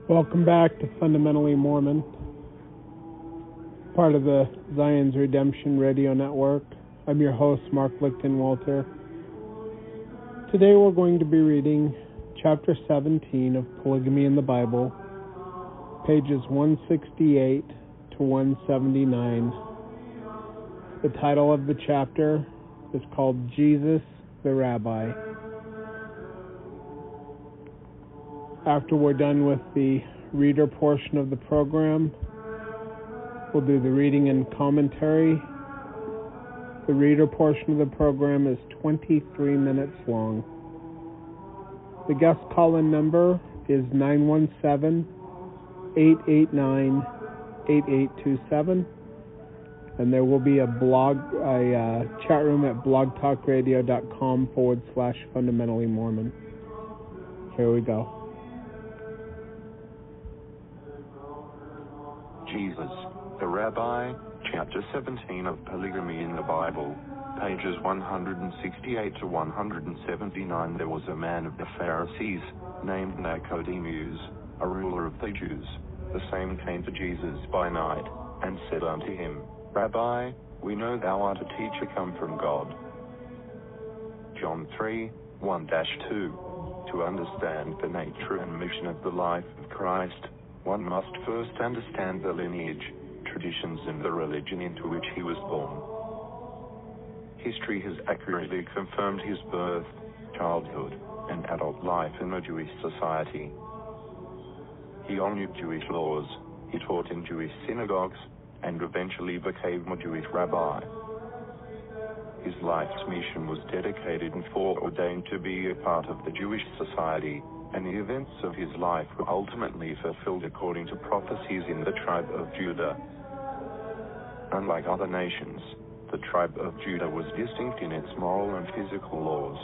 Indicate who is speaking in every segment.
Speaker 1: Welcome back to Fundamentally Mormon, part of the Zion's Redemption Radio Network. I'm your host, Mark Lichtenwalter. Today we're going to be reading Chapter 17 of Polygamy in the Bible, pages 168 to 179. The title of the chapter is called Jesus the Rabbi. After we're done with the reader portion of the program, we'll do the reading and commentary. The reader portion of the program is 23 minutes long. The guest call-in number is 917-889-8827, and there will be a chat room at blogtalkradio.com/fundamentallymormon. Here we go.
Speaker 2: Jesus, the Rabbi, Chapter 17 of Polygamy in the Bible, pages 168 to 179. There was a man of the Pharisees, named Nicodemus, a ruler of the Jews. The same came to Jesus by night, and said unto him, Rabbi, we know thou art a teacher come from God. John 3:1-2. To understand the nature and mission of the life of Christ, one must first understand the lineage, traditions, and the religion into which he was born. History has accurately confirmed his birth, childhood, and adult life in a Jewish society. He honored Jewish laws, he taught in Jewish synagogues, and eventually became a Jewish rabbi. His life's mission was dedicated and fore-ordained to be a part of the Jewish society, and the events of his life were ultimately fulfilled according to prophecies in the tribe of Judah. Unlike other nations, the tribe of Judah was distinct in its moral and physical laws.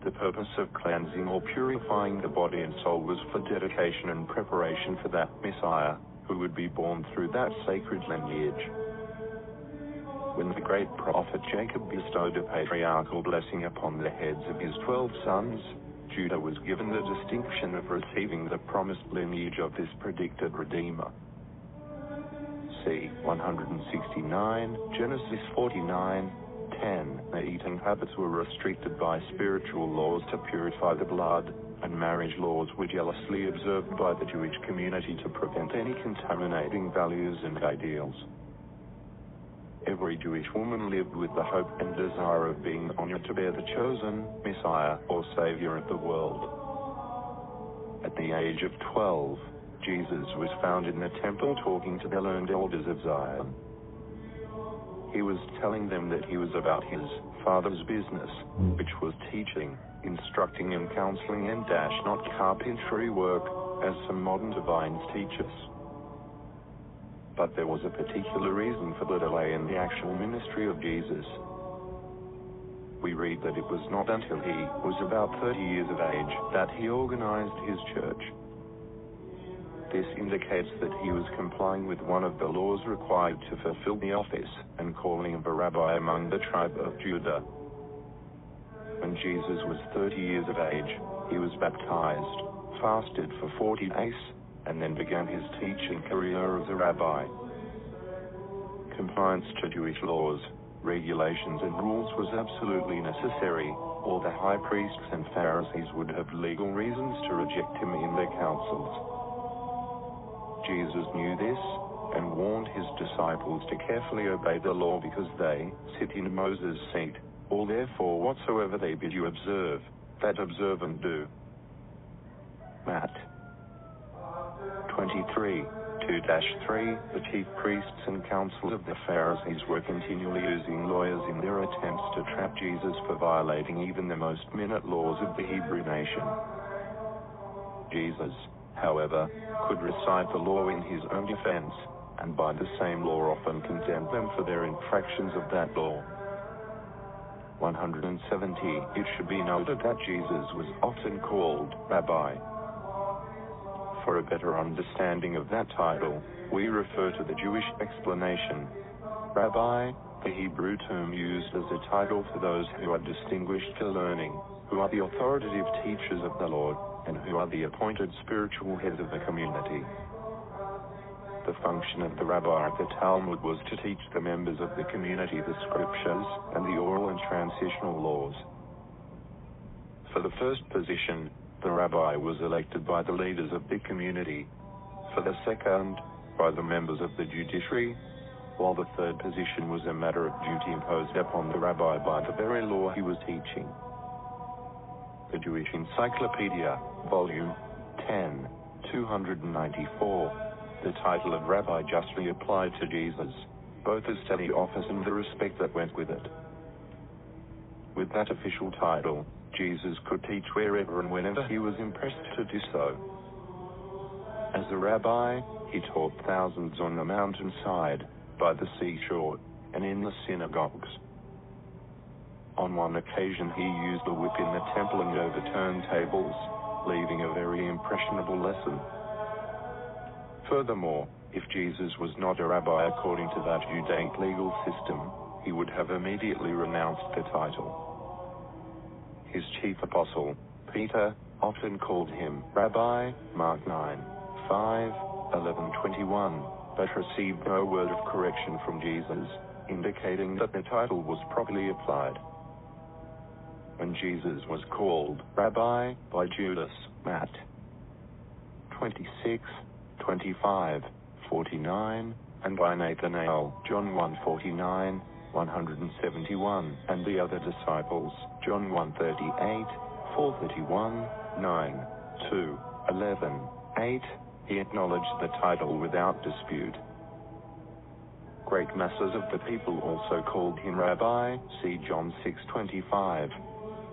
Speaker 2: The purpose of cleansing or purifying the body and soul was for dedication and preparation for that Messiah, who would be born through that sacred lineage. When the great prophet Jacob bestowed a patriarchal blessing upon the heads of his 12 sons, Judah was given the distinction of receiving the promised lineage of this predicted Redeemer. C. 169, Genesis 49:10. The eating habits were restricted by spiritual laws to purify the blood, and marriage laws were jealously observed by the Jewish community to prevent any contaminating values and ideals. Every Jewish woman lived with the hope and desire of being honored to bear the chosen Messiah or Savior of the world. At the age of 12, Jesus was found in the temple talking to the learned elders of Zion. He was telling them that he was about his Father's business, which was teaching, instructing, and counseling, and not carpentry work, as some modern divines teach us. But there was a particular reason for the delay in the actual ministry of Jesus. We read that it was not until he was about 30 years of age that he organized his church. This indicates that he was complying with one of the laws required to fulfill the office and calling of a rabbi among the tribe of Judah. When Jesus was 30 years of age, he was baptized, fasted for 40 days, and then began his teaching career as a rabbi. Compliance to Jewish laws, regulations, and rules was absolutely necessary, or the high priests and Pharisees would have legal reasons to reject him in their councils. Jesus knew this, and warned his disciples to carefully obey the law because they sit in Moses' seat, or therefore whatsoever they bid you observe, that observe and do. Matt 23:2-3. The chief priests and council of the Pharisees were continually using lawyers in their attempts to trap Jesus for violating even the most minute laws of the Hebrew nation. Jesus, however, could recite the law in his own defense, and by the same law often condemned them for their infractions of that law. 170. It should be noted that Jesus was often called Rabbi. For a better understanding of that title, we refer to the Jewish explanation. Rabbi, the Hebrew term used as a title for those who are distinguished for learning, who are the authoritative teachers of the Lord, and who are the appointed spiritual heads of the community. The function of the rabbi at the Talmud was to teach the members of the community the scriptures and the oral and transitional laws. For the first position, the rabbi was elected by the leaders of the community. For the second, by the members of the judiciary, while the third position was a matter of duty imposed upon the rabbi by the very law he was teaching. The Jewish Encyclopedia, Volume 10, 294. The title of rabbi justly applied to Jesus, both as study office and the respect that went with it. With that official title, Jesus could teach wherever and whenever he was impressed to do so. As a rabbi, he taught thousands on the mountainside, by the seashore, and in the synagogues. On one occasion he used the whip in the temple and overturned tables, leaving a very impressionable lesson. Furthermore, if Jesus was not a rabbi according to that Judaic legal system, he would have immediately renounced the title. His chief apostle, Peter, often called him Rabbi, Mark 9, 5, 11, 21, but received no word of correction from Jesus, indicating that the title was properly applied. When Jesus was called Rabbi by Judas, Matt 26, 25, 49, and by Nathanael, John 1:49, 171, and the other disciples, John 1:38, 4:31, 9, 2, 11, 8, he acknowledged the title without dispute. Great masses of the people also called him Rabbi, see John 6:25.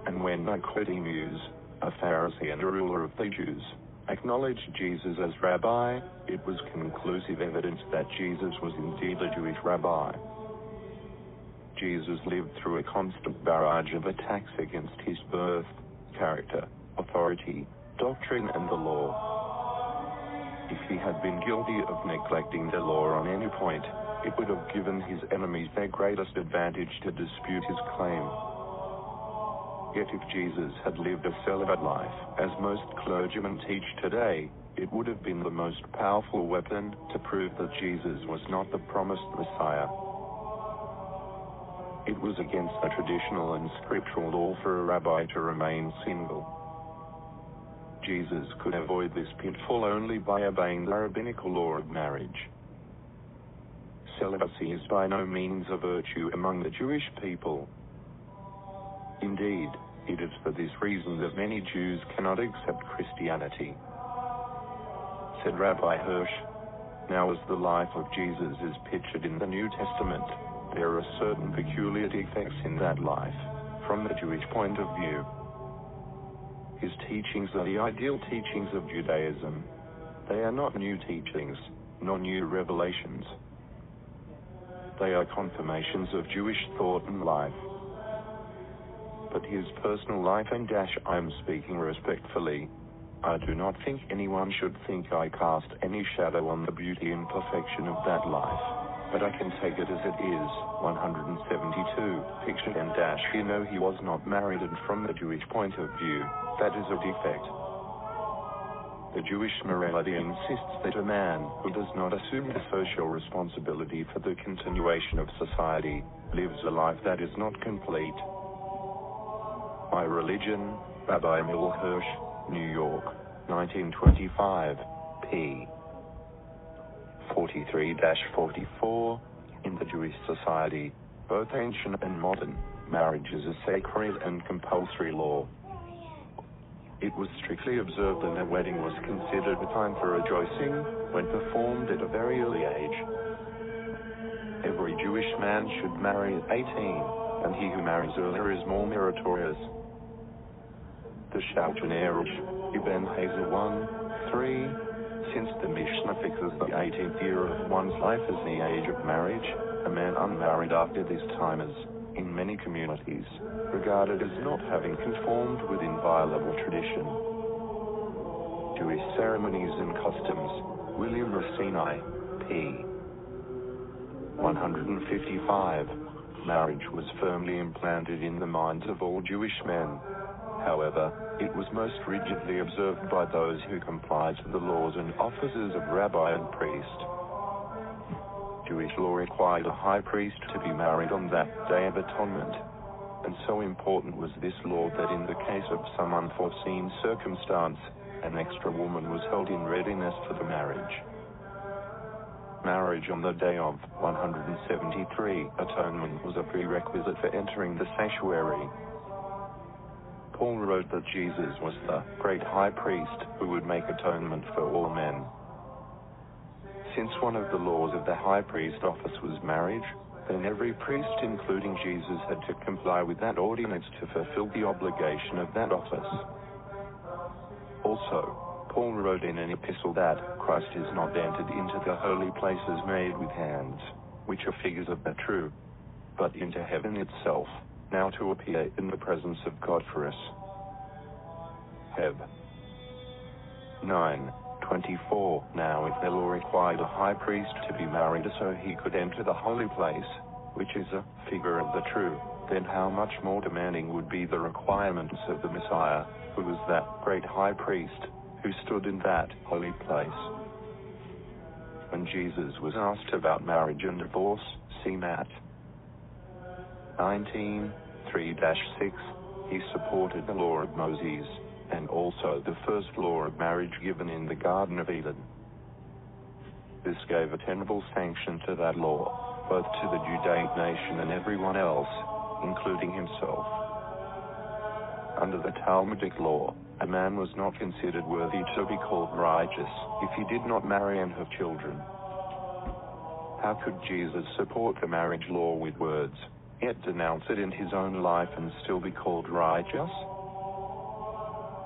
Speaker 2: And when Nicodemus, a Pharisee and a ruler of the Jews, acknowledged Jesus as Rabbi, it was conclusive evidence that Jesus was indeed a Jewish rabbi. Jesus lived through a constant barrage of attacks against his birth, character, authority, doctrine, and the law. If he had been guilty of neglecting the law on any point, it would have given his enemies their greatest advantage to dispute his claim. Yet if Jesus had lived a celibate life, as most clergymen teach today, it would have been the most powerful weapon to prove that Jesus was not the promised Messiah. It was against the traditional and scriptural law for a rabbi to remain single. Jesus could avoid this pitfall only by obeying the rabbinical law of marriage. Celibacy is by no means a virtue among the Jewish people. Indeed, it is for this reason that many Jews cannot accept Christianity. Said Rabbi Hirsch, now as the life of Jesus is pictured in the New Testament, there are certain peculiar defects in that life, from the Jewish point of view. His teachings are the ideal teachings of Judaism. They are not new teachings, nor new revelations. They are confirmations of Jewish thought and life. But his personal life and I am speaking respectfully. I do not think anyone should think I cast any shadow on the beauty and perfection of that life. But I can take it as it is. 172, picture and you know he was not married, and from the Jewish point of view, that is a defect. The Jewish morality insists that a man who does not assume the social responsibility for the continuation of society lives a life that is not complete. My Religion, Rabbi Emil Hirsch, New York, 1925, p. 43-44. In the Jewish society, both ancient and modern, marriage is a sacred and compulsory law. It was strictly observed that a wedding was considered a time for rejoicing, when performed at a very early age. Every Jewish man should marry at 18, and he who marries earlier is more meritorious. The Shouchan Eruch, Ibn Hazel 1:3. Since the Mishnah fixes the 18th year of one's life as the age of marriage, a man unmarried after this time is, in many communities, regarded as not having conformed with inviolable tradition. Jewish ceremonies and customs, William Racine, p. 155. Marriage was firmly implanted in the minds of all Jewish men. However, it was most rigidly observed by those who complied to the laws and offices of rabbi and priest. Jewish law required a high priest to be married on that Day of Atonement. And so important was this law that in the case of some unforeseen circumstance, an extra woman was held in readiness for the marriage. Marriage on the day of 173 atonement was a prerequisite for entering the sanctuary. Paul wrote that Jesus was the great high priest who would make atonement for all men. Since one of the laws of the high priest office was marriage, then every priest, including Jesus, had to comply with that ordinance to fulfill the obligation of that office. Also, Paul wrote in an epistle that Christ is not entered into the holy places made with hands, which are figures of the true, but into heaven itself, now to appear in the presence of God for us. Heb. 9:24. Now if the law required a high priest to be married so he could enter the holy place, which is a figure of the true, then how much more demanding would be the requirements of the Messiah, who was that great high priest, who stood in that holy place. When Jesus was asked about marriage and divorce, see Matt 19:3-6, he supported the law of Moses, and also the first law of marriage given in the Garden of Eden. This gave a tenable sanction to that law, both to the Judaic nation and everyone else, including himself. Under the Talmudic law, a man was not considered worthy to be called righteous if he did not marry and have children. How could Jesus support the marriage law with words, yet denounce it in his own life and still be called righteous?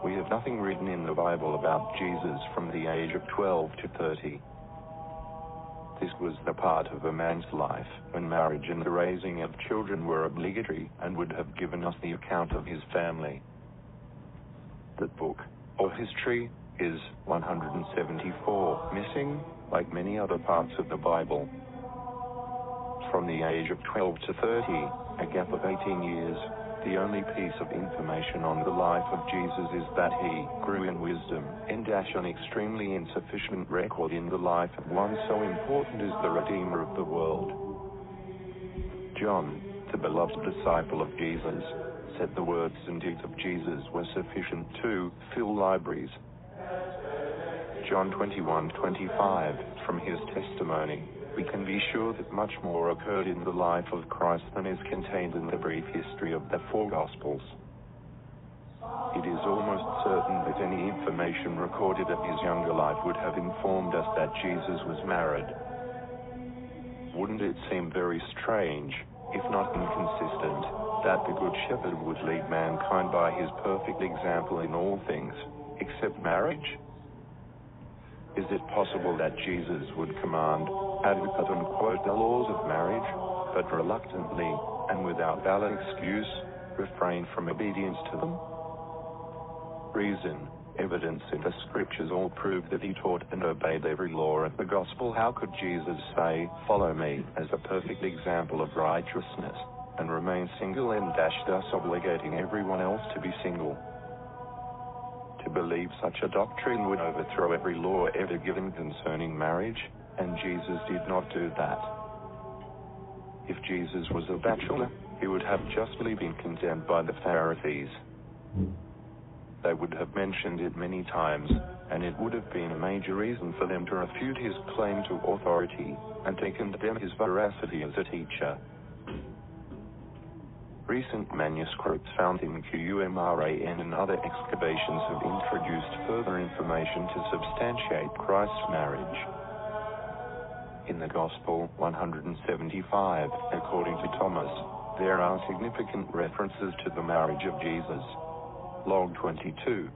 Speaker 2: We have nothing written in the Bible about Jesus from the age of 12 to 30. This was the part of a man's life when marriage and the raising of children were obligatory and would have given us the account of his family. That book, or history, is 174, missing, like many other parts of the Bible. From the age of 12 to 30, a gap of 18 years, the only piece of information on the life of Jesus is that he grew in wisdom, and an extremely insufficient record in the life of one so important as the Redeemer of the world. John, the beloved disciple of Jesus, said the words and deeds of Jesus were sufficient to fill libraries. John 21:25, from his testimony, we can be sure that much more occurred in the life of Christ than is contained in the brief history of the four Gospels. It is almost certain that any information recorded of his younger life would have informed us that Jesus was married. Wouldn't it seem very strange, if not inconsistent, that the Good Shepherd would lead mankind by his perfect example in all things, except marriage? Is it possible that Jesus would command, advocate and quote the laws of marriage, but reluctantly, and without valid excuse, refrain from obedience to them? Reason, evidence in the scriptures all prove that he taught and obeyed every law of the gospel. How could Jesus say, "Follow me," as a perfect example of righteousness, and remain single and thus obligating everyone else to be single? To believe such a doctrine would overthrow every law ever given concerning marriage, and Jesus did not do that. If Jesus was a bachelor, he would have justly been condemned by the Pharisees. They would have mentioned it many times, and it would have been a major reason for them to refute his claim to authority, and to condemn his veracity as a teacher. Recent manuscripts found in Qumran and other excavations have introduced further information to substantiate Christ's marriage. In the Gospel 175, according to Thomas, there are significant references to the marriage of Jesus. Log 22.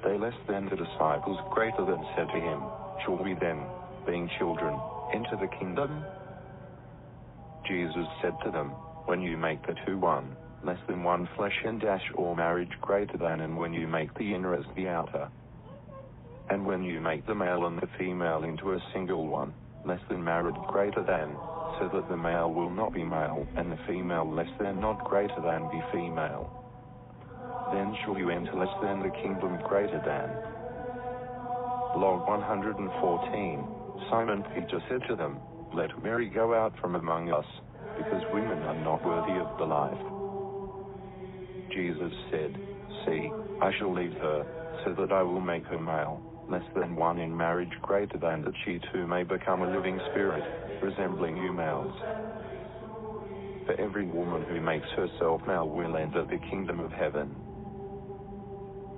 Speaker 2: They less than the disciples greater than said to him, "Shall we then, being children, enter the kingdom?" Jesus said to them, "When you make the two one, less than one flesh and or marriage greater than, and when you make the inner as the outer, and when you make the male and the female into a single one, less than marriage greater than, so that the male will not be male, and the female less than not greater than be female. Then shall you enter less than the kingdom greater than. Log 114. Simon Peter said to them, Let Mary go out from among us, because women are not worthy of the life. Jesus said, See, I shall leave her, so that I will make her male, less than one in marriage greater than that she too may become a living spirit, resembling you males. For every woman who makes herself male will enter the kingdom of heaven.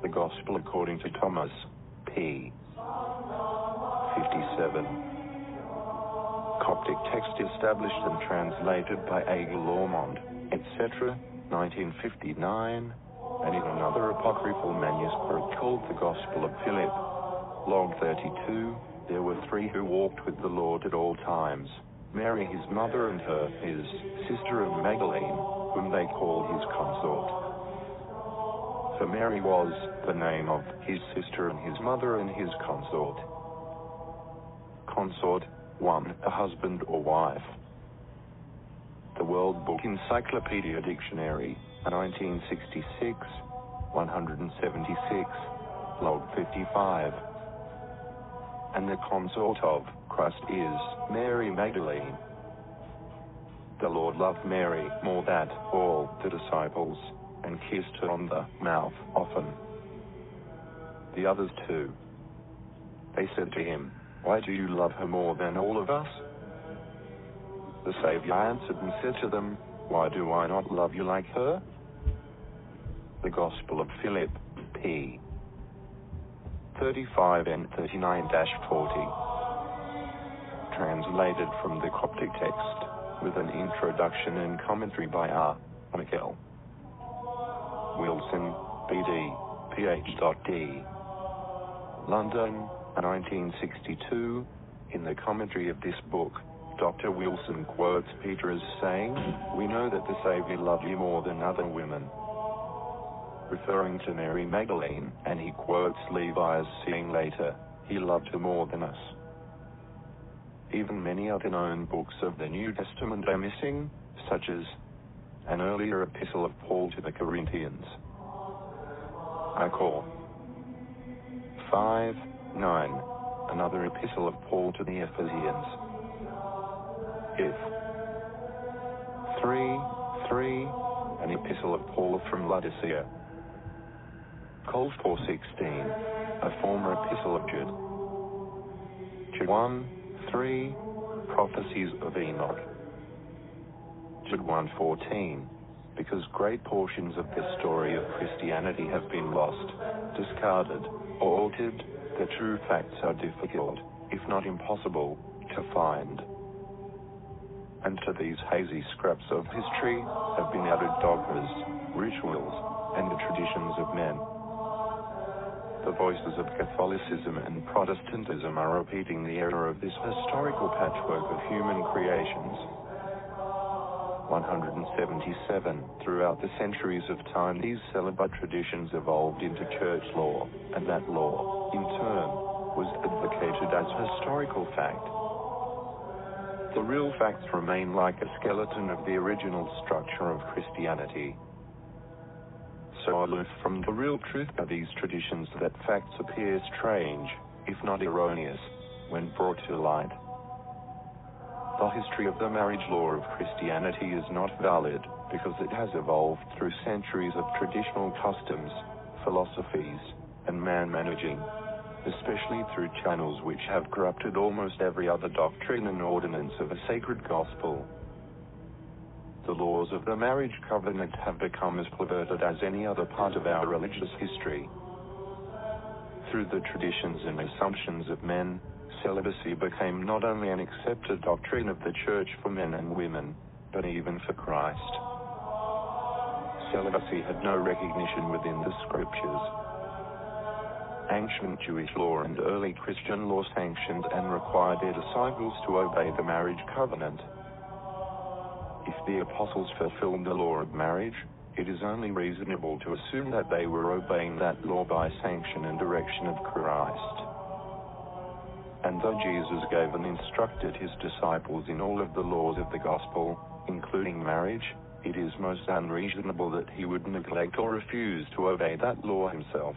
Speaker 2: The Gospel according to Thomas, p. 57. Coptic text established and translated by A. Lormond, etc., 1959, and in another apocryphal manuscript called the Gospel of Philip, log 32, there were three who walked with the Lord at all times, Mary his mother and her, his sister of Magdalene, whom they called his consort. For Mary was the name of his sister and his mother and his consort. Consort, 1. A husband or wife. The World Book Encyclopedia Dictionary, 1966, 176, log 55. And the consort of Christ is Mary Magdalene. The Lord loved Mary more than all the disciples, and kissed her on the mouth often. The others too. They said to him, Why do you love her more than all of us? The Savior answered and said to them, Why do I not love you like her? The Gospel of Philip, p. 35 and 39-40. Translated from the Coptic text, with an introduction and commentary by R. Michael Wilson, B.D., Ph.D. London, 1962. In the commentary of this book, Dr. Wilson quotes Peter as saying, We know that the Savior loved you more than other women, referring to Mary Magdalene, and he quotes Levi as saying later, He loved her more than us. Even many other known books of the New Testament are missing, such as an earlier epistle of Paul to the Corinthians. I call 5:9, another epistle of Paul to the Ephesians. If 3:3, an epistle of Paul from Laodicea. Col 4:16, a former epistle of Jude. Jude 1:3, prophecies of Enoch. Jude 1:14, because great portions of the story of Christianity have been lost, discarded, or altered, the true facts are difficult, if not impossible, to find. And to these hazy scraps of history have been added dogmas, rituals, and the traditions of men. The voices of Catholicism and Protestantism are repeating the error of this historical patchwork of human creations. 177. Throughout the centuries of time, these celibate traditions evolved into church law, and that law, in turn, was advocated as historical fact. The real facts remain like a skeleton of the original structure of Christianity. So aloof from the real truth are these traditions that facts appear strange, if not erroneous, when brought to light. The history of the marriage law of Christianity is not valid because it has evolved through centuries of traditional customs, philosophies, and man managing, especially through channels which have corrupted almost every other doctrine and ordinance of a sacred gospel. The laws of the marriage covenant have become as perverted as any other part of our religious history. Through the traditions and assumptions of men, celibacy became not only an accepted doctrine of the church for men and women, but even for Christ. Celibacy had no recognition within the scriptures. Ancient Jewish law and early Christian law sanctioned and required their disciples to obey the marriage covenant. If the apostles fulfilled the law of marriage, it is only reasonable to assume that they were obeying that law by sanction and direction of Christ. And though Jesus gave and instructed his disciples in all of the laws of the gospel, including marriage, it is most unreasonable that he would neglect or refuse to obey that law himself.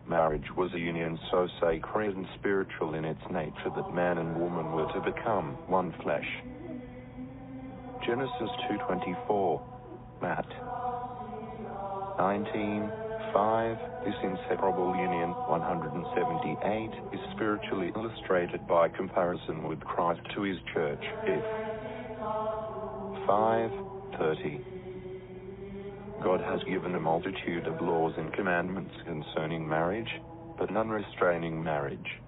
Speaker 2: Marriage was a union so sacred and spiritual in its nature that man and woman were to become one flesh. Genesis 2:24, Matt 19:5. This inseparable union, 178, is spiritually illustrated by comparison with Christ to his church, if 5:30. God has given a multitude of laws and commandments concerning marriage, but none restraining marriage.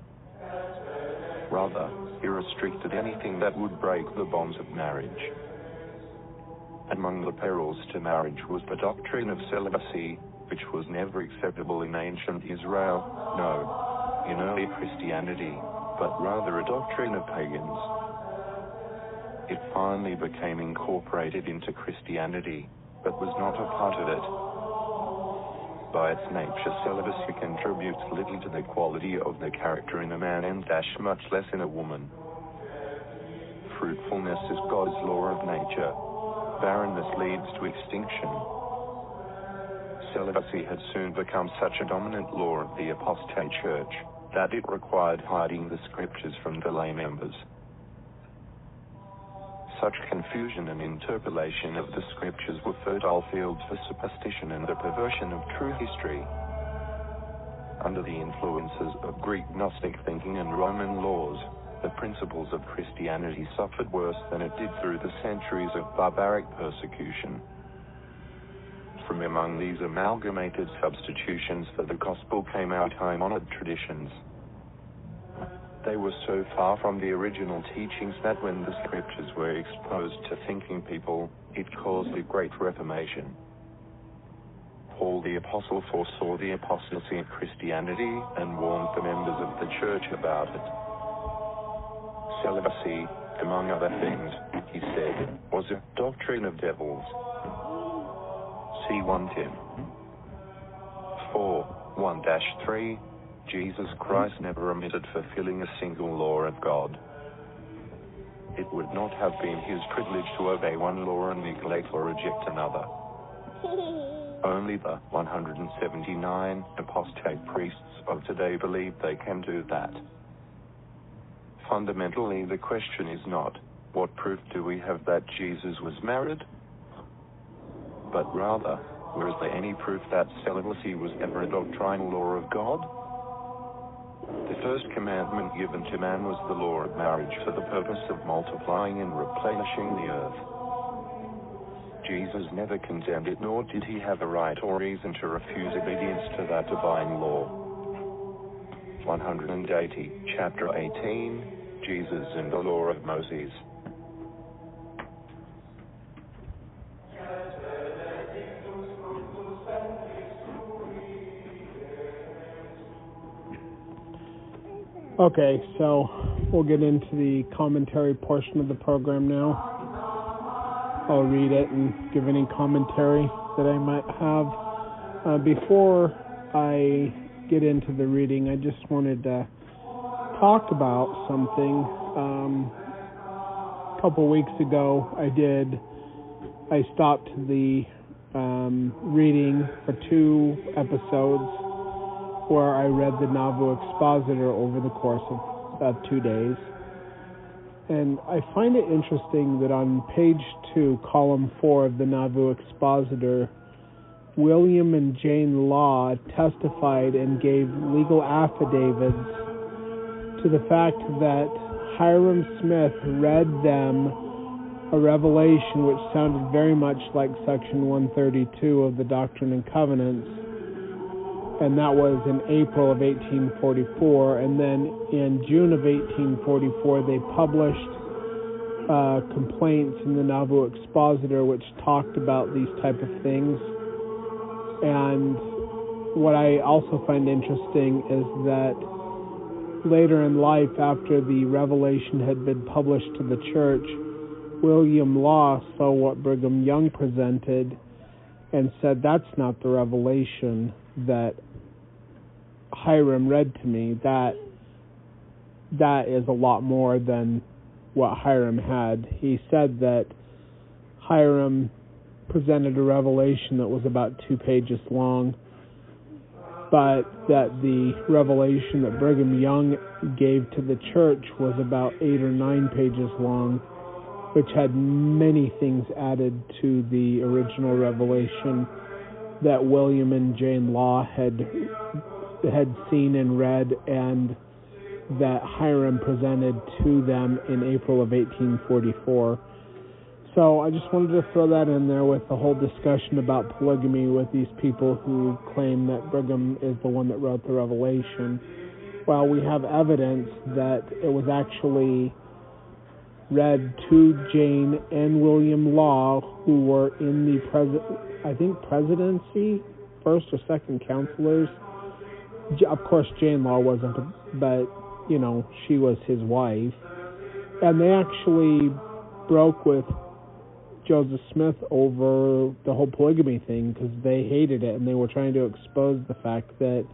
Speaker 2: Rather, he restricted anything that would break the bonds of marriage. Among the perils to marriage was the doctrine of celibacy, which was never acceptable in ancient Israel, no, in early Christianity, but rather a doctrine of pagans. It finally became incorporated into Christianity, but was not a part of it. By its nature, celibacy contributes little to the quality of the character in a man and much less in a woman. Fruitfulness is God's law of nature. Barrenness leads to extinction. Celibacy had soon become such a dominant law of the apostate church that it required hiding the scriptures from the lay members. Such confusion and interpolation of the scriptures were fertile fields for superstition and the perversion of true history. Under the influences of Greek Gnostic thinking and Roman laws, the principles of Christianity suffered worse than it did through the centuries of barbaric persecution. From among these amalgamated substitutions for the gospel came our time-honored traditions. They were so far from the original teachings that when the scriptures were exposed to thinking people, it caused a great reformation. Paul the Apostle foresaw the apostasy of Christianity and warned the members of the church about it. Celibacy, among other things, he said, was a doctrine of devils. See 1 Tim 4:1-3. Jesus Christ never omitted fulfilling a single law of God. It would not have been his privilege to obey one law and neglect or reject another. Only the 179 apostate priests of today believe they can do that. Fundamentally, the question is not, what proof do we have that Jesus was married? But rather, is there any proof that celibacy was ever a doctrinal law of God? The first commandment given to man was the law of marriage for the purpose of multiplying and replenishing the earth. Jesus never condemned it, nor did he have a right or reason to refuse obedience to that divine law. 180, chapter 18, Jesus and the law of Moses.
Speaker 1: Okay, so we'll get into the commentary portion of the program now. I'll read it and give any commentary that I might have. Before I get into the reading, I just wanted to talk about something. A couple weeks ago, I stopped the reading for 2 episodes where I read the Nauvoo Expositor over the course of 2 days. And I find it interesting that on page 2, column 4 of the Nauvoo Expositor, William and Jane Law testified and gave legal affidavits to the fact that Hiram Smith read them a revelation which sounded very much like section 132 of the Doctrine and Covenants, and that was in April of 1844. And then in June of 1844, they published complaints in the Nauvoo Expositor which talked about these type of things. And what I also find interesting is that later in life, after the revelation had been published to the church, William Law saw what Brigham Young presented and said, that's not the revelation that Hiram read to me. That that is a lot more than what Hiram had. He said that Hiram presented a revelation that was about 2 pages long, but that the revelation that Brigham Young gave to the church was about 8 or 9 pages long, which had many things added to the original revelation that William and Jane Law had seen and read, and that Hiram presented to them in April of 1844. So I just wanted to throw that in there with the whole discussion about polygamy with these people who claim that Brigham is the one that wrote the revelation. Well, we have evidence that it was actually read to Jane and William Law, who were in the presidency, first or second counselors. Of course, Jane Law wasn't, but, she was his wife. And they actually broke with Joseph Smith over the whole polygamy thing because they hated it, and they were trying to expose the fact that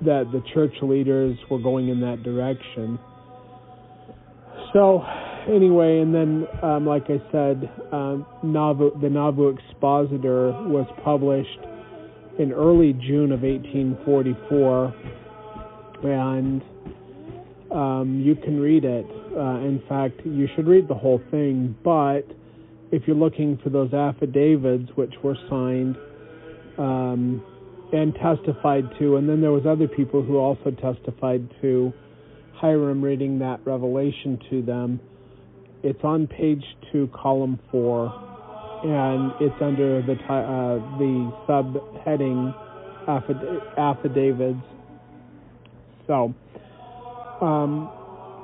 Speaker 1: the church leaders were going in that direction. So, anyway, and then, like I said, the Nauvoo Expositor was published in early June of 1844, and you can read it. In fact, you should read the whole thing, but if you're looking for those affidavits which were signed and testified to, and then there was other people who also testified to Hiram reading that revelation to them, it's on page 2, column 4, and it's under the subheading affidavits. So,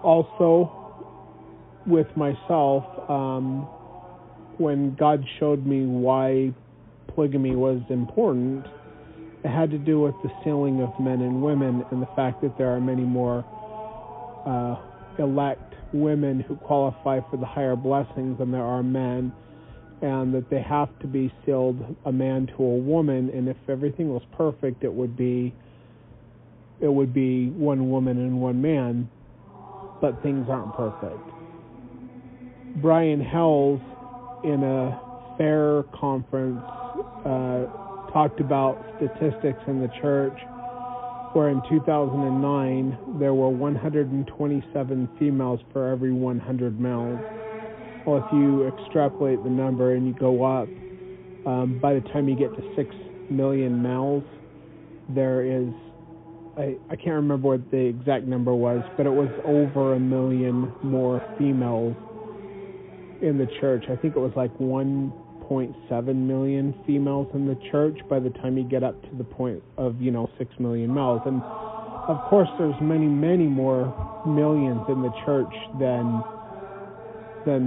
Speaker 1: also with myself, when God showed me why polygamy was important, it had to do with the sealing of men and women, and the fact that there are many more elect women who qualify for the higher blessings than there are men, and that they have to be sealed, a man to a woman, and if everything was perfect, it would be one woman and one man, but things aren't perfect. Brian Hells, in a fair conference, talked about statistics in the church, where in 2009 there were 127 females for every 100 males. Well, if you extrapolate the number and you go up, by the time you get to 6 million males, there is, I can't remember what the exact number was, but it was over 1 million more females in the church. I think it was like 1.7 million females in the church by the time you get up to the point of 6 million males. And of course there's many, many more millions in the church than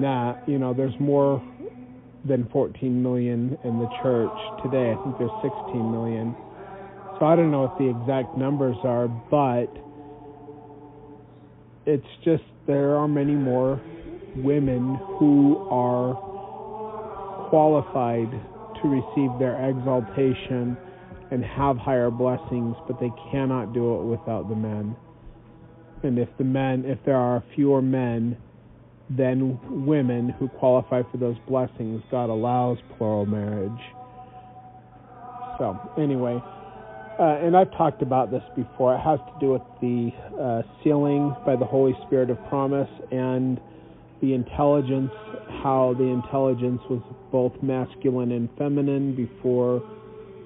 Speaker 1: that. There's more than 14 million in the church today. I think there's 16 million. So I don't know what the exact numbers are, but it's just there are many more women who are qualified to receive their exaltation and have higher blessings, but they cannot do it without the men. And if there are fewer men than women who qualify for those blessings, God allows plural marriage. So, anyway, and I've talked about this before. It has to do with the sealing by the Holy Spirit of promise and the intelligence, how the intelligence was both masculine and feminine before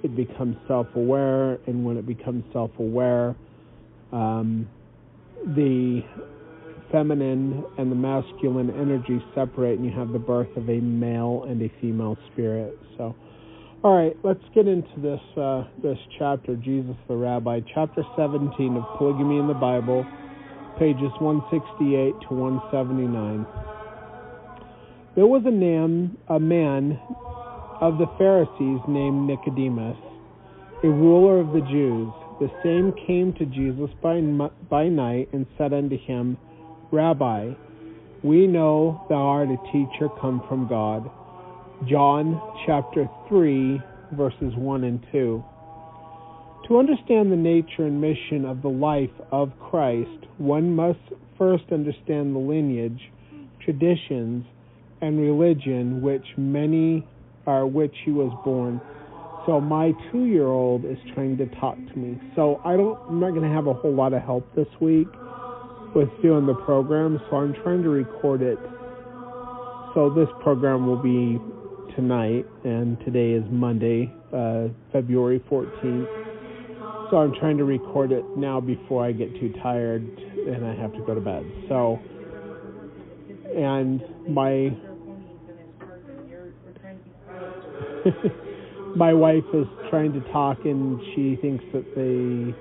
Speaker 1: it becomes self-aware, and when it becomes self-aware, the feminine and the masculine energy separate, and you have the birth of a male and a female spirit. So, all right, let's get into this chapter, Jesus the Rabbi, chapter 17 of Polygamy in the Bible, pages 168 to 179. There was a man of the Pharisees named Nicodemus, a ruler of the Jews. The same came to Jesus by night and said unto him, Rabbi, we know thou art a teacher come from God. John chapter 3, verses 1 and 2. To To understand the nature and mission of the life of Christ, one must first understand the lineage, traditions, and religion which he was born. So my 2-year-old is trying to talk to me. So I'm not going to have a whole lot of help this week with doing the program, so I'm trying to record it. So this program will be tonight, and today is Monday, February 14th. So I'm trying to record it now before I get too tired and I have to go to bed. So, and my my wife is trying to talk, and she thinks that the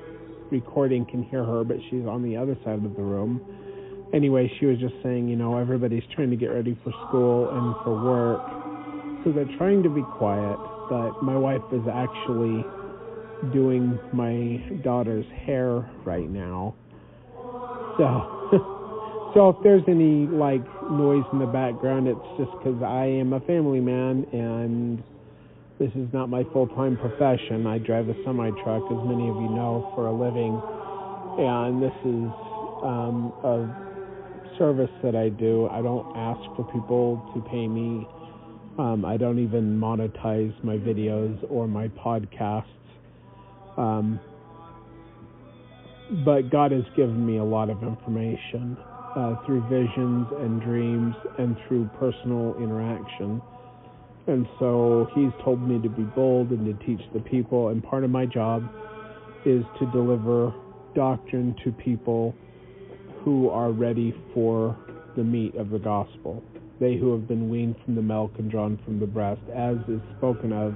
Speaker 1: recording can hear her, but she's on the other side of the room. Anyway, she was just saying, everybody's trying to get ready for school and for work, so they're trying to be quiet, but my wife is actually doing my daughter's hair right now. So if there's any noise in the background, it's just because I am a family man and this is not my full-time profession. I drive a semi-truck, as many of you know, for a living, and this is a service that I do. I don't ask for people to pay me. I don't even monetize my videos or my podcasts. But God has given me a lot of information through visions and dreams and through personal interaction. And so he's told me to be bold and to teach the people. And part of my job is to deliver doctrine to people who are ready for the meat of the gospel. They who have been weaned from the milk and drawn from the breast, as is spoken of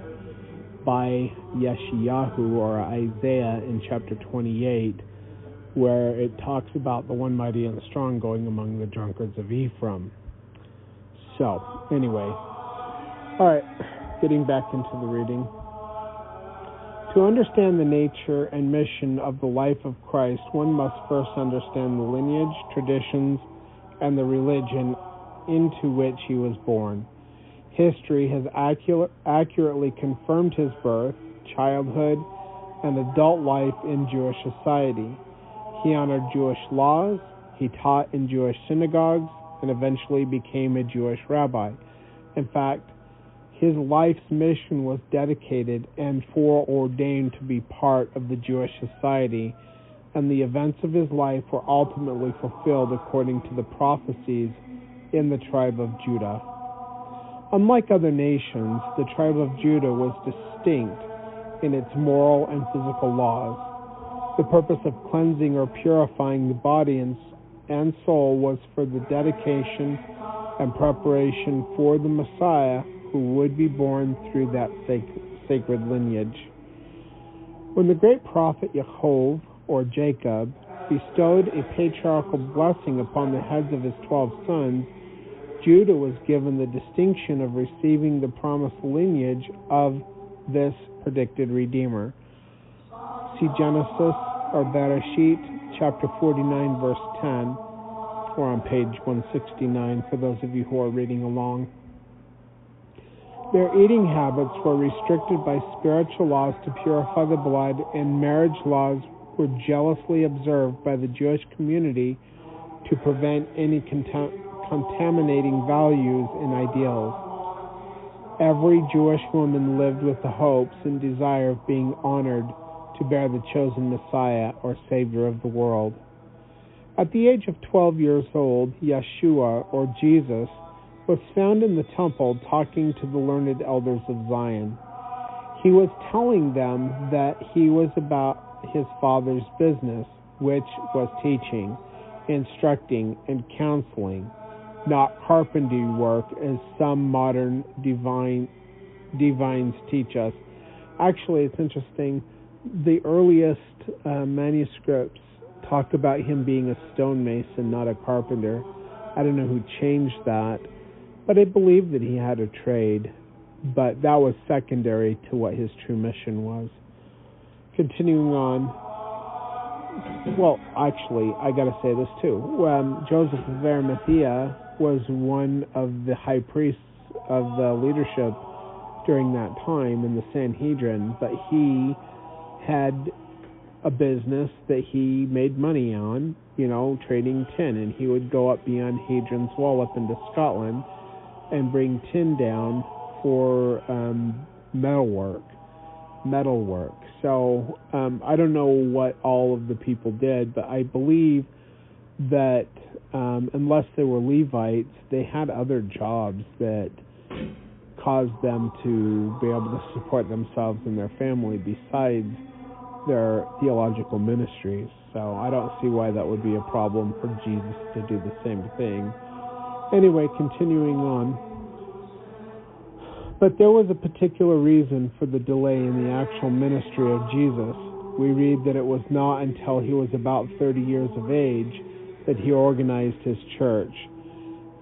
Speaker 1: by Yeshayahu or Isaiah in chapter 28, where it talks about the one mighty and strong going among the drunkards of Ephraim. So, anyway, all right, getting back into the reading. To understand the nature and mission of the life of Christ, one must first understand the lineage, traditions, and the religion into which he was born. History has accurately confirmed his birth, childhood, and adult life in Jewish society. He honored Jewish laws, he taught in Jewish synagogues, and eventually became a Jewish rabbi. In fact, his life's mission was dedicated and fore-ordained to be part of the Jewish society, and the events of his life were ultimately fulfilled according to the prophecies in the tribe of Judah. Unlike other nations, the tribe of Judah was distinct in its moral and physical laws. The purpose of cleansing or purifying the body and soul was for the dedication and preparation for the Messiah who would be born through that sacred lineage. When the great prophet Yaakov, or Jacob, bestowed a patriarchal blessing upon the heads of his 12 sons, Judah was given the distinction of receiving the promised lineage of this predicted Redeemer. See Genesis or Bereshit, chapter 49, verse 10, or on page 169 for those of you who are reading along. Their eating habits were restricted by spiritual laws to purify the blood, and marriage laws were jealously observed by the Jewish community to prevent any contaminating values and ideals. Every Jewish woman lived with the hopes and desire of being honored to bear the chosen Messiah or Savior of the world. At the age of 12 years old, Yeshua, or Jesus, was found in the temple talking to the learned elders of Zion. He was telling them that he was about his Father's business, which was teaching, instructing, and counseling, not carpentry work as some modern divines teach us. Actually, it's interesting. The earliest manuscripts talk about him being a stonemason, not a carpenter. I don't know who changed that, but I believe that he had a trade, but that was secondary to what his true mission was. Continuing on, well, actually, I got to say this too. Joseph of Arimathea was one of the high priests of the leadership during that time in the Sanhedrin, but he had a business that he made money on, trading tin, and he would go up beyond Hadrian's Wall up into Scotland and bring tin down for metalwork. So I don't know what all of the people did, but I believe that unless they were Levites, they had other jobs that caused them to be able to support themselves and their family besides their theological ministries. So I don't see why that would be a problem for Jesus to do the same thing. Anyway, continuing on. But there was a particular reason for the delay in the actual ministry of Jesus. We read that it was not until he was about 30 years of age that he organized his church.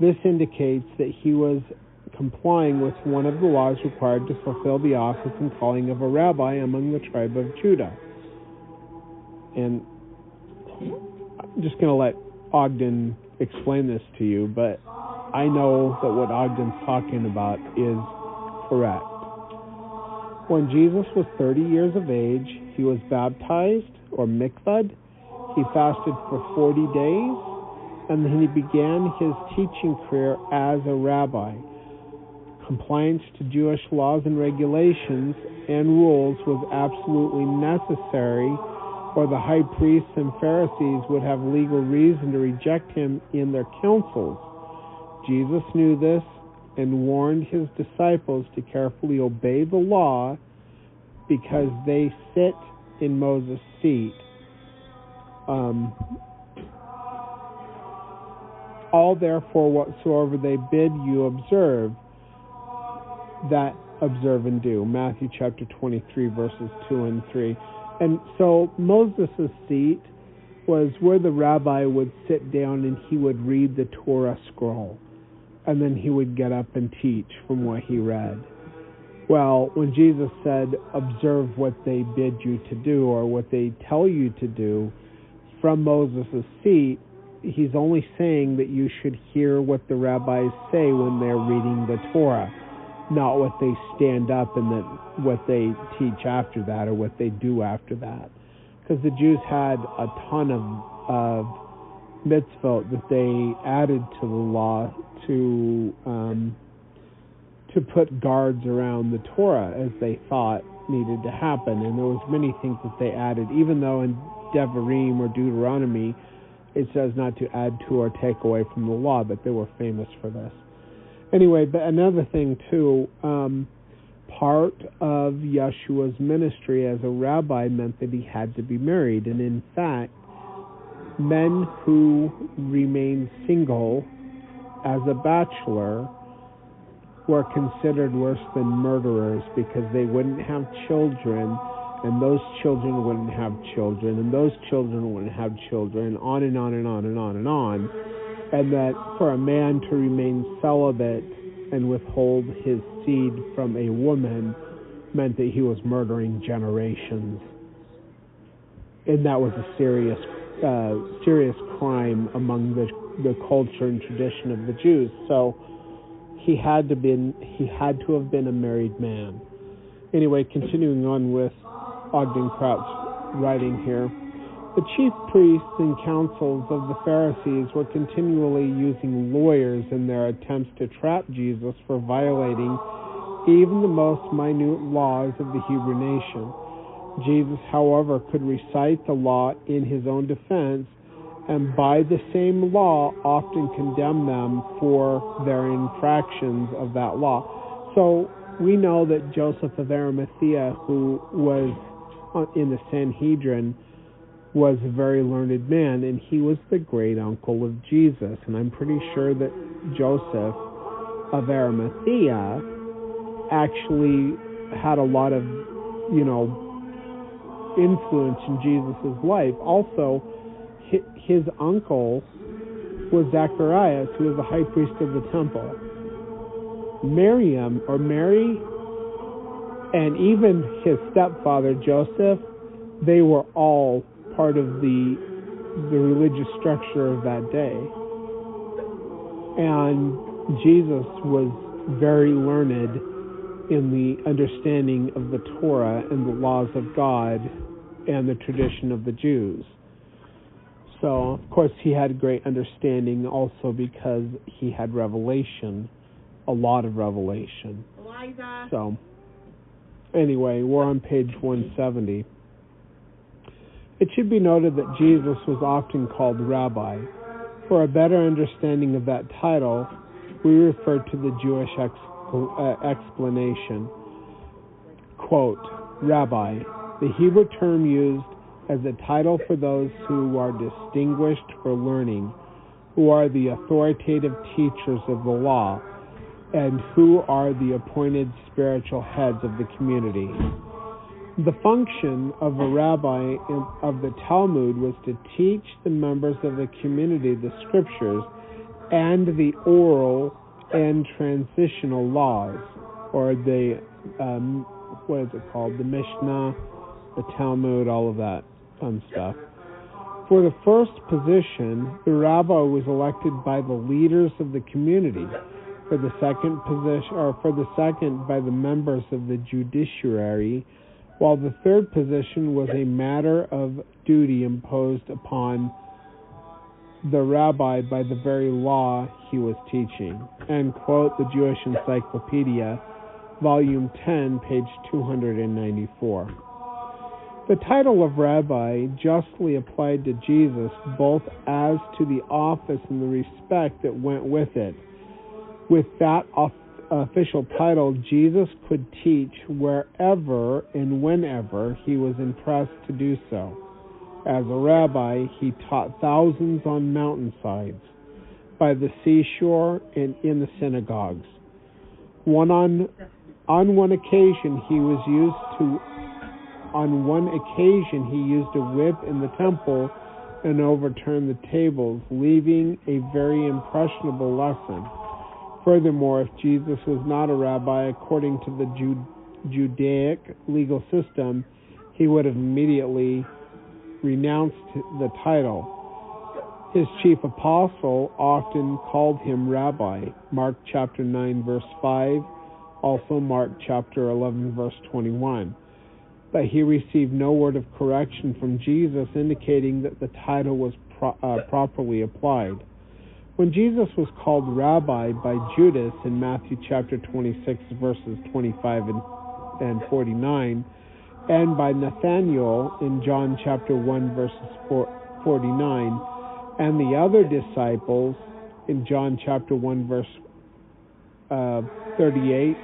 Speaker 1: This indicates that he was complying with one of the laws required to fulfill the office and calling of a rabbi among the tribe of Judah. And I'm just going to let Ogden explain this to you, but I know that what Ogden's talking about is correct. When Jesus was 30 years of age, he was baptized, or mikvahd. He fasted for 40 days, and then he began his teaching career as a rabbi. Compliance to Jewish laws and regulations and rules was absolutely necessary, or the high priests and Pharisees would have legal reason to reject him in their councils. Jesus knew this and warned his disciples to carefully obey the law because they sit in Moses' seat. All therefore whatsoever they bid you observe, that observe and do. Matthew chapter 23 verses 2 and 3. And so Moses' seat was where the rabbi would sit down and he would read the Torah scroll. And then he would get up and teach from what he read. Well, when Jesus said, observe what they bid you to do or what they tell you to do, from Moses' seat, he's only saying that you should hear what the rabbis say when they're reading the Torah, not what they stand up and then what they teach after that or what they do after that. Because the Jews had a ton of mitzvot that they added to the law to put guards around the Torah as they thought needed to happen. And there was many things that they added, even though in Devarim or Deuteronomy it says not to add to or take away from the law, but they were famous for this. Anyway, but another thing too, part of Yeshua's ministry as a rabbi meant that he had to be married. And in fact, men who remained single as a bachelor were considered worse than murderers because they wouldn't have children, and those children wouldn't have children, and those children wouldn't have children, on and on and on and on and on. And that for a man to remain celibate and withhold his seed from a woman meant that he was murdering generations. And that was a serious crime among the culture and tradition of the Jews. So he had to have been a married man. Anyway, continuing on with Ogden Kraut's writing here. The chief priests and councils of the Pharisees were continually using lawyers in their attempts to trap Jesus for violating even the most minute laws of the Hebrew nation. Jesus, however, could recite the law in his own defense, and by the same law often condemn them for their infractions of that law. So we know that Joseph of Arimathea, who was in the Sanhedrin, was a very learned man, and he was the great uncle of Jesus. And I'm pretty sure that Joseph of Arimathea actually had a lot of, influence in Jesus' life. Also, his uncle was Zacharias, who was the high priest of the temple. Mary, and even his stepfather Joseph, they were all part of the religious structure of that day. And Jesus was very learned in the understanding of the Torah and the laws of God and the tradition of the Jews. So, of course, he had great understanding also because he had revelation, a lot of revelation.
Speaker 3: Eliza.
Speaker 1: So, anyway, we're on page 170. It should be noted that Jesus was often called Rabbi. For a better understanding of that title, we refer to the Jewish explanation. Quote, Rabbi, the Hebrew term used as a title for those who are distinguished for learning, who are the authoritative teachers of the law, and who are the appointed spiritual heads of the community. The function of a rabbi of the Talmud was to teach the members of the community the scriptures and the oral and transitional laws, or the, the Mishnah, the Talmud, all of that fun stuff. For the first position, the rabbi was elected by the leaders of the community. For the second, by the members of the judiciary, while the third position was a matter of duty imposed upon the rabbi by the very law he was teaching. End quote, the Jewish Encyclopedia, Volume 10, page 294. The title of rabbi justly applied to Jesus both as to the office and the respect that went with it. With that official title, Jesus could teach wherever and whenever he was impressed to do so. As a rabbi, he taught thousands on mountainsides, by the seashore, and in the synagogues. On one occasion, he used a whip in the temple and overturned the tables, leaving a very impressionable lesson. Furthermore, if Jesus was not a rabbi according to the Judaic legal system, he would have immediately renounced the title. His chief apostle often called him rabbi, Mark chapter 9, verse 5, also Mark chapter 11, verse 21. But he received no word of correction from Jesus, indicating that the title was properly applied. When Jesus was called rabbi by Judas in Matthew chapter 26, verses 25 and 49, and by Nathanael in John chapter 1, verses 49, and the other disciples in John chapter 1, verse 38,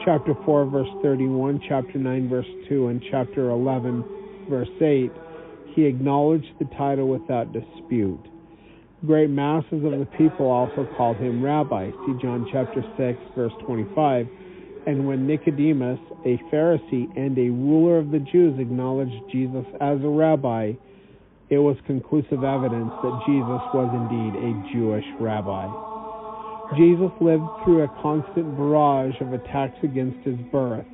Speaker 1: chapter 4, verse 31, chapter 9, verse 2, and chapter 11, verse 8, he acknowledged the title without dispute. Great masses of the people also called him rabbi. See John chapter 6, verse 25. And when Nicodemus, a Pharisee and a ruler of the Jews, acknowledged Jesus as a rabbi, it was conclusive evidence that Jesus was indeed a Jewish rabbi. Jesus lived through a constant barrage of attacks against his birth,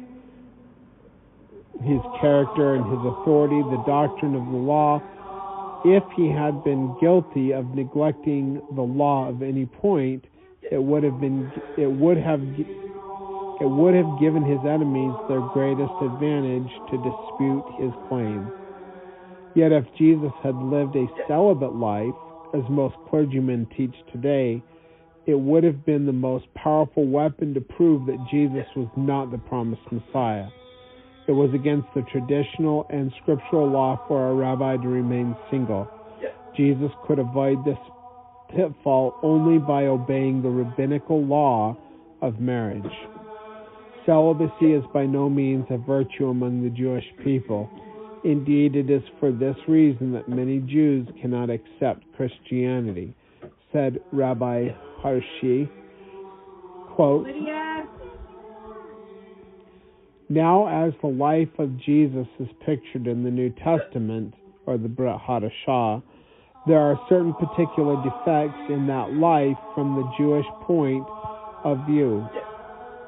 Speaker 1: his character and his authority, the doctrine of the law. If he had been guilty of neglecting the law of any point, it would have given his enemies their greatest advantage to dispute his claim. Yet if Jesus had lived a celibate life, as most clergymen teach today, it would have been the most powerful weapon to prove that Jesus was not the promised Messiah. It was against the traditional and scriptural law for a rabbi to remain single. Jesus could avoid this pitfall only by obeying the rabbinical law of marriage. Celibacy is by no means a virtue among the Jewish people. Indeed, it is for this reason that many Jews cannot accept Christianity, said Rabbi Harshi. Quote, now, as the life of Jesus is pictured in the New Testament, or the Brit Hadashah, there are certain particular defects in that life from the Jewish point of view.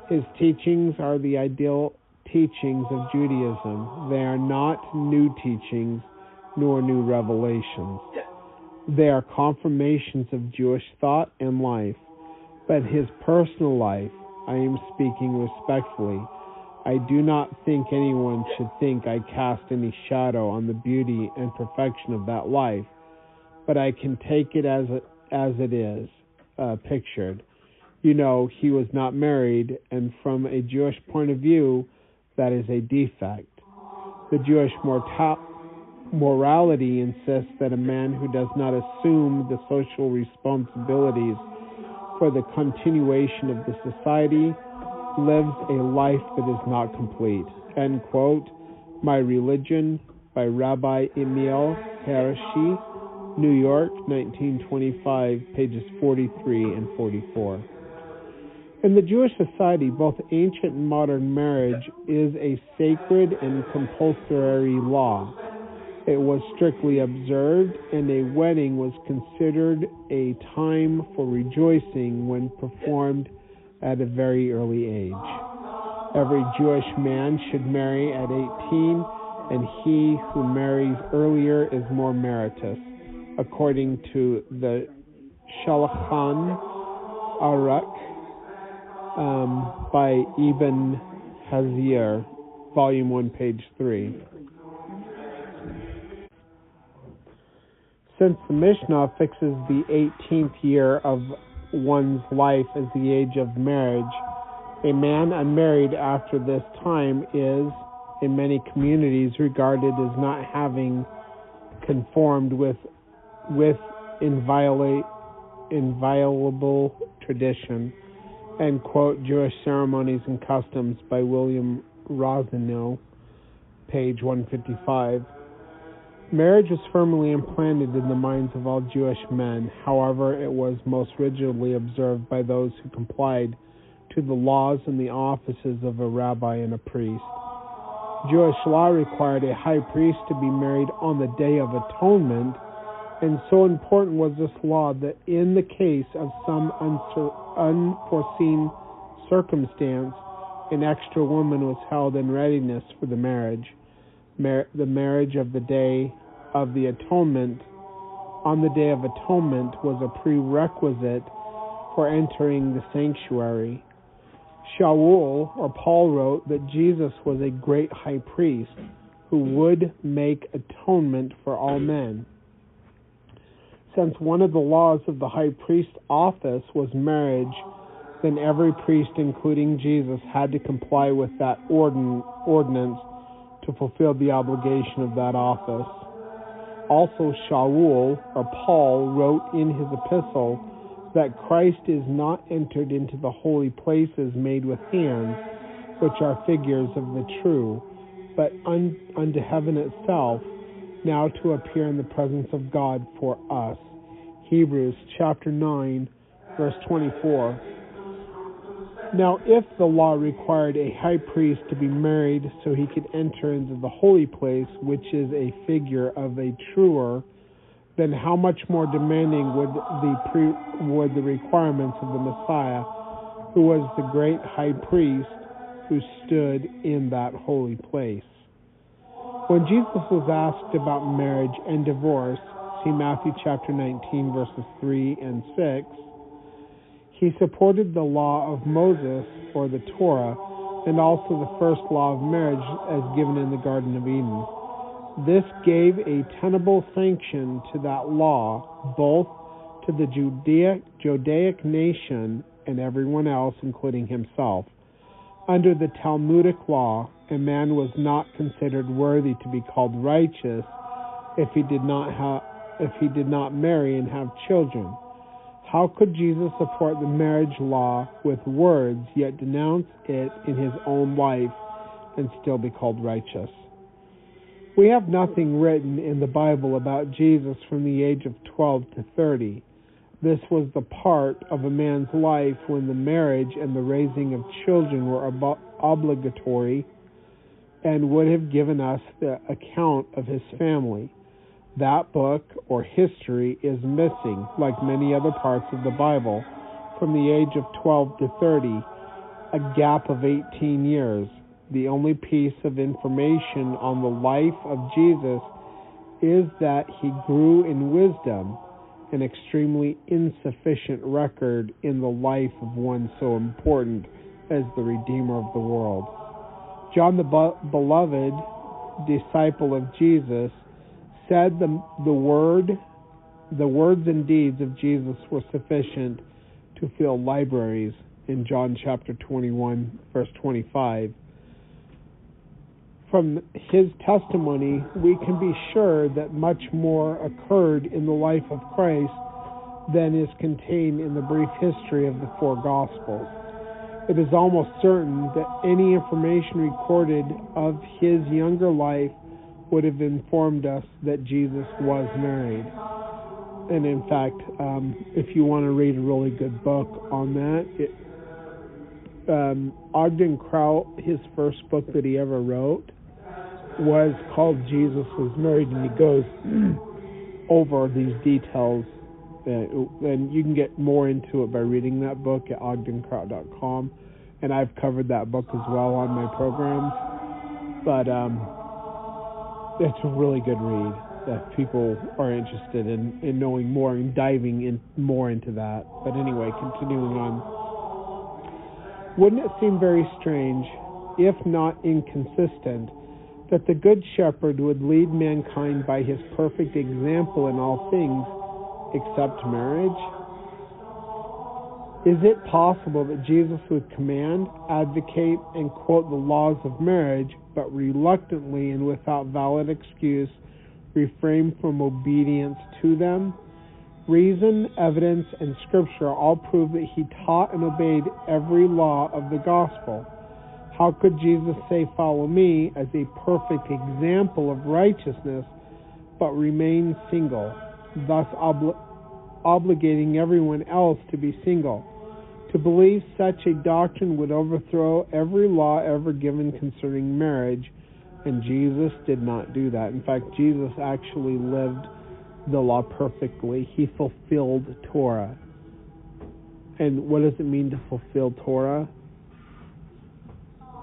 Speaker 1: His teachings are the ideal teachings of Judaism. They are not new teachings, nor new revelations. They are confirmations of Jewish thought and life. But his personal life, I am speaking respectfully, I do not think anyone should think I cast any shadow on the beauty and perfection of that life, but I can take it as it is pictured. You know, he was not married, and from a Jewish point of view, that is a defect. The Jewish morality insists that a man who does not assume the social responsibilities for the continuation of the society lives a life that is not complete. End quote. My Religion by Rabbi Emil Harashi, New York, 1925, pages 43 and 44. In the Jewish society, both ancient and modern marriage is a sacred and compulsory law. It was strictly observed, and a wedding was considered a time for rejoicing when performed at a very early age. Every Jewish man should marry at 18, and he who marries earlier is more meritorious, according to the Shulchan Aruch by Ibn Hazir, Volume 1, page 3. Since the Mishnah fixes the 18th year of one's life as the age of marriage, a man unmarried after this time is, in many communities, regarded as not having conformed with inviolable tradition. End quote. Jewish Ceremonies and Customs by William Rosenow, page 155. Marriage was firmly implanted in the minds of all Jewish men. However, it was most rigidly observed by those who complied to the laws and the offices of a rabbi and a priest. Jewish law required a high priest to be married on the Day of Atonement, and so important was this law that in the case of some unforeseen circumstance, an extra woman was held in readiness for the marriage. The marriage of the Day of the Atonement on the Day of Atonement was a prerequisite for entering the sanctuary. Shaul, or Paul, wrote that Jesus was a great high priest who would make atonement for all men. Since one of the laws of the high priest office was marriage, then every priest, including Jesus, had to comply with that ordinance to fulfill the obligation of that office. Also, Shaul, or Paul, wrote in his epistle that Christ is not entered into the holy places made with hands, which are figures of the true, but unto heaven itself, now to appear in the presence of God for us. Hebrews chapter 9, verse 24. Now, if the law required a high priest to be married so he could enter into the holy place, which is a figure of a truer, then how much more demanding would the requirements of the Messiah, who was the great high priest who stood in that holy place? When Jesus was asked about marriage and divorce, see Matthew chapter 19, verses 3 and 6, he supported the law of Moses, or the Torah, and also the first law of marriage as given in the Garden of Eden. This gave a tenable sanction to that law, both to the Judaic nation and everyone else, including himself. Under the Talmudic law, a man was not considered worthy to be called righteous if he did not marry and have children. How could Jesus support the marriage law with words, yet denounce it in his own life and still be called righteous? We have nothing written in the Bible about Jesus from the age of 12 to 30. This was the part of a man's life when the marriage and the raising of children were obligatory and would have given us the account of his family. That book, or history, is missing, like many other parts of the Bible, from the age of 12 to 30, a gap of 18 years. The only piece of information on the life of Jesus is that he grew in wisdom, an extremely insufficient record in the life of one so important as the Redeemer of the world. John, the beloved disciple of Jesus, said the words and deeds of Jesus were sufficient to fill libraries in John chapter 21, verse 25. From his testimony, we can be sure that much more occurred in the life of Christ than is contained in the brief history of the four Gospels. It is almost certain that any information recorded of his younger life would have informed us that Jesus was married. And in fact, if you want to read a really good book on that, Ogden Kraut, his first book that he ever wrote, was called Jesus Was Married, and he goes over these details. And you can get more into it by reading that book at ogdenkraut.com. And I've covered that book as well on my programs. But it's a really good read if people are interested in knowing more and diving more into that. But anyway, continuing on. Wouldn't it seem very strange, if not inconsistent, that the Good Shepherd would lead mankind by his perfect example in all things except marriage? Is it possible that Jesus would command, advocate, and quote the laws of marriage, but reluctantly and without valid excuse refrain from obedience to them? Reason, evidence, and Scripture all prove that he taught and obeyed every law of the gospel. How could Jesus say, "Follow me," as a perfect example of righteousness, but remain single, thus obligating everyone else to be single? To believe such a doctrine would overthrow every law ever given concerning marriage, and Jesus did not do that. In fact, Jesus actually lived the law perfectly. He fulfilled Torah. And what does it mean to fulfill Torah?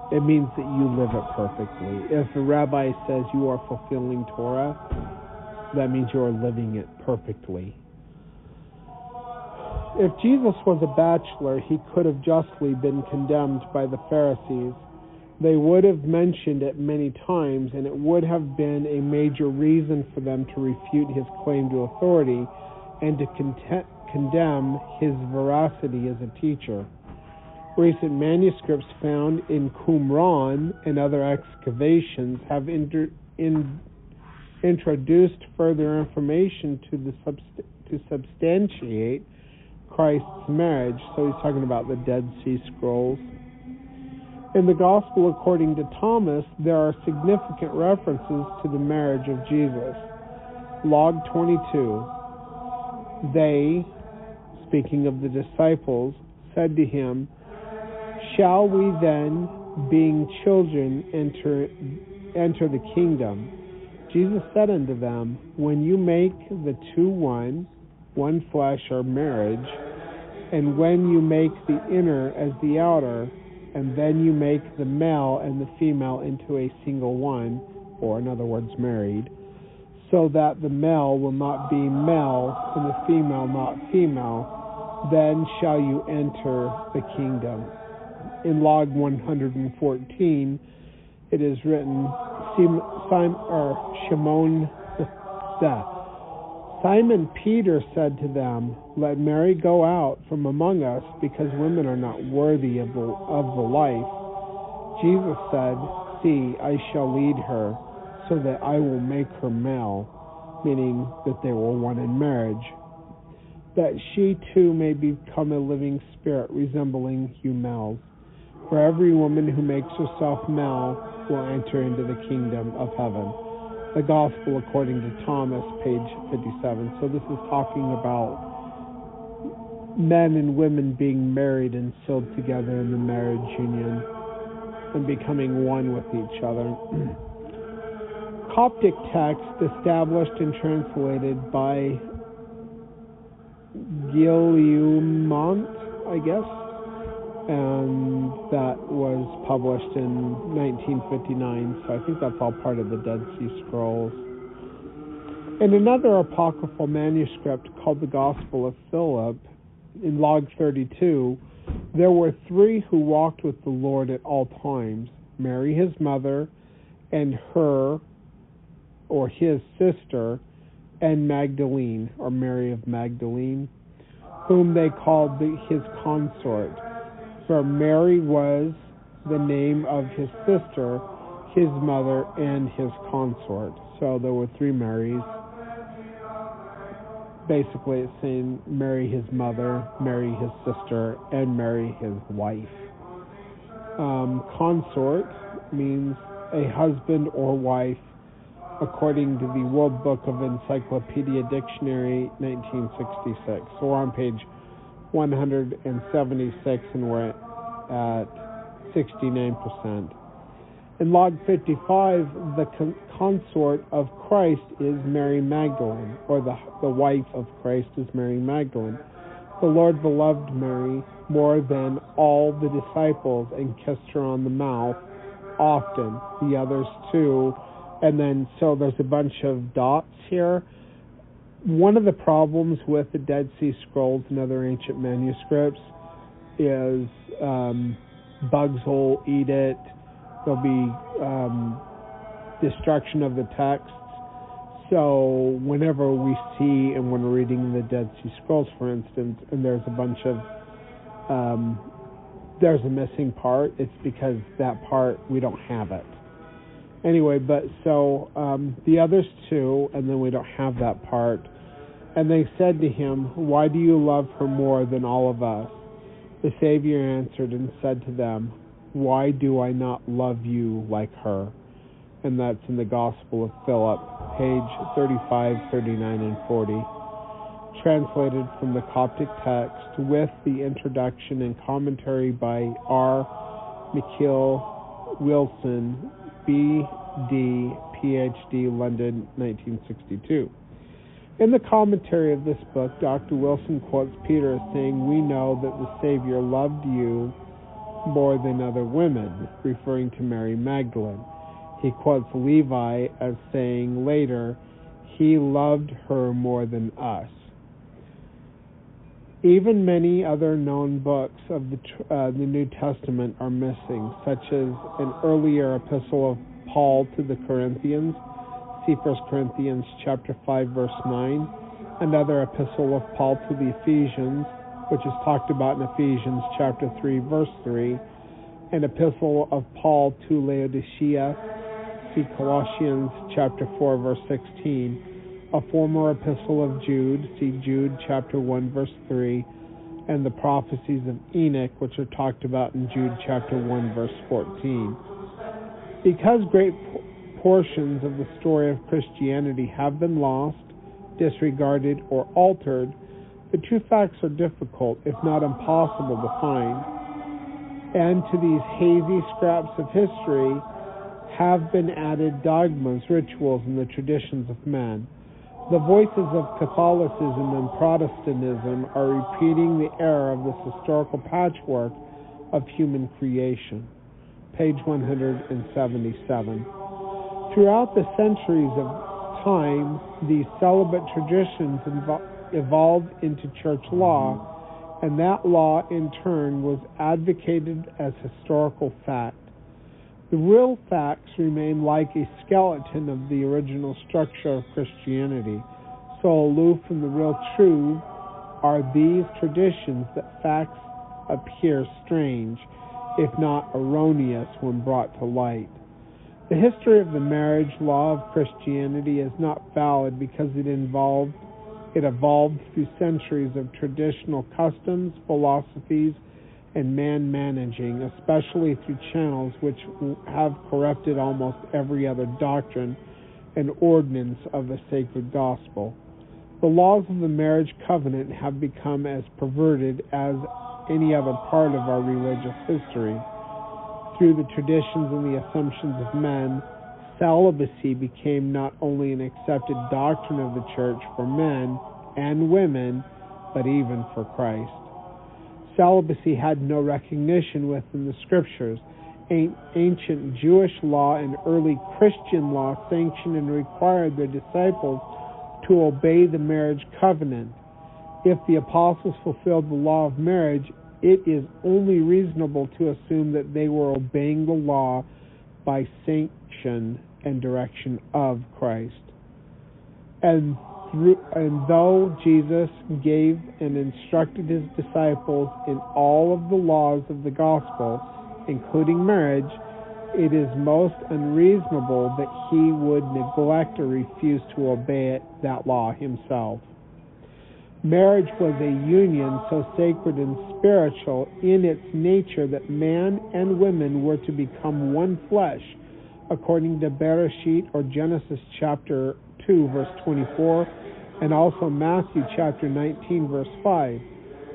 Speaker 1: It means that you live it perfectly. If a rabbi says you are fulfilling Torah, that means you are living it perfectly. If Jesus was a bachelor, he could have justly been condemned by the Pharisees. They would have mentioned it many times, and it would have been a major reason for them to refute his claim to authority and to condemn his veracity as a teacher. Recent manuscripts found in Qumran and other excavations have introduced further information to substantiate Christ's marriage. So he's talking about the Dead Sea Scrolls. In the Gospel according to Thomas, there are significant references to the marriage of Jesus. Log 22. They, speaking of the disciples, said to him, "Shall we then, being children, enter the kingdom?" Jesus said unto them, "When you make the two one flesh or marriage, and when you make the inner as the outer, and then you make the male and the female into a single one," or in other words, married, "so that the male will not be male and the female not female, then shall you enter the kingdom." In log 114, it is written, Simon Peter said to them, "Let Mary go out from among us, because women are not worthy of the life." Jesus said, "See, I shall lead her, so that I will make her male," meaning that they were one in marriage, "that she too may become a living spirit resembling you males. For every woman who makes herself male will enter into the kingdom of heaven." The Gospel according to Thomas, page 57. So this is talking about men and women being married and sealed together in the marriage union and becoming one with each other. Coptic text established and translated by Guilleumont, I guess, and that was published in 1959, so I think that's all part of the Dead Sea Scrolls. In another apocryphal manuscript called the Gospel of Philip, in log 32, there were three who walked with the Lord at all times, Mary his mother, and her, or his sister, and Magdalene, or Mary of Magdalene, whom they called his consort. For Mary was the name of his sister, his mother, and his consort. So there were three Marys. Basically, it's saying Mary his mother, Mary his sister, and Mary his wife. Consort means a husband or wife, according to the World Book of Encyclopedia Dictionary, 1966. So we're on page 176, and we're at 69%. In log 55, the consort of Christ is Mary Magdalene, or the wife of Christ is Mary Magdalene. The Lord beloved Mary more than all the disciples and kissed her on the mouth often, the others too. And then, so there's a bunch of dots here. One of the problems with the Dead Sea Scrolls and other ancient manuscripts is bugs will eat it. There'll be destruction of the text. So whenever we see, and when we're reading the Dead Sea Scrolls, for instance, and there's a bunch of, there's a missing part, it's because that part, we don't have it. Anyway, but so the others too, and then we don't have that part. And they said to him, "Why do you love her more than all of us?" The Savior answered and said to them, "Why do I not love you like her?" And that's in the Gospel of Philip, page 35, 39, and 40. Translated from the Coptic text with the introduction and commentary by R. McKeel Wilson, B.D., Ph.D., London, 1962. In the commentary of this book, Dr. Wilson quotes Peter as saying, "We know that the Savior loved you more than other women," referring to Mary Magdalene. He quotes Levi as saying later, "He loved her more than us." Even many other known books of the New Testament are missing, such as an earlier epistle of Paul to the Corinthians, see 1 Corinthians chapter 5, verse 9, another epistle of Paul to the Ephesians, which is talked about in Ephesians chapter 3, verse 3, an epistle of Paul to Laodicea, see Colossians chapter 4, verse 16, a former epistle of Jude, see Jude chapter 1, verse 3, and the prophecies of Enoch, which are talked about in Jude chapter 1, verse 14. Because great portions of the story of Christianity have been lost, disregarded, or altered, the true facts are difficult, if not impossible, to find. And to these hazy scraps of history have been added dogmas, rituals, and the traditions of men. The voices of Catholicism and Protestantism are repeating the error of this historical patchwork of human creation. Page 177. Throughout the centuries of time, these celibate traditions evolved into church law, and that law in turn was advocated as historical fact. The real facts remain like a skeleton of the original structure of Christianity. So aloof from the real truth are these traditions that facts appear strange, if not erroneous, when brought to light. The history of the marriage law of Christianity is not valid because it evolved through centuries of traditional customs, philosophies, and man managing, especially through channels which have corrupted almost every other doctrine and ordinance of the sacred gospel. The laws of the marriage covenant have become as perverted as any other part of our religious history. Through the traditions and the assumptions of men, celibacy became not only an accepted doctrine of the church for men and women, but even for Christ. Celibacy had no recognition within the scriptures. Ancient Jewish law and early Christian law sanctioned and required their disciples to obey the marriage covenant. If the apostles fulfilled the law of marriage, it is only reasonable to assume that they were obeying the law by sanction and direction of Christ. And though Jesus gave and instructed his disciples in all of the laws of the gospel, including marriage, it is most unreasonable that he would neglect or refuse to obey that law himself. Marriage was a union so sacred and spiritual in its nature that man and women were to become one flesh, according to Bereshit or Genesis chapter 2 verse 24, and also Matthew chapter 19 verse 5.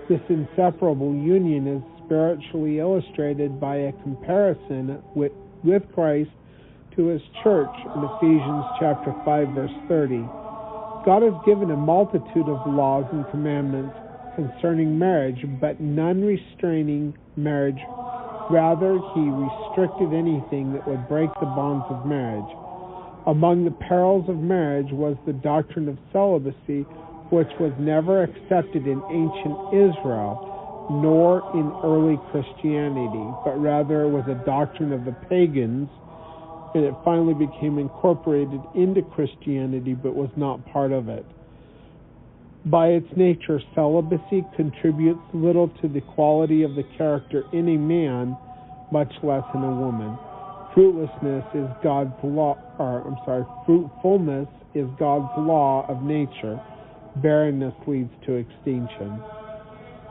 Speaker 1: This inseparable union is spiritually illustrated by a comparison with Christ to his church in Ephesians chapter 5 verse 30. God has given a multitude of laws and commandments concerning marriage, but none restraining marriage. Rather, he restricted anything that would break the bonds of marriage. Among the perils of marriage was the doctrine of celibacy, which was never accepted in ancient Israel, nor in early Christianity, but rather was a doctrine of the pagans, and it finally became incorporated into Christianity, but was not part of it. By its nature, celibacy contributes little to the quality of the character in a man, much less in a woman. Fruitfulness is God's law of nature. Barrenness leads to extinction.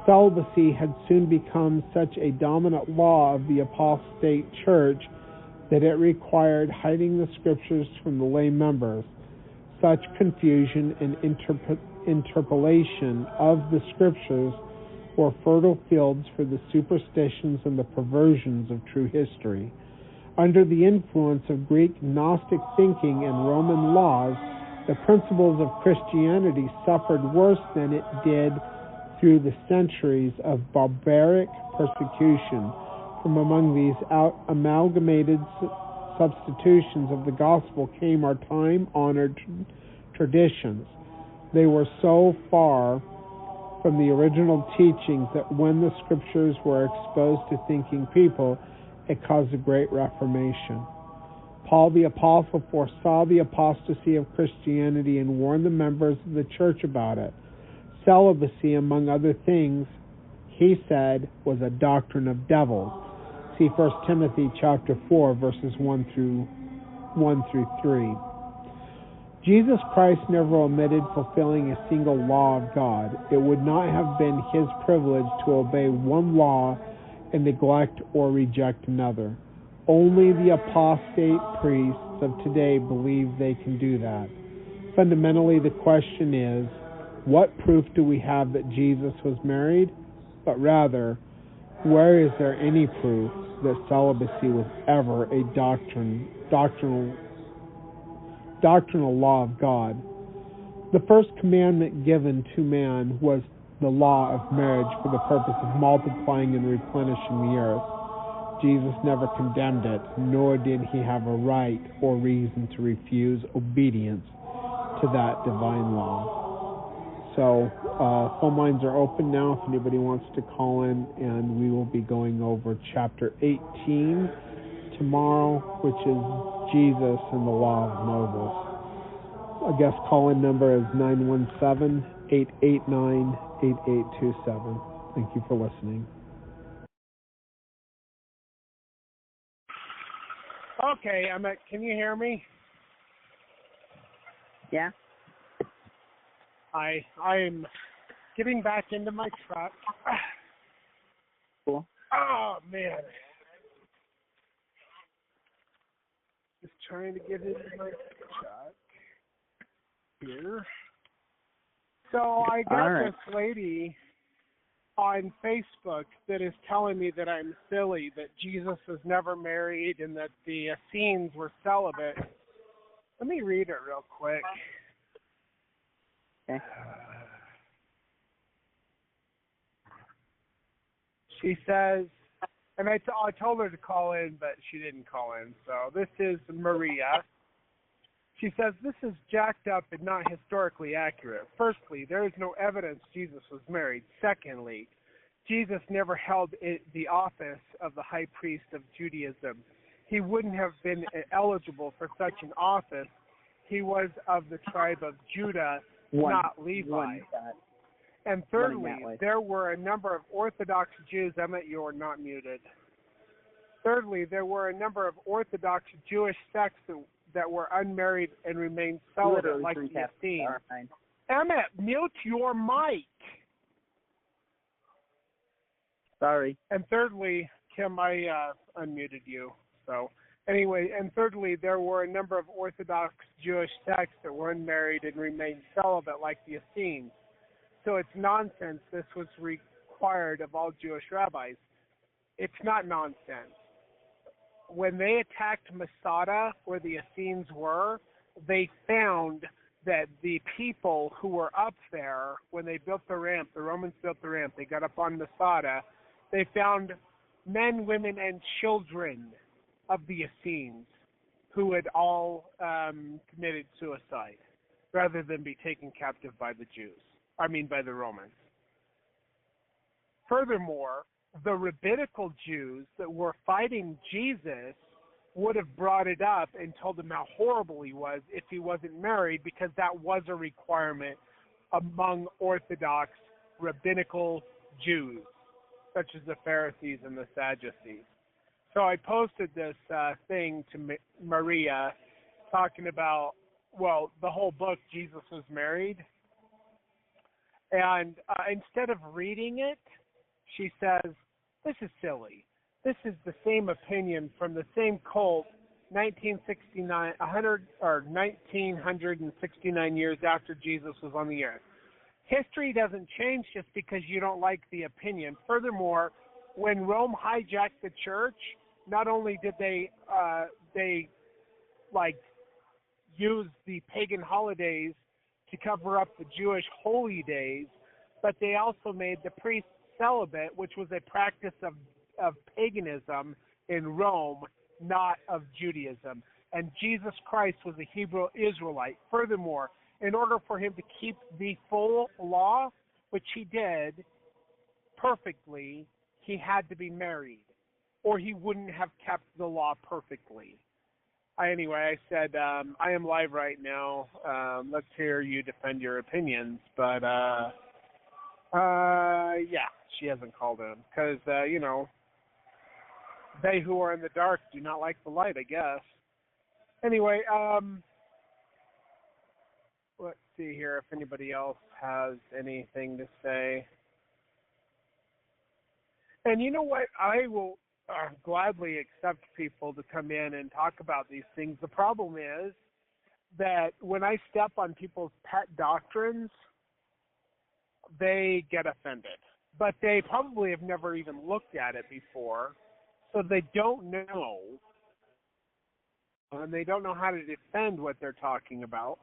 Speaker 1: Celibacy had soon become such a dominant law of the apostate church that it required hiding the scriptures from the lay members. Such confusion and interpolation of the scriptures were fertile fields for the superstitions and the perversions of true history. Under the influence of Greek Gnostic thinking and Roman laws, the principles of Christianity suffered worse than it did through the centuries of barbaric persecution. From among these amalgamated substitutions of the gospel came our time-honored traditions. They were so far from the original teachings that when the scriptures were exposed to thinking people, it caused a great reformation. Paul the Apostle foresaw the apostasy of Christianity and warned the members of the church about it. Celibacy, among other things, he said, was a doctrine of devils. See 1 Timothy chapter 4, verses 1 through 3. Jesus Christ never omitted fulfilling a single law of God. It would not have been his privilege to obey one law and neglect or reject another. Only the apostate priests of today believe they can do that. Fundamentally, the question is, what proof do we have that Jesus was married? But rather, where is there any proof that celibacy was ever a doctrinal law of God? The first commandment given to man was the law of marriage for the purpose of multiplying and replenishing the earth. Jesus never condemned it, nor did he have a right or reason to refuse obedience to that divine law. So, phone lines are open now if anybody wants to call in, and we will be going over chapter 18 tomorrow, which is Jesus and the Law of Moses. I guess call-in number is 917-889-8827. Thank you for listening. Okay, can you hear me?
Speaker 3: Yeah.
Speaker 1: I'm getting back into my truck.
Speaker 3: Cool.
Speaker 1: Oh, man. Just trying to get into my truck here. So I got this lady on Facebook that is telling me that I'm silly, that Jesus was never married and that the Essenes were celibate. Let me read it real quick.
Speaker 3: Okay.
Speaker 1: She says, and I told her to call in, but she didn't call in. So this is Maria. She says, this is jacked up and not historically accurate. Firstly, there is no evidence Jesus was married. Secondly, Jesus never held the office of the high priest of Judaism. he wouldn't have been eligible for such an office. He was of the tribe of Judah, not Levi. And thirdly, there were a number of Orthodox Jews. Emmett, you're not muted. Thirdly, there were a number of Orthodox Jewish sects that were unmarried and remained celibate, like the Essenes. Emmett, mute your mic.
Speaker 3: Sorry.
Speaker 1: And thirdly, Kim, I unmuted you. So anyway, and thirdly, there were a number of Orthodox Jewish sects that were unmarried and remained celibate, like the Essenes. So it's nonsense. This was required of all Jewish rabbis. It's not nonsense. When they attacked Masada, where the Essenes were, they found that the people who were up there, when they built the ramp, the Romans built the ramp, they got up on Masada, they found men, women, and children of the Essenes who had all committed suicide rather than be taken captive by the Romans. Furthermore, the rabbinical Jews that were fighting Jesus would have brought it up and told him how horrible he was if he wasn't married, because that was a requirement among Orthodox rabbinical Jews, such as the Pharisees and the Sadducees. So I posted this thing to Maria talking about, the whole book, Jesus Was Married. And instead of reading it, she says, this is silly. This is the same opinion from the same cult 1969 years after Jesus was on the earth. History doesn't change just because you don't like the opinion. Furthermore, when Rome hijacked the church, not only did they use the pagan holidays to cover up the Jewish holy days, but they also made the priests celibate, which was a practice of paganism in Rome, not of Judaism. And Jesus Christ was a Hebrew Israelite. Furthermore, in order for him to keep the full law, which he did perfectly, he had to be married, or he wouldn't have kept the law perfectly. Anyway, I said, I am live right now. Let's hear you defend your opinions. But, yeah, she hasn't called in because, they who are in the dark do not like the light, I guess. Anyway, let's see here if anybody else has anything to say. And you know what? I will gladly accept people to come in and talk about these things. The problem is that when I step on people's pet doctrines, they get offended. But they probably have never even looked at it before, so they don't know. And they don't know how to defend what they're talking about.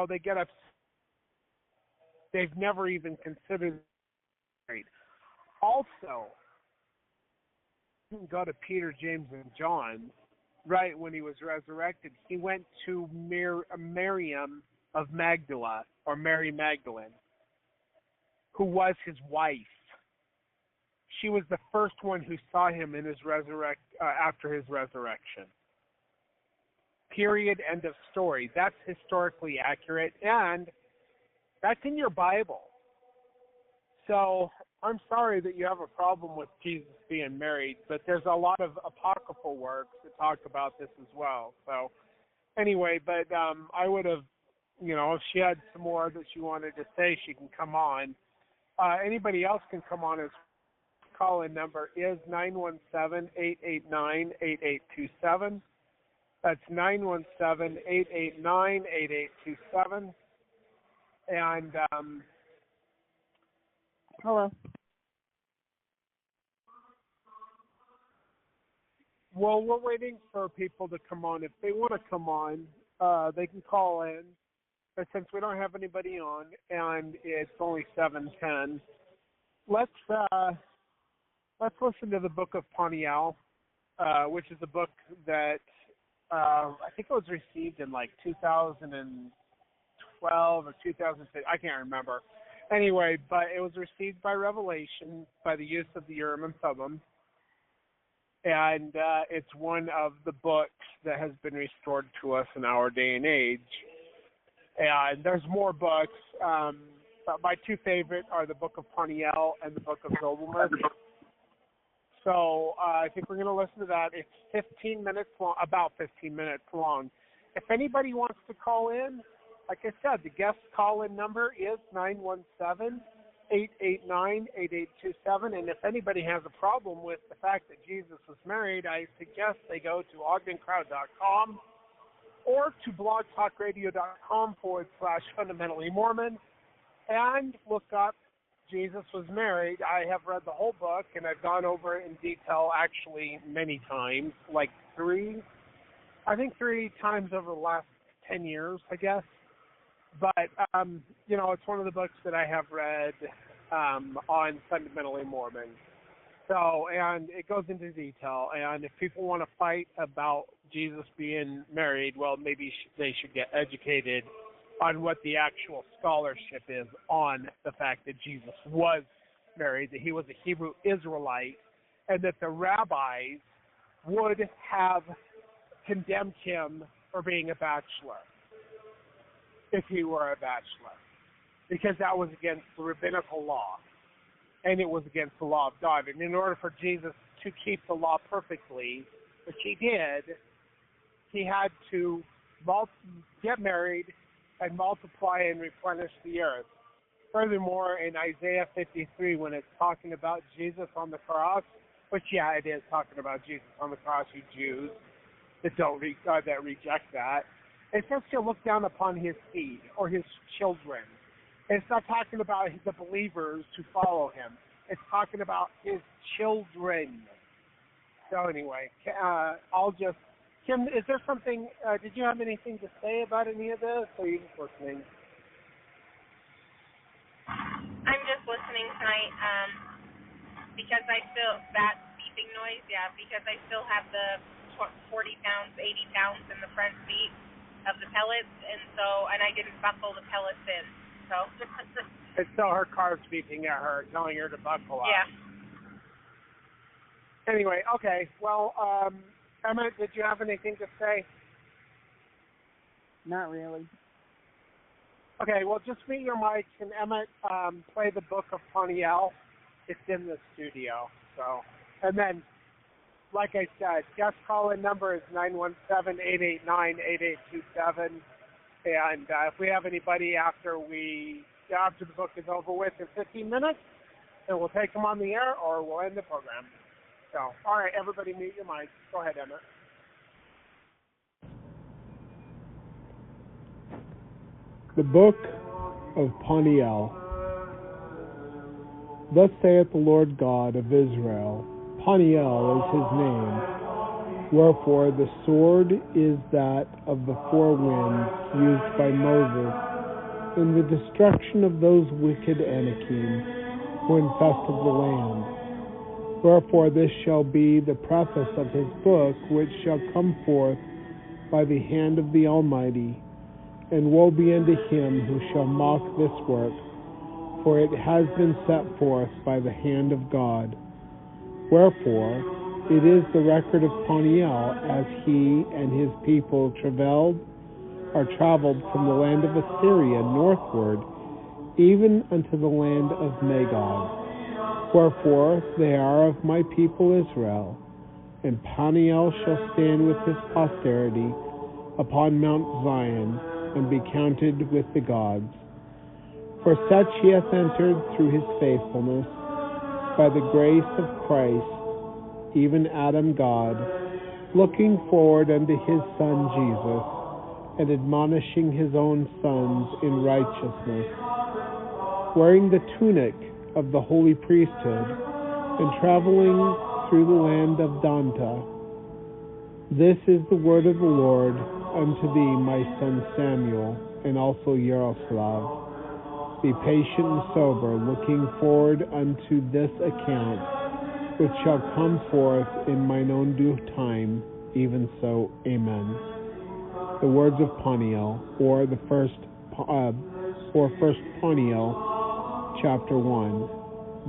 Speaker 1: They get upset. They've never even considered it. Also, he didn't go to Peter, James, and John right when he was resurrected. He went to Miriam of Magdala, or Mary Magdalene, who was his wife. She was the first one who saw him in his after his resurrection. Period. End of story. That's historically accurate, and that's in your Bible. So I'm sorry that you have a problem with Jesus being married, but there's a lot of apocryphal works that talk about this as well. So anyway, but I would have, if she had some more that she wanted to say, she can come on. Anybody else can come on. His call-in number is 917-889-8827. That's 917-889-8827. And
Speaker 3: hello.
Speaker 1: Well, we're waiting for people to come on. If they want to come on, they can call in. But since we don't have anybody on, and it's only 7:10, let's listen to the Book of Paniel, which is a book that I think it was received in 2012 or 2006. I can't remember. Anyway, but it was received by Revelation by the use of the Urim and Thummim. and it's one of the books that has been restored to us in our day and age. And there's more books, but my two favorite are the Book of Paniel and the Book of Zobelmuth. So I think we're going to listen to that. It's 15 minutes long, about 15 minutes long. If anybody wants to call in, like I said, the guest call-in number is 917-889-8827. And if anybody has a problem with the fact that Jesus was married, I suggest they go to ogdencrowd.com or to blogtalkradio.com/fundamentally Mormon and look up Jesus Was Married. I have read the whole book, and I've gone over it in detail actually many times, like three times over the last 10 years, I guess. But, it's one of the books that I have read on Fundamentally Mormon. So, and it goes into detail. And if people want to fight about Jesus being married, well, maybe they should get educated on what the actual scholarship is on the fact that Jesus was married, that he was a Hebrew Israelite, and that the rabbis would have condemned him for being a bachelor if he were a bachelor, because that was against the rabbinical law, and it was against the law of God. And in order for Jesus to keep the law perfectly, which he did, he had to get married and multiply and replenish the earth. Furthermore, in Isaiah 53, when it's talking about Jesus on the cross, which, yeah, it is talking about Jesus on the cross, you Jews that that reject that, it says to look down upon his seed or his children. It's not talking about the believers who follow him. It's talking about his children. So anyway, Kim, is there something, did you have anything to say about any of this, or are you just listening?
Speaker 4: I'm just listening tonight because I still, that beeping noise, because I still have the 40 pounds, 80 pounds in the front seat of the pellets, and I didn't buckle the pellets in, so.
Speaker 1: And so her car's beeping at her, telling her to buckle up.
Speaker 4: Yeah.
Speaker 1: Anyway, okay, well, Emma, did you have anything to say?
Speaker 3: Not really.
Speaker 1: Okay, well, just mute your mics and Emmett play the Book of Paniel. It's in the studio. So, and then, like I said, guest call-in number is 917-889-8827. And if we have anybody after the book is over with in 15 minutes, then we'll take them on the air or we'll end the program. So, all right, everybody mute your mics. Go ahead, Emmett. The Book of Paniel. Thus saith the Lord God of Israel, Paniel is his name. Wherefore the sword is that of the four winds used by Moses in the destruction of those wicked Anakim who infested the land. Wherefore this shall be the preface of his book, which shall come forth by the hand of the Almighty. And woe be unto him who shall mock this work, for it has been set forth by the hand of God. Wherefore it is the record of Paniel, as he and his people traveled from the land of Assyria northward, even unto the land of Magog. Wherefore they are of my people Israel, and Paniel shall stand with his posterity upon Mount Zion, and be counted with the gods. For such he hath entered through his faithfulness, by the grace of Christ, even Adam God, looking forward unto his Son Jesus, and admonishing his own sons in righteousness, wearing the tunic of the holy priesthood, and traveling through the land of Danta. This is the word of the Lord unto thee, my son Samuel, and also Yaroslav. Be patient and sober, looking forward unto this account, which shall come forth in mine own due time, even so, amen. The words of Paniel, or first Paniel, chapter 1,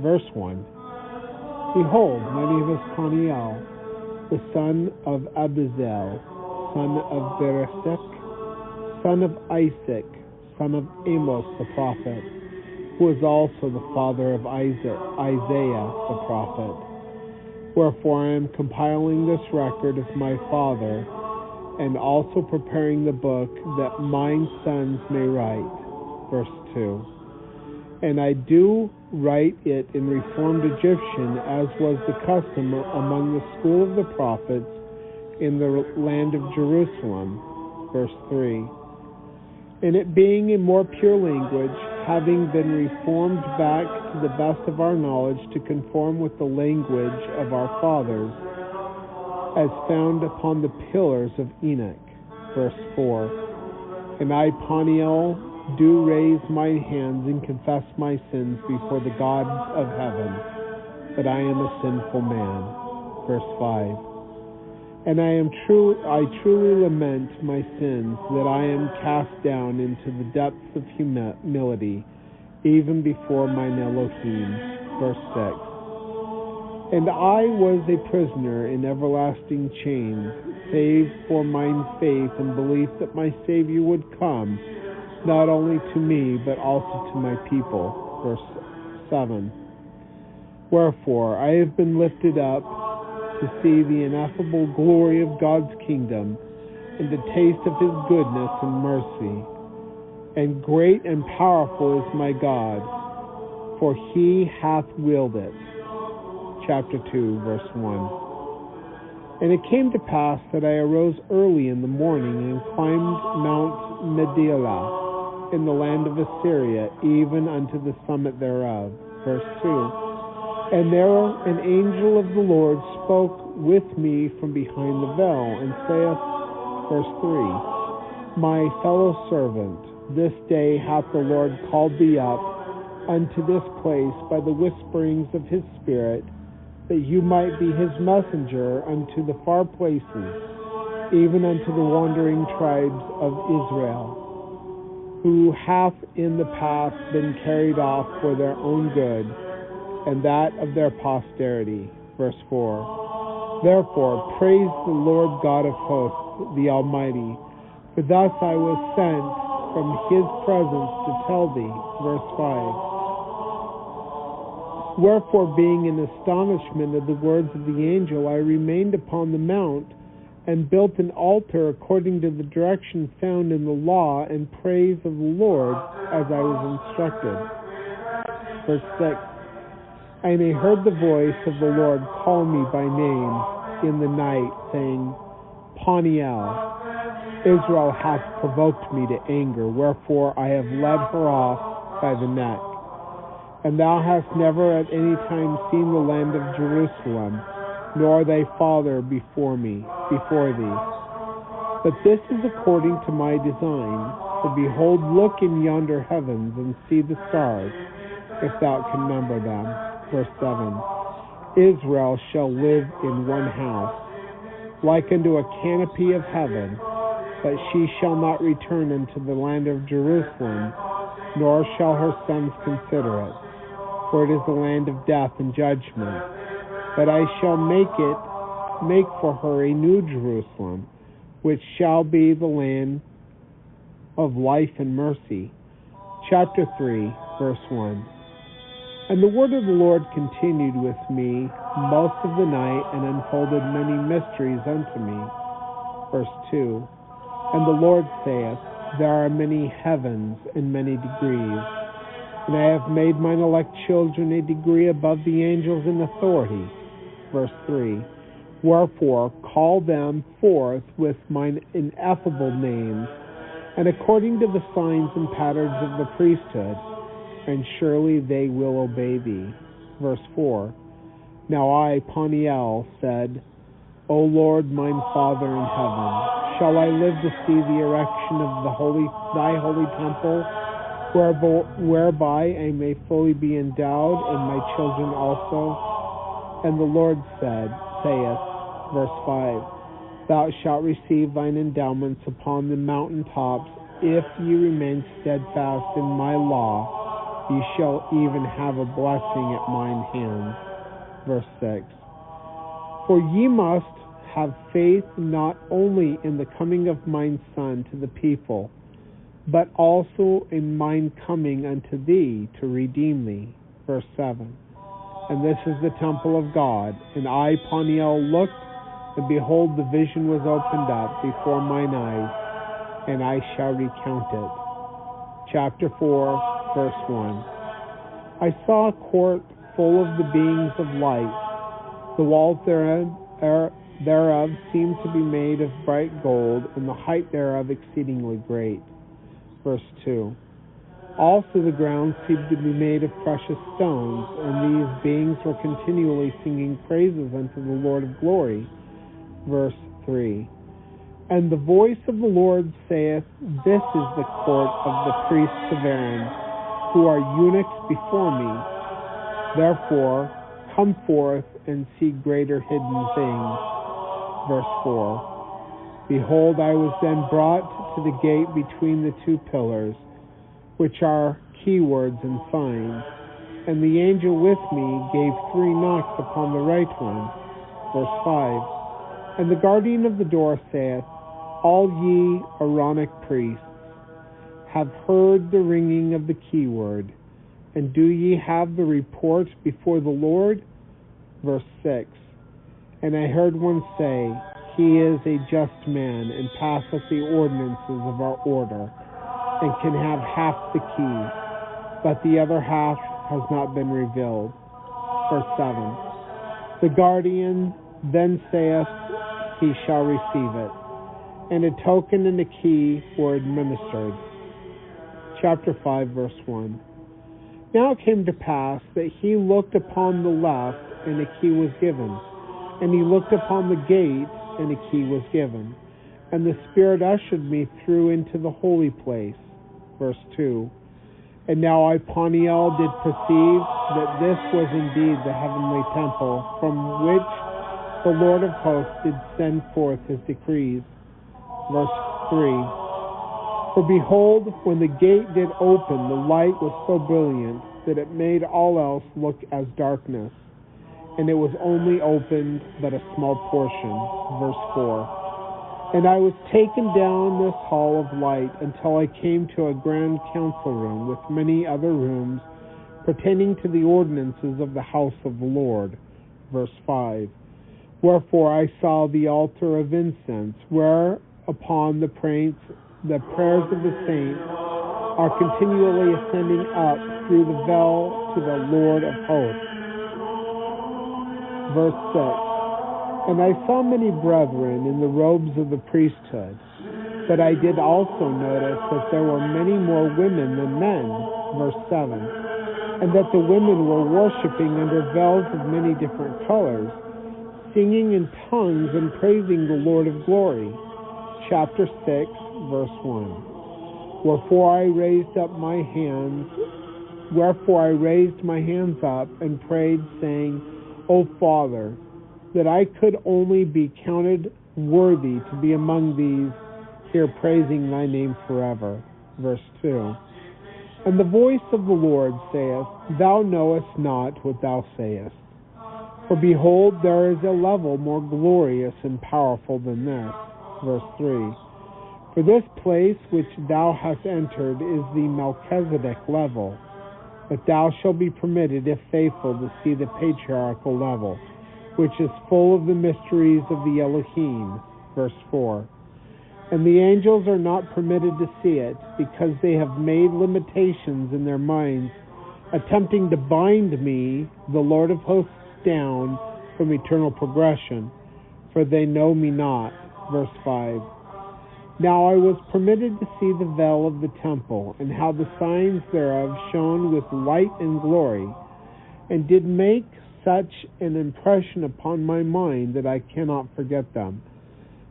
Speaker 1: verse 1. Behold, my name is Paniel, the son of Abizel, son of Beresek, son of Isaac, son of Amos the prophet, who was also the father of Isaiah the prophet. Wherefore I am compiling this record of my father, and also preparing the book that mine sons may write. Verse 2. And I do write it in Reformed Egyptian, as was the custom among the school of the prophets in the land of Jerusalem. Verse 3. And it being a more pure language, having been reformed back to the best of our knowledge to conform with the language of our fathers, as found upon the pillars of Enoch. Verse 4. And I, Paniel, do raise my hands and confess my sins before the gods of heaven, that I am a sinful man. Verse 5. And I truly lament my sins, that I am cast down into the depths of humility, even before mine Elohim. Verse 6. And I was a prisoner in everlasting chains, save for mine faith and belief that my Savior would come, not only to me, but also to my people. Verse 7. Wherefore I have been lifted up to see the ineffable glory of God's kingdom, and to taste of his goodness and mercy. And great and powerful is my God, for he hath willed it. Chapter 2, verse 1. And it came to pass that I arose early in the morning, and climbed Mount Medelah in the land of Assyria, even unto the summit thereof. Verse 2. And there an angel of the Lord spoke with me from behind the veil, and saith, verse 3, My fellow servant, this day hath the Lord called thee up unto this place by the whisperings of his Spirit, that you might be his messenger unto the far places, even unto the wandering tribes of Israel, who hath in the past been carried off for their own good, and that of their posterity. Verse 4. Therefore praise the Lord God of hosts, the Almighty, for thus I was sent from his presence to tell thee. Verse 5. Wherefore, being in astonishment of the words of the angel, I remained upon the mount, and built an altar according to the direction found in the law, and praise of the Lord, as I was instructed. Verse 6. And I heard the voice of the Lord call me by name in the night, saying, Paniel, Israel hath provoked me to anger, wherefore I have led her off by the neck. And thou hast never at any time seen the land of Jerusalem, nor thy father before thee. But this is according to my design. For behold, look in yonder heavens, and see the stars, if thou can number them. Verse 7. Israel shall live in one house, like unto a canopy of heaven, but she shall not return unto the land of Jerusalem, nor shall her sons consider it, for it is the land of death and judgment. But I shall make for her a new Jerusalem, which shall be the land of life and mercy. Chapter 3, verse 1. And the word of the Lord continued with me most of the night, and unfolded many mysteries unto me. Verse 2. And the Lord saith, There are many heavens and many degrees, and I have made mine elect children a degree above the angels in authority. Verse 3. Wherefore call them forth with mine ineffable names, and according to the signs and patterns of the priesthood, and surely they will obey thee. Verse 4. Now I, Paniel, said, O Lord, mine Father in heaven, shall I live to see the erection of thy holy temple, whereby I may fully be endowed, and my children also? And the Lord saith, verse 5, Thou shalt receive thine endowments upon the mountain tops, if ye remain steadfast in my law. Ye shall even have a blessing at mine hands. Verse 6. For ye must have faith not only in the coming of mine Son to the people, but also in mine coming unto thee to redeem thee. Verse 7. And this is the temple of God. And I, Paniel, looked, and behold, the vision was opened up before mine eyes, and I shall recount it. Chapter 4, verse 1. I saw a court full of the beings of light. The walls thereof seemed to be made of bright gold, and the height thereof exceedingly great. Verse 2. Also the ground seemed to be made of precious stones, and these beings were continually singing praises unto the Lord of glory. Verse 3. And the voice of the Lord saith, This is the court of the priests of Aaron, who are eunuchs before me. Therefore, come forth and see greater hidden things. Verse 4. Behold, I was then brought to the gate between the two pillars, which are keywords and signs. And the angel with me gave 3 knocks upon the right one. Verse 5. And the guardian of the door saith, All ye Aaronic priests have heard the ringing of the keyword, and do ye have the report before the Lord? Verse 6. And I heard one say, He is a just man, and passeth the ordinances of our order, and can have half the key, but the other half has not been revealed. Verse 7. The guardian then saith, He shall receive it, and a token and a key were administered. Chapter 5, verse 1. Now it came to pass that he looked upon the left, and a key was given. And he looked upon the gate, and a key was given. And the Spirit ushered me through into the holy place. Verse 2. And now I, Paniel, did perceive that this was indeed the heavenly temple, from which the Lord of hosts did send forth his decrees. Verse 3. For behold, when the gate did open, the light was so brilliant that it made all else look as darkness, and it was only opened but a small portion. Verse 4. And I was taken down this hall of light until I came to a grand council room with many other rooms pertaining to the ordinances of the house of the Lord. Verse 5. Wherefore I saw the altar of incense, whereupon the prayers of the saints are continually ascending up through the veil to the Lord of hosts. Verse 6. And I saw many brethren in the robes of the priesthood, but I did also notice that there were many more women than men. Verse 7. And that the women were worshiping under veils of many different colors, singing in tongues and praising the Lord of glory. Chapter 6, verse 1. Wherefore I raised my hands up and prayed, saying, O Father, that I could only be counted worthy to be among these here praising thy name forever. Verse 2. And the voice of the Lord saith, Thou knowest not what thou sayest. For behold, there is a level more glorious and powerful than this. Verse 3. For this place which thou hast entered is the Melchizedek level, but thou shalt be permitted, if faithful, to see the patriarchal level, which is full of the mysteries of the Elohim. Verse 4. And the angels are not permitted to see it, because they have made limitations in their minds, attempting to bind me, the Lord of hosts, down from eternal progression, for they know me not. Verse 5. Now I was permitted to see the veil of the temple, and how the signs thereof shone with light and glory, and did make such an impression upon my mind that I cannot forget them.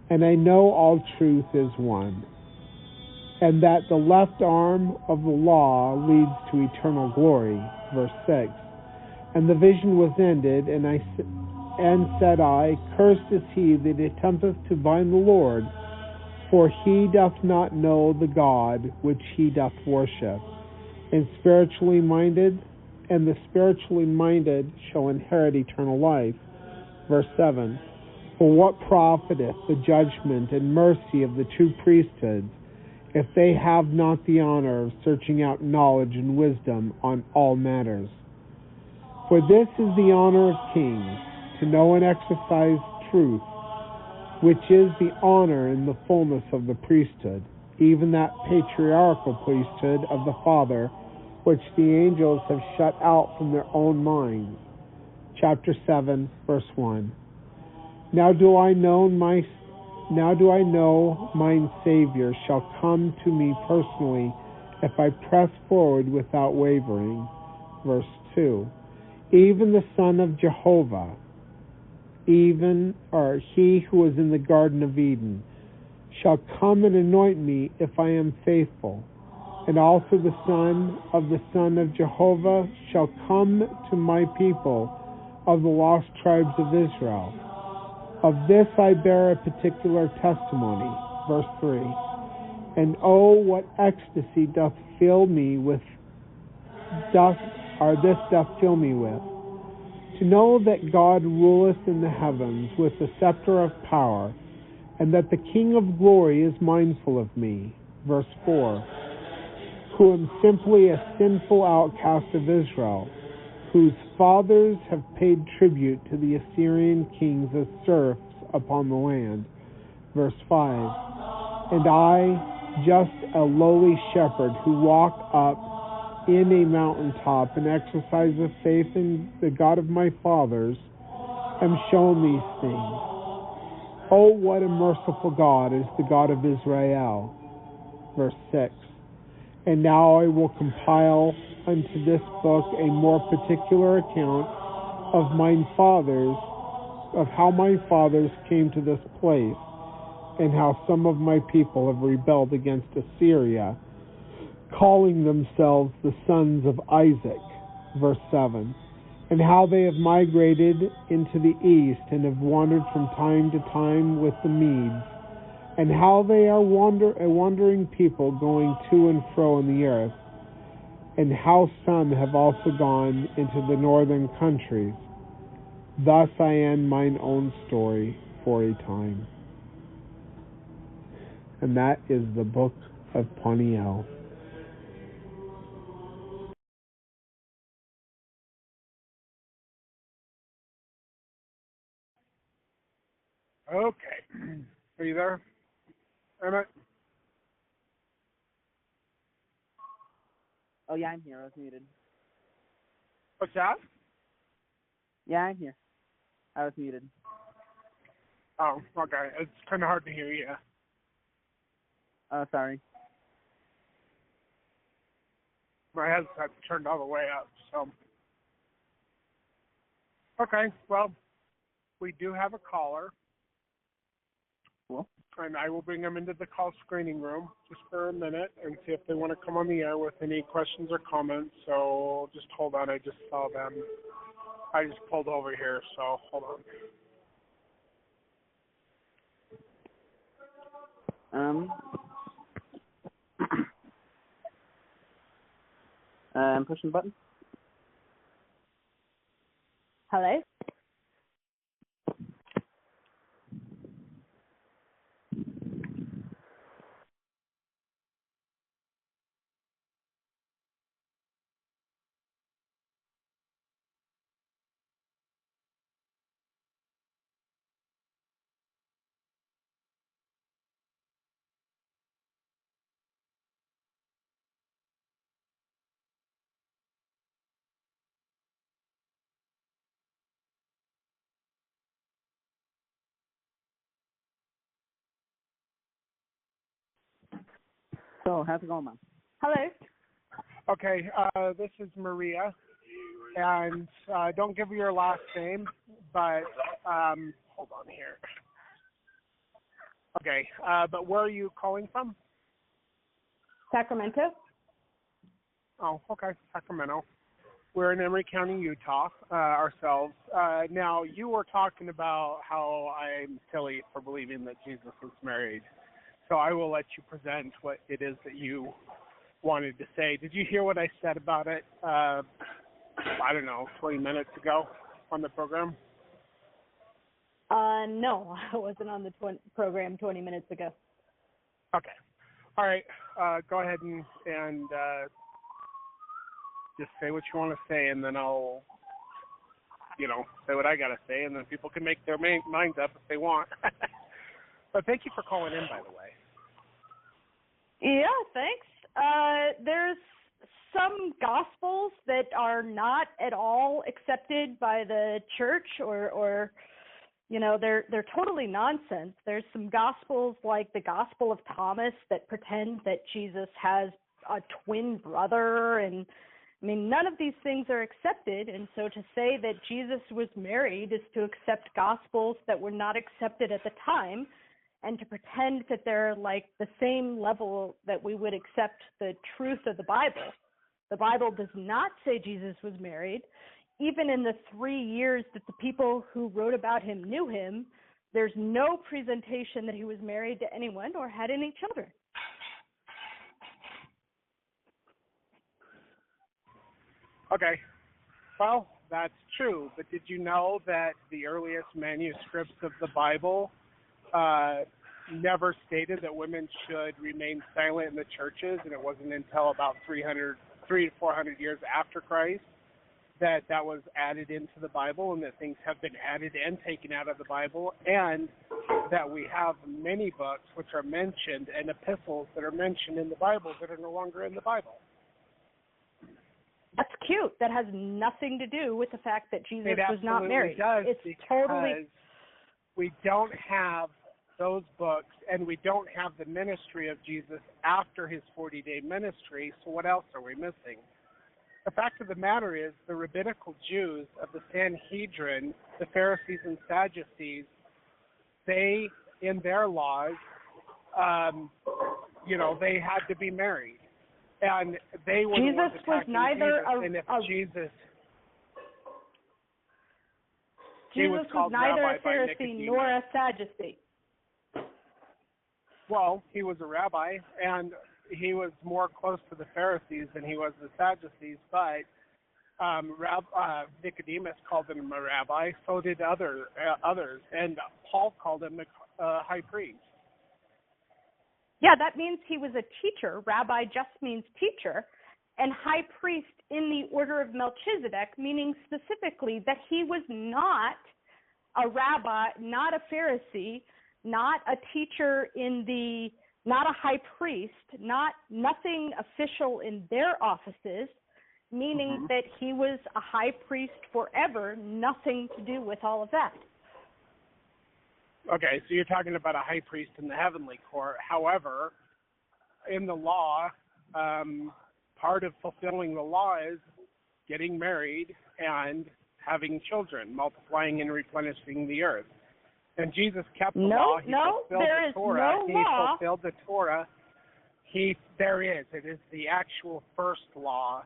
Speaker 1: And I know all truth is one, and that the left arm of the law leads to eternal glory. Verse 6. And the vision was ended, and said I, Cursed is he that attempteth to bind the Lord, for he doth not know the God which he doth worship. And the spiritually minded shall inherit eternal life. Verse 7. For what profiteth the judgment and mercy of the true priesthoods, if they have not the honor of searching out knowledge and wisdom on all matters? For this is the honor of kings, to know and exercise truth, which is the honor in the fullness of the priesthood, even that patriarchal priesthood of the Father, which the angels have shut out from their own minds. Chapter 7, verse 1. Now do I know mine Savior shall come to me personally if I press forward without wavering. Verse 2. Even the Son of Jehovah, he who was in the Garden of Eden, shall come and anoint me if I am faithful. And also the Son of Jehovah shall come to my people of the lost tribes of Israel. Of this I bear a particular testimony. Verse 3. And oh, what ecstasy doth fill me with, doth fill me with, to know that God ruleth in the heavens with the scepter of power, and that the King of glory is mindful of me. Verse 4. Who am simply a sinful outcast of Israel, whose fathers have paid tribute to the Assyrian kings as serfs upon the land. Verse 5. And I, just a lowly shepherd who walk up in a mountaintop and exercise of faith in the God of my fathers, am shown these things. Oh, what a merciful God is the God of Israel. Verse 6. And now I will compile unto this book a more particular account of how my fathers came to this place, and how some of my people have rebelled against Assyria, calling themselves the sons of Isaac. Verse 7. And how they have migrated into the east, and have wandered from time to time with the Medes, and how they are a wandering people going to and fro in the earth, and how some have also gone into the northern countries. Thus I end mine own story for a time. And that is the book of Paniel.
Speaker 5: Okay. Are you there, Emmett?
Speaker 3: Oh, yeah, I'm here. I was muted.
Speaker 5: What's that?
Speaker 3: Yeah, I'm here. I was muted.
Speaker 5: Oh, okay. It's kind of hard to hear you.
Speaker 3: Oh, sorry.
Speaker 5: My headset's turned all the way up, so. Okay, well, we do have a caller.
Speaker 3: Cool.
Speaker 5: And I will bring them into the call screening room just for a minute and see if they want to come on the air with any questions or comments. So just hold on. I just saw them. I just pulled over here, so hold on.
Speaker 3: I'm pushing the button.
Speaker 6: Hello?
Speaker 3: So, how's it going, Mom?
Speaker 6: Hello?
Speaker 5: Okay, this is Maria, and don't give me your last name, but hold on here. Okay, but where are you calling from?
Speaker 6: Sacramento?
Speaker 5: Oh, okay, Sacramento. We're in Emory County, Utah, ourselves. Now, you were talking about how I'm silly for believing that Jesus was married. So I will let you present what it is that you wanted to say. Did you hear what I said about it, 20 minutes ago on the program?
Speaker 6: No, I wasn't on the program 20 minutes ago.
Speaker 5: Okay. All right. Go ahead and just say what you want to say, and then I'll, say what I got to say, and then people can make their minds up if they want. But thank you for calling in, by the way.
Speaker 6: Yeah, thanks. There's some gospels that are not at all accepted by the church, or they're totally nonsense. There's some gospels like the Gospel of Thomas that pretend that Jesus has a twin brother, and none of these things are accepted. And so to say that Jesus was married is to accept gospels that were not accepted at the time, and to pretend that they're like the same level that we would accept the truth of the Bible. The Bible does not say Jesus was married. Even in the 3 years that the people who wrote about him knew him, there's no presentation that he was married to anyone or had any children.
Speaker 5: Okay. Well, that's true. But did you know that the earliest manuscripts of the Bible never stated that women should remain silent in the churches, and it wasn't until about 300 to 400 years after Christ that was added into the Bible, and that things have been added and taken out of the Bible, and that we have many books which are mentioned and epistles that are mentioned in the Bible that are no longer in the Bible.
Speaker 6: That's cute. That has nothing to do with the fact that Jesus was not married.
Speaker 5: It
Speaker 6: it's totally.
Speaker 5: We don't have those books, and we don't have the ministry of Jesus after his 40-day ministry, so what else are we missing? The fact of the matter is the rabbinical Jews of the Sanhedrin, the Pharisees and Sadducees, they, in their laws, they had to be married. And they were
Speaker 6: Jesus was neither
Speaker 5: Jesus
Speaker 6: was neither a Pharisee nor a Sadducee.
Speaker 5: Well, he was a rabbi, and he was more close to the Pharisees than he was the Sadducees, but Nicodemus called him a rabbi, so did others, and Paul called him a high priest.
Speaker 6: Yeah, that means he was a teacher. Rabbi just means teacher. And high priest in the order of Melchizedek, meaning specifically that he was not a rabbi, not a Pharisee, not a teacher not a high priest, nothing official in their offices, meaning that he was a high priest forever, nothing to do with all of that.
Speaker 5: Okay, so you're talking about a high priest in the heavenly court. However, in the law, part of fulfilling the law is getting married and having children, multiplying and replenishing the earth. And Jesus kept the law. He fulfilled the Torah.
Speaker 6: No law.
Speaker 5: He fulfilled the Torah. There is. It is the actual first law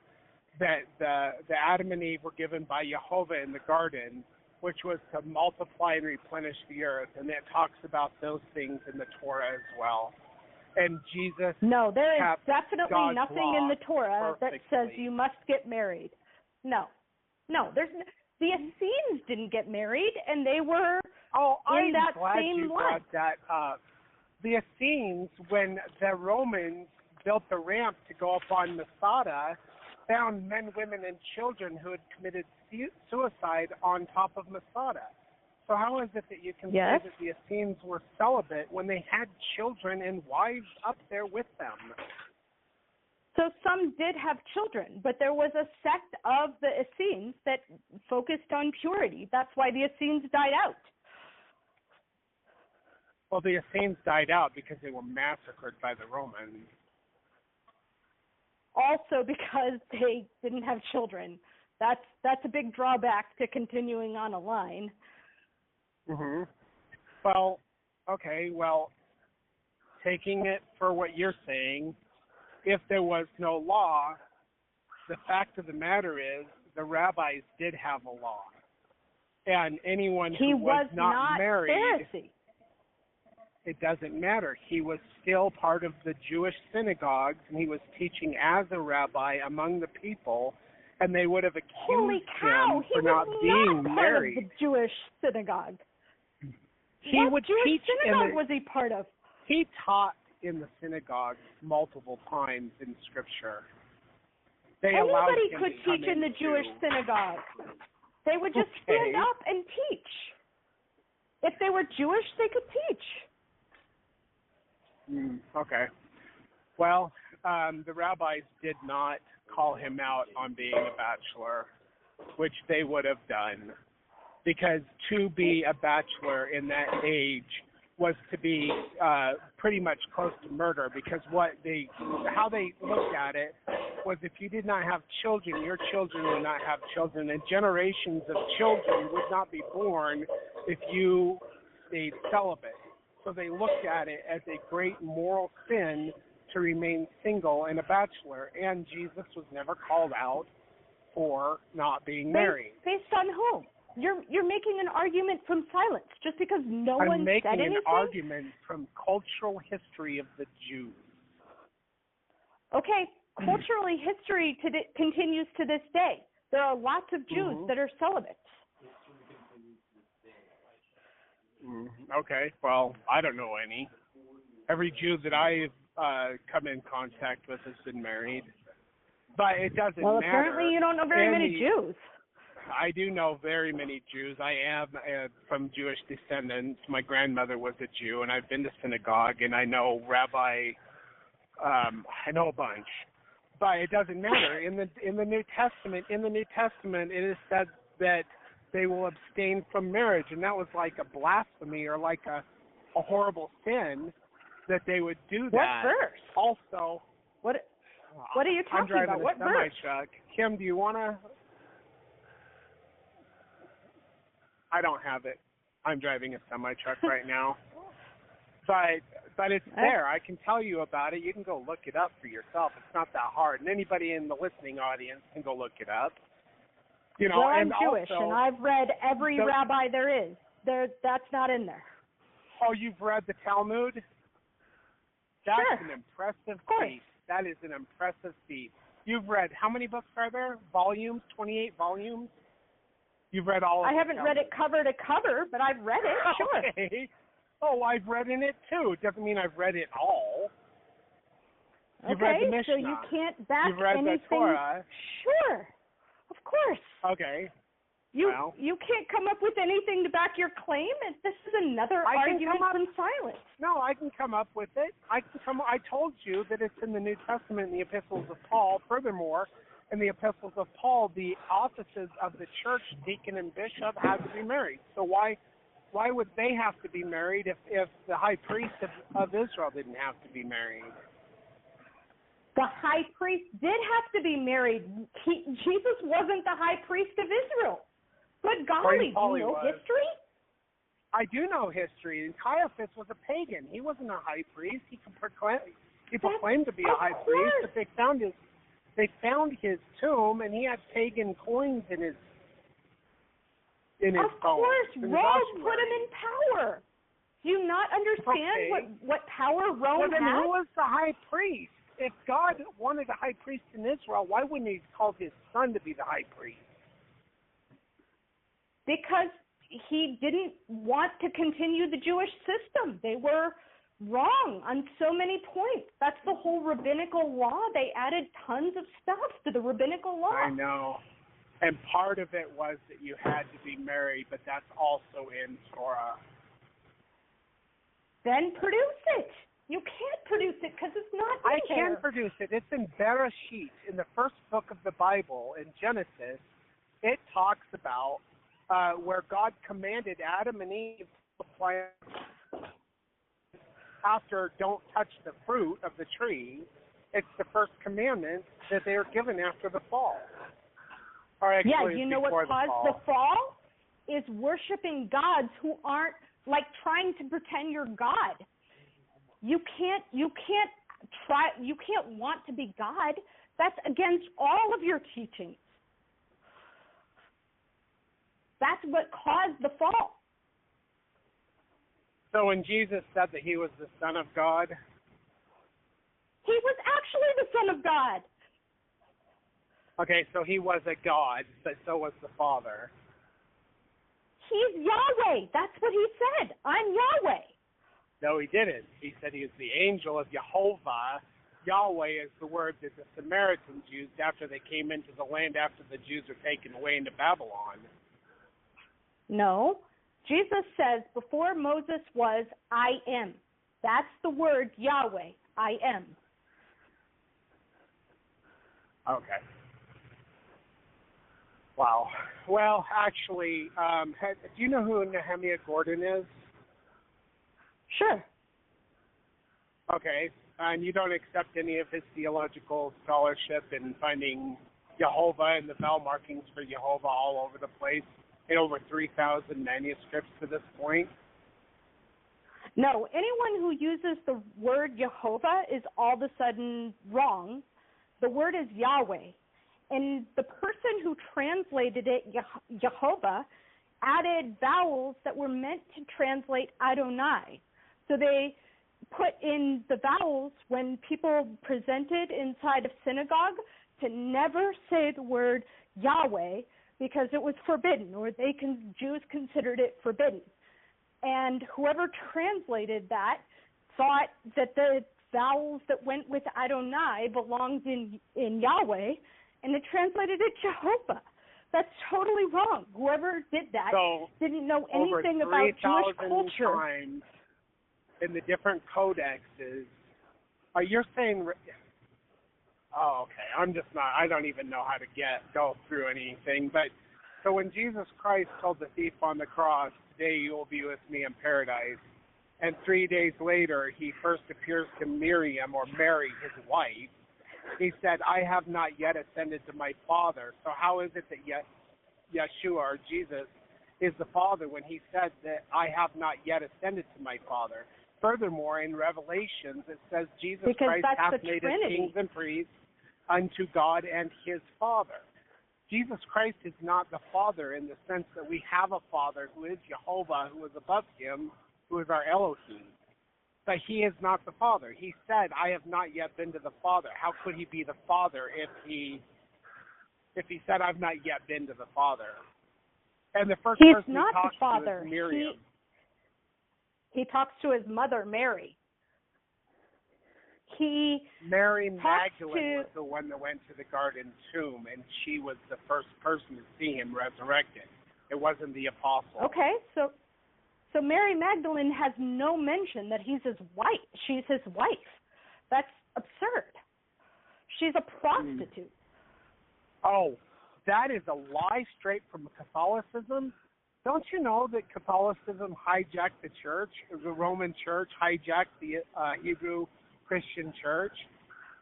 Speaker 5: that the Adam and Eve were given by Jehovah in the garden, which was to multiply and replenish the earth. And it talks about those things in the Torah as well. And Jesus
Speaker 6: No, there is definitely
Speaker 5: God's
Speaker 6: nothing in the Torah
Speaker 5: perfectly.
Speaker 6: that says you must get married. No, there's the Essenes didn't get married, and they were in that same line.
Speaker 5: I'm glad you brought that up. The Essenes, when the Romans built the ramp to go up on Masada, found men, women, and children who had committed suicide on top of Masada. So how is it that you can say that the Essenes were celibate when they had children and wives up there with them?
Speaker 6: So some did have children, but there was a sect of the Essenes that focused on purity. That's why the Essenes died out.
Speaker 5: Well, the Essenes died out because they were massacred by the Romans.
Speaker 6: Also because they didn't have children. That's a big drawback to continuing on a line.
Speaker 5: Mm-hmm. Well, okay, taking it for what you're saying, if there was no law, the fact of the matter is the rabbis did have a law. And anyone who was not married,
Speaker 6: Pharisee.
Speaker 5: It doesn't matter. He was still part of the Jewish synagogues, and he was teaching as a rabbi among the people, and they would have accused him for not being married.
Speaker 6: Part of the Jewish synagogue.
Speaker 5: would
Speaker 6: Jewish
Speaker 5: teach
Speaker 6: synagogue was he part of?
Speaker 5: He taught in the synagogue multiple times in Scripture.
Speaker 6: Anybody could teach in the Jewish synagogue. They would just stand up and teach. If they were Jewish, they could teach.
Speaker 5: Okay. Well, the rabbis did not call him out on being a bachelor, which they would have done, because to be a bachelor in that age was to be pretty much close to murder, because how they looked at it was if you did not have children, your children would not have children, and generations of children would not be born if you stayed celibate. So they looked at it as a great moral sin to remain single and a bachelor, and Jesus was never called out for not being married.
Speaker 6: Based on whom? You're making an argument from silence just because no one said anything?
Speaker 5: I'm making an argument from cultural history of the Jews.
Speaker 6: Okay, culturally, history continues to this day. There are lots of Jews that are celibate.
Speaker 5: Okay, well, I don't know any. Every Jew that I've come in contact with has been married. But it doesn't matter.
Speaker 6: Well, apparently you don't know very many Jews.
Speaker 5: I do know very many Jews. I am from Jewish descendants. My grandmother was a Jew, and I've been to synagogue, and I know Rabbi. I know a bunch, but it doesn't matter. In the New Testament, it is said that they will abstain from marriage, and that was like a blasphemy or like a horrible sin that they would do that.
Speaker 6: What verse?
Speaker 5: Also,
Speaker 6: what are you talking about? What verse?
Speaker 5: I'm driving a semi-truck. Kim, do you want to? I don't have it. I'm driving a semi-truck right now. But it's there. I can tell you about it. You can go look it up for yourself. It's not that hard. And anybody in the listening audience can go look it up. You know,
Speaker 6: well, I'm
Speaker 5: and
Speaker 6: Jewish,
Speaker 5: also,
Speaker 6: and I've read every rabbi there is. That's not in there.
Speaker 5: Oh, you've read the Talmud? That's an impressive feat. That is an impressive feat. You've read, how many books are there? Volumes? 28 volumes? You've read all of them.
Speaker 6: I haven't read it cover to cover, but I've read it, sure.
Speaker 5: Okay. Oh, I've read in it too. It doesn't mean I've read it all. You've read the Mishnah.
Speaker 6: So you can't back
Speaker 5: You've read
Speaker 6: anything.
Speaker 5: The Torah.
Speaker 6: Sure. Of course.
Speaker 5: Okay.
Speaker 6: You can't come up with anything to back your claim. This is another argument from silence.
Speaker 5: No, I can come up with it. I told you that it's in the New Testament in the epistles of Paul. Furthermore, in the epistles of Paul, the offices of the church, deacon and bishop, have to be married. So why would they have to be married if the high priest of Israel didn't have to be married?
Speaker 6: The high priest did have to be married. Jesus wasn't the high priest of Israel. Good golly, do you know history?
Speaker 5: I do know history. Caiaphas was a pagan. He wasn't a high priest. He proclaimed to be a high priest, but they found his tomb, and he had pagan coins in his
Speaker 6: Of course, Rome put him in power. Do you not understand what power Rome
Speaker 5: then
Speaker 6: had?
Speaker 5: Who was the high priest? If God wanted a high priest in Israel, why wouldn't he have called his son to be the high priest?
Speaker 6: Because he didn't want to continue the Jewish system. They were wrong on so many points. That's the whole rabbinical law. They added tons of stuff to the rabbinical law.
Speaker 5: I know. And part of it was that you had to be married, but that's also in Torah.
Speaker 6: Then produce it. You can't produce it because it's not in
Speaker 5: there. I can produce it. It's in Bereshit, in the first book of the Bible, in Genesis. It talks about where God commanded Adam and Eve to plant after don't touch the fruit of the tree. It's the first commandment that they are given after the fall.
Speaker 6: You know what caused the fall? Is worshiping gods who aren't like trying to pretend you're God. You can't want to be God. That's against all of your teachings. That's what caused the fall.
Speaker 5: So when Jesus said that he was the Son of God?
Speaker 6: He was actually the Son of God.
Speaker 5: Okay, so he was a God, but so was the Father.
Speaker 6: He's Yahweh. That's what he said. I'm Yahweh.
Speaker 5: No, he didn't. He said he is the angel of Jehovah. Yahweh is the word that the Samaritans used after they came into the land after the Jews were taken away into Babylon.
Speaker 6: No. Jesus says before Moses was, I am. That's the word Yahweh. I am.
Speaker 5: Okay. Wow. Well, actually, do you know who Nehemiah Gordon is?
Speaker 6: Sure.
Speaker 5: Okay. And you don't accept any of his theological scholarship in finding Jehovah and the bell markings for Jehovah all over the place in over 3,000 manuscripts to this point?
Speaker 6: No, anyone who uses the word Jehovah is all of a sudden wrong. The word is Yahweh. And the person who translated it, Jehovah, added vowels that were meant to translate Adonai. So they put in the vowels when people presented inside of synagogue to never say the word Yahweh because it was forbidden, or Jews considered it forbidden. And whoever translated that thought that the vowels that went with Adonai belonged in Yahweh, and it translated it Jehovah. That's totally wrong. Whoever did that didn't know anything about Jewish culture.
Speaker 5: Times in the different codexes, you're saying... Oh, okay. I don't even know how to go through anything. But so when Jesus Christ told the thief on the cross, today you will be with me in paradise, and 3 days later he first appears to Miriam, or Mary, his wife, he said, I have not yet ascended to my Father. So how is it that Yeshua, or Jesus, is the Father when he said that I have not yet ascended to my Father? Furthermore, in Revelations, it says Jesus Christ hath made us kings and priests unto God and his Father. Jesus Christ is not the Father in the sense that we have a Father who is Jehovah, who is above him, who is our Elohim. But he is not the Father. He said, I have not yet been to the Father. How could he be the Father if he said, I've not yet been to the Father? And the first person he talks to is Miriam.
Speaker 6: He talks to his mother, Mary.
Speaker 5: Mary Magdalene was the one that went to the garden tomb, and she was the first person to see him resurrected. It wasn't the apostle.
Speaker 6: Okay, so Mary Magdalene has no mention that he's his wife. She's his wife. That's absurd. She's a prostitute.
Speaker 5: Oh, that is a lie straight from Catholicism. Don't you know that Catholicism hijacked the church? The Roman church hijacked the Hebrew Christian church,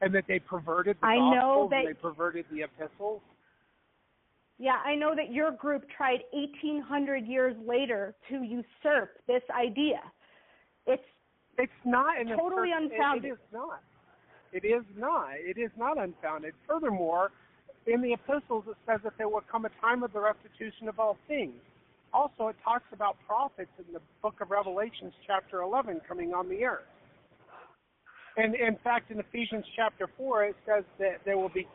Speaker 5: and that they perverted the Gospels and they perverted the epistles?
Speaker 6: Yeah, I know that your group tried 1,800 years later to usurp this idea. It's not totally unfounded.
Speaker 5: It is not. It is not. It is not unfounded. Furthermore, in the epistles it says that there will come a time of the restitution of all things. Also, it talks about prophets in the book of Revelations, chapter 11, coming on the earth. And in fact, in Ephesians chapter 4, it says that there will be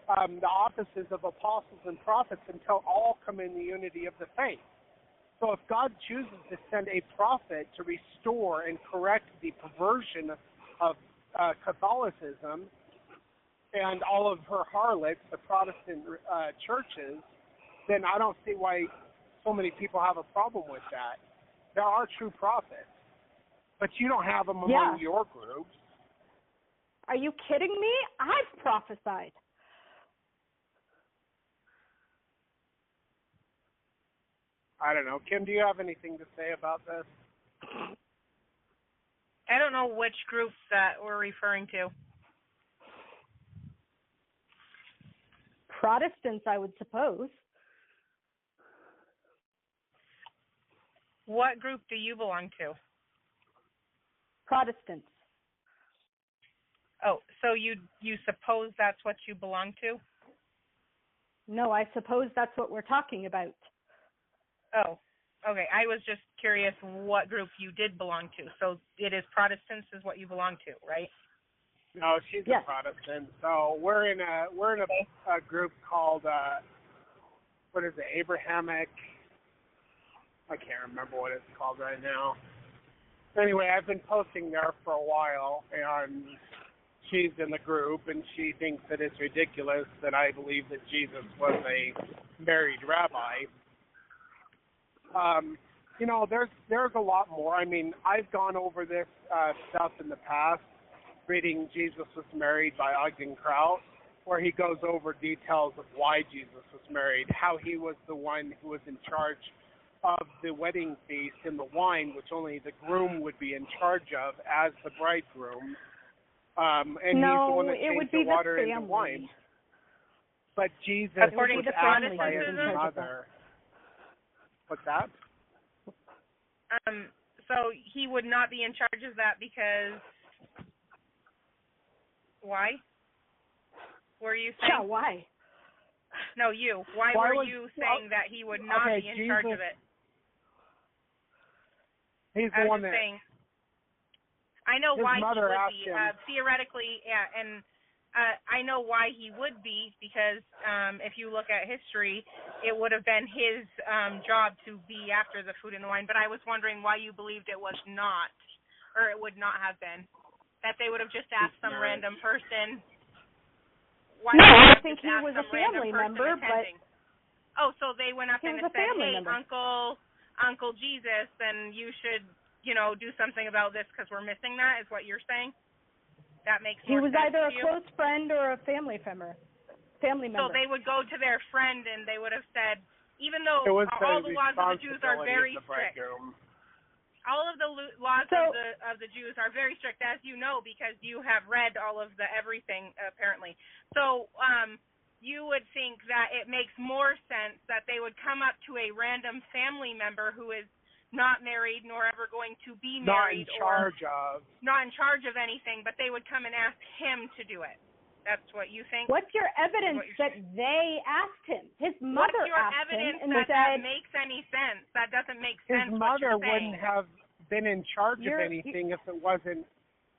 Speaker 5: the offices of apostles and prophets until all come in the unity of the faith. So if God chooses to send a prophet to restore and correct the perversion of Catholicism and all of her harlots, the Protestant churches, then I don't see why so many people have a problem with that. There are true prophets, but you don't have them among your groups.
Speaker 6: Are you kidding me? I've prophesied.
Speaker 5: I don't know. Kim, do you have anything to say about this?
Speaker 4: I don't know which group that we're referring to.
Speaker 6: Protestants, I would suppose.
Speaker 4: What group do you belong to?
Speaker 6: Protestants.
Speaker 4: Oh, so you suppose that's what you belong to?
Speaker 6: No, I suppose that's what we're talking about.
Speaker 4: Oh, okay. I was just curious what group you did belong to. So it is Protestants is what you belong to, right?
Speaker 5: No, she's a Protestant. So we're in a group called what is it? Abrahamic. I can't remember what it's called right now. Anyway, I've been posting there for a while, and she's in the group, and she thinks that it's ridiculous that I believe that Jesus was a married rabbi. You know, there's a lot more. I mean, I've gone over this stuff in the past, reading Jesus Was Married by Ogden Kraut, where he goes over details of why Jesus was married, how he was the one who was in charge of the wedding feast and the wine, which only the groom would be in charge of as the bridegroom. And he's the one that changed the water into wine. But Jesus
Speaker 4: according
Speaker 5: was
Speaker 4: to
Speaker 5: asked by his
Speaker 4: Protestantism?
Speaker 5: mother. What's that?
Speaker 4: So he would not be in charge of that because why? Were you saying?
Speaker 6: Yeah, why?
Speaker 4: No, you. Why were you saying that he would not be in charge of it?
Speaker 5: He's the one that.
Speaker 4: Saying, I know why he would be. Theoretically, yeah, and I know why he would be because if you look at history, it would have been his job to be after the food and the wine. But I was wondering why you believed it was not, or it would not have been, that they would have just asked some random person. Why
Speaker 6: no, I think he was a family member,
Speaker 4: attending? Oh, so they went up and said, "Hey,
Speaker 6: member.
Speaker 4: Uncle Jesus, then you should, do something about this because we're missing that." Is what you're saying? That makes more sense.
Speaker 6: He was either a
Speaker 4: to you?
Speaker 6: close friend or a family member.
Speaker 4: So they would go to their friend and they would have said, even though all the laws of the Jews are very strict. All of the laws of the Jews are very strict, as you know, because you have read all of the everything, apparently. So you would think that it makes more sense that they would come up to a random family member who is not married nor ever going to be married not in charge of anything, but they would come and ask him to do it. That's what you think?
Speaker 6: What's your evidence that they asked him? His mother asked him and said...
Speaker 4: that makes any sense? That doesn't make sense.
Speaker 5: His mother wouldn't have been in charge of anything if it wasn't,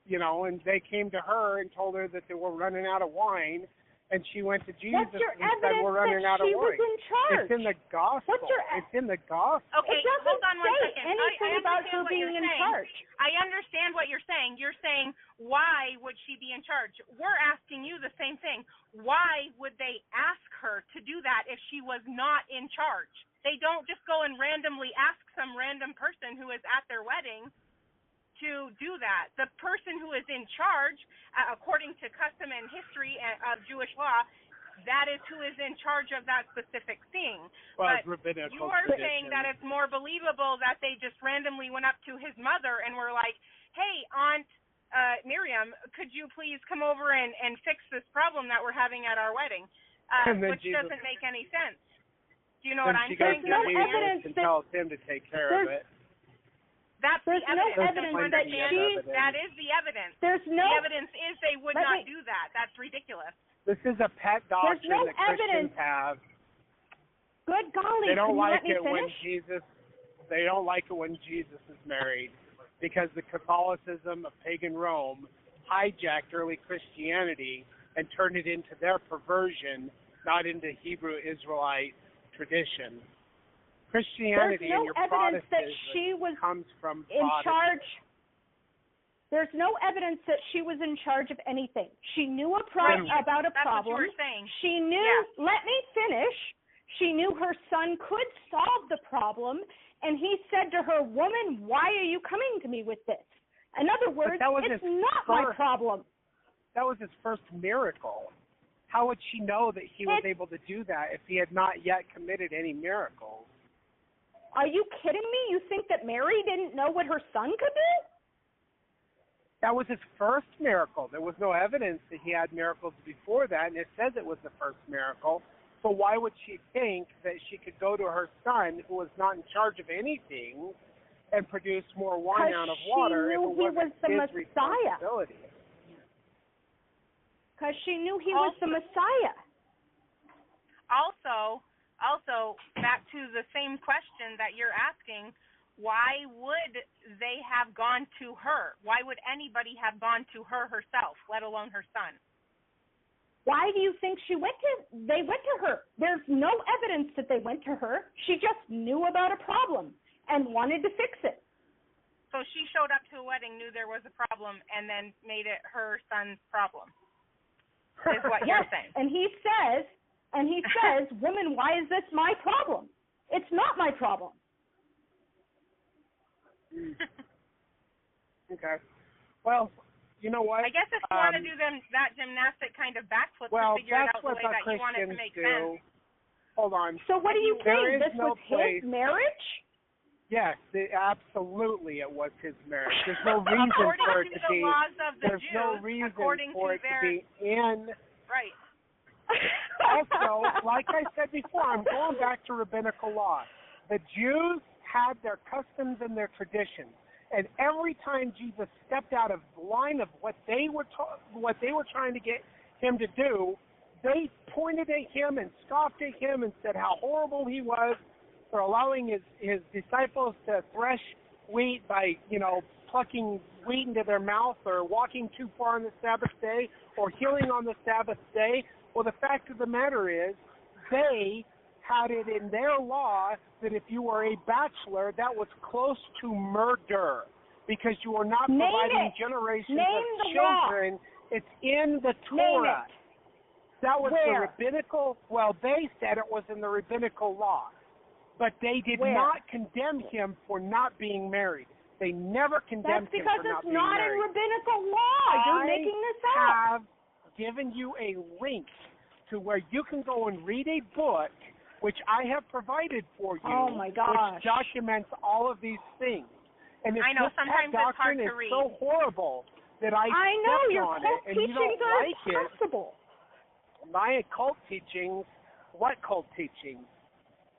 Speaker 5: and they came to her and told her that they were running out of wine, and she went to Jesus and said, "We're running out of wine."
Speaker 6: Was in charge.
Speaker 5: It's in the gospel. It's in the gospel.
Speaker 4: Okay,
Speaker 6: hold
Speaker 4: on one second.
Speaker 6: Anything about her being in charge.
Speaker 4: I understand what you're saying. You're saying, why would she be in charge? We're asking you the same thing. Why would they ask her to do that if she was not in charge? They don't just go and randomly ask some random person who is at their wedding to do that. The person who is in charge, according to custom and history of Jewish law, that is who is in charge of that specific thing.
Speaker 5: Well,
Speaker 4: but you are saying that it's more believable that they just randomly went up to his mother and were like, "Hey, Aunt Miriam, could you please come over and fix this problem that we're having at our wedding?" Which doesn't make any sense. Do you know what I'm saying?
Speaker 6: There's no evidence
Speaker 5: that tells him to take care of it.
Speaker 4: That's the evidence.
Speaker 6: No evidence that
Speaker 4: that is the evidence.
Speaker 6: There's no
Speaker 4: the evidence is they would not do that. That's ridiculous.
Speaker 5: This is a pet doctrine that Christians have.
Speaker 6: Good golly,
Speaker 5: they don't like
Speaker 6: it
Speaker 5: when Jesus. They don't like it when Jesus is married, because the Catholicism of pagan Rome hijacked early Christianity and turned it into their perversion, not into Hebrew Israelite tradition. Christianity
Speaker 6: and
Speaker 5: your
Speaker 6: evidence that
Speaker 5: Protestantism
Speaker 6: she was
Speaker 5: comes from
Speaker 6: in charge. There's no evidence that she was in charge of anything. She knew about a problem.
Speaker 4: That's what you were saying.
Speaker 6: She knew. Yeah. Let me finish. She knew her son could solve the problem, and he said to her, "Woman, why are you coming to me with this?" In other words, it's not my problem.
Speaker 5: That was his first miracle. How would she know that he was able to do that if he had not yet committed any miracles?
Speaker 6: Are you kidding me? You think that Mary didn't know what her son could do?
Speaker 5: That was his first miracle. There was no evidence that he had miracles before that, and it says it was the first miracle. So why would she think that she could go to her son, who was not in charge of anything, and produce more wine out of water if it wasn't his responsibility?
Speaker 6: Because she knew he was the Messiah.
Speaker 4: Also, back to the same question that you're asking, why would they have gone to her? Why would anybody have gone to her herself, let alone her son?
Speaker 6: Why do you think they went to her? There's no evidence that they went to her. She just knew about a problem. and wanted to fix it.
Speaker 4: So she showed up to a wedding, knew there was a problem, and then made it her son's problem, is what you're saying.
Speaker 6: And he says, woman, why is this my problem? It's not my problem.
Speaker 5: Okay. Well, you know what?
Speaker 4: I guess if you want to do that gymnastic kind of backflip to figure it out the way that you want it to make sense.
Speaker 5: Hold on.
Speaker 6: So what do you think? This was his marriage?
Speaker 5: Yes, absolutely it was his marriage. There's no reason for it to be. There's no reason for it to be in.
Speaker 4: Right.
Speaker 5: Also, like I said before, I'm going back to rabbinical law. The Jews had their customs and their traditions. And every time Jesus stepped out of line of what they were trying to get him to do, they pointed at him and scoffed at him and said how horrible he was for allowing his disciples to thresh wheat by, plucking wheat into their mouth, or walking too far on the Sabbath day, or healing on the Sabbath day. Well, the fact of the matter is, they had it in their law that if you were a bachelor, that was close to murder, because you were not providing generations of children.
Speaker 6: Law.
Speaker 5: It's in the Torah. That was the rabbinical. Well, they said it was in the rabbinical law, but they did not condemn him for not being married. They never condemned him for not being married.
Speaker 6: That's because it's not in rabbinical law. You're making this up.
Speaker 5: I have given you a link to where you can go and read a book, which I have provided for you, which documents all of these things. And
Speaker 4: I know, sometimes it's hard to read.
Speaker 5: It's so horrible that I
Speaker 6: know,
Speaker 5: stepped
Speaker 6: your
Speaker 5: on
Speaker 6: cult
Speaker 5: it, and you don't like
Speaker 6: it. Impossible.
Speaker 5: My cult teachings, what cult teachings?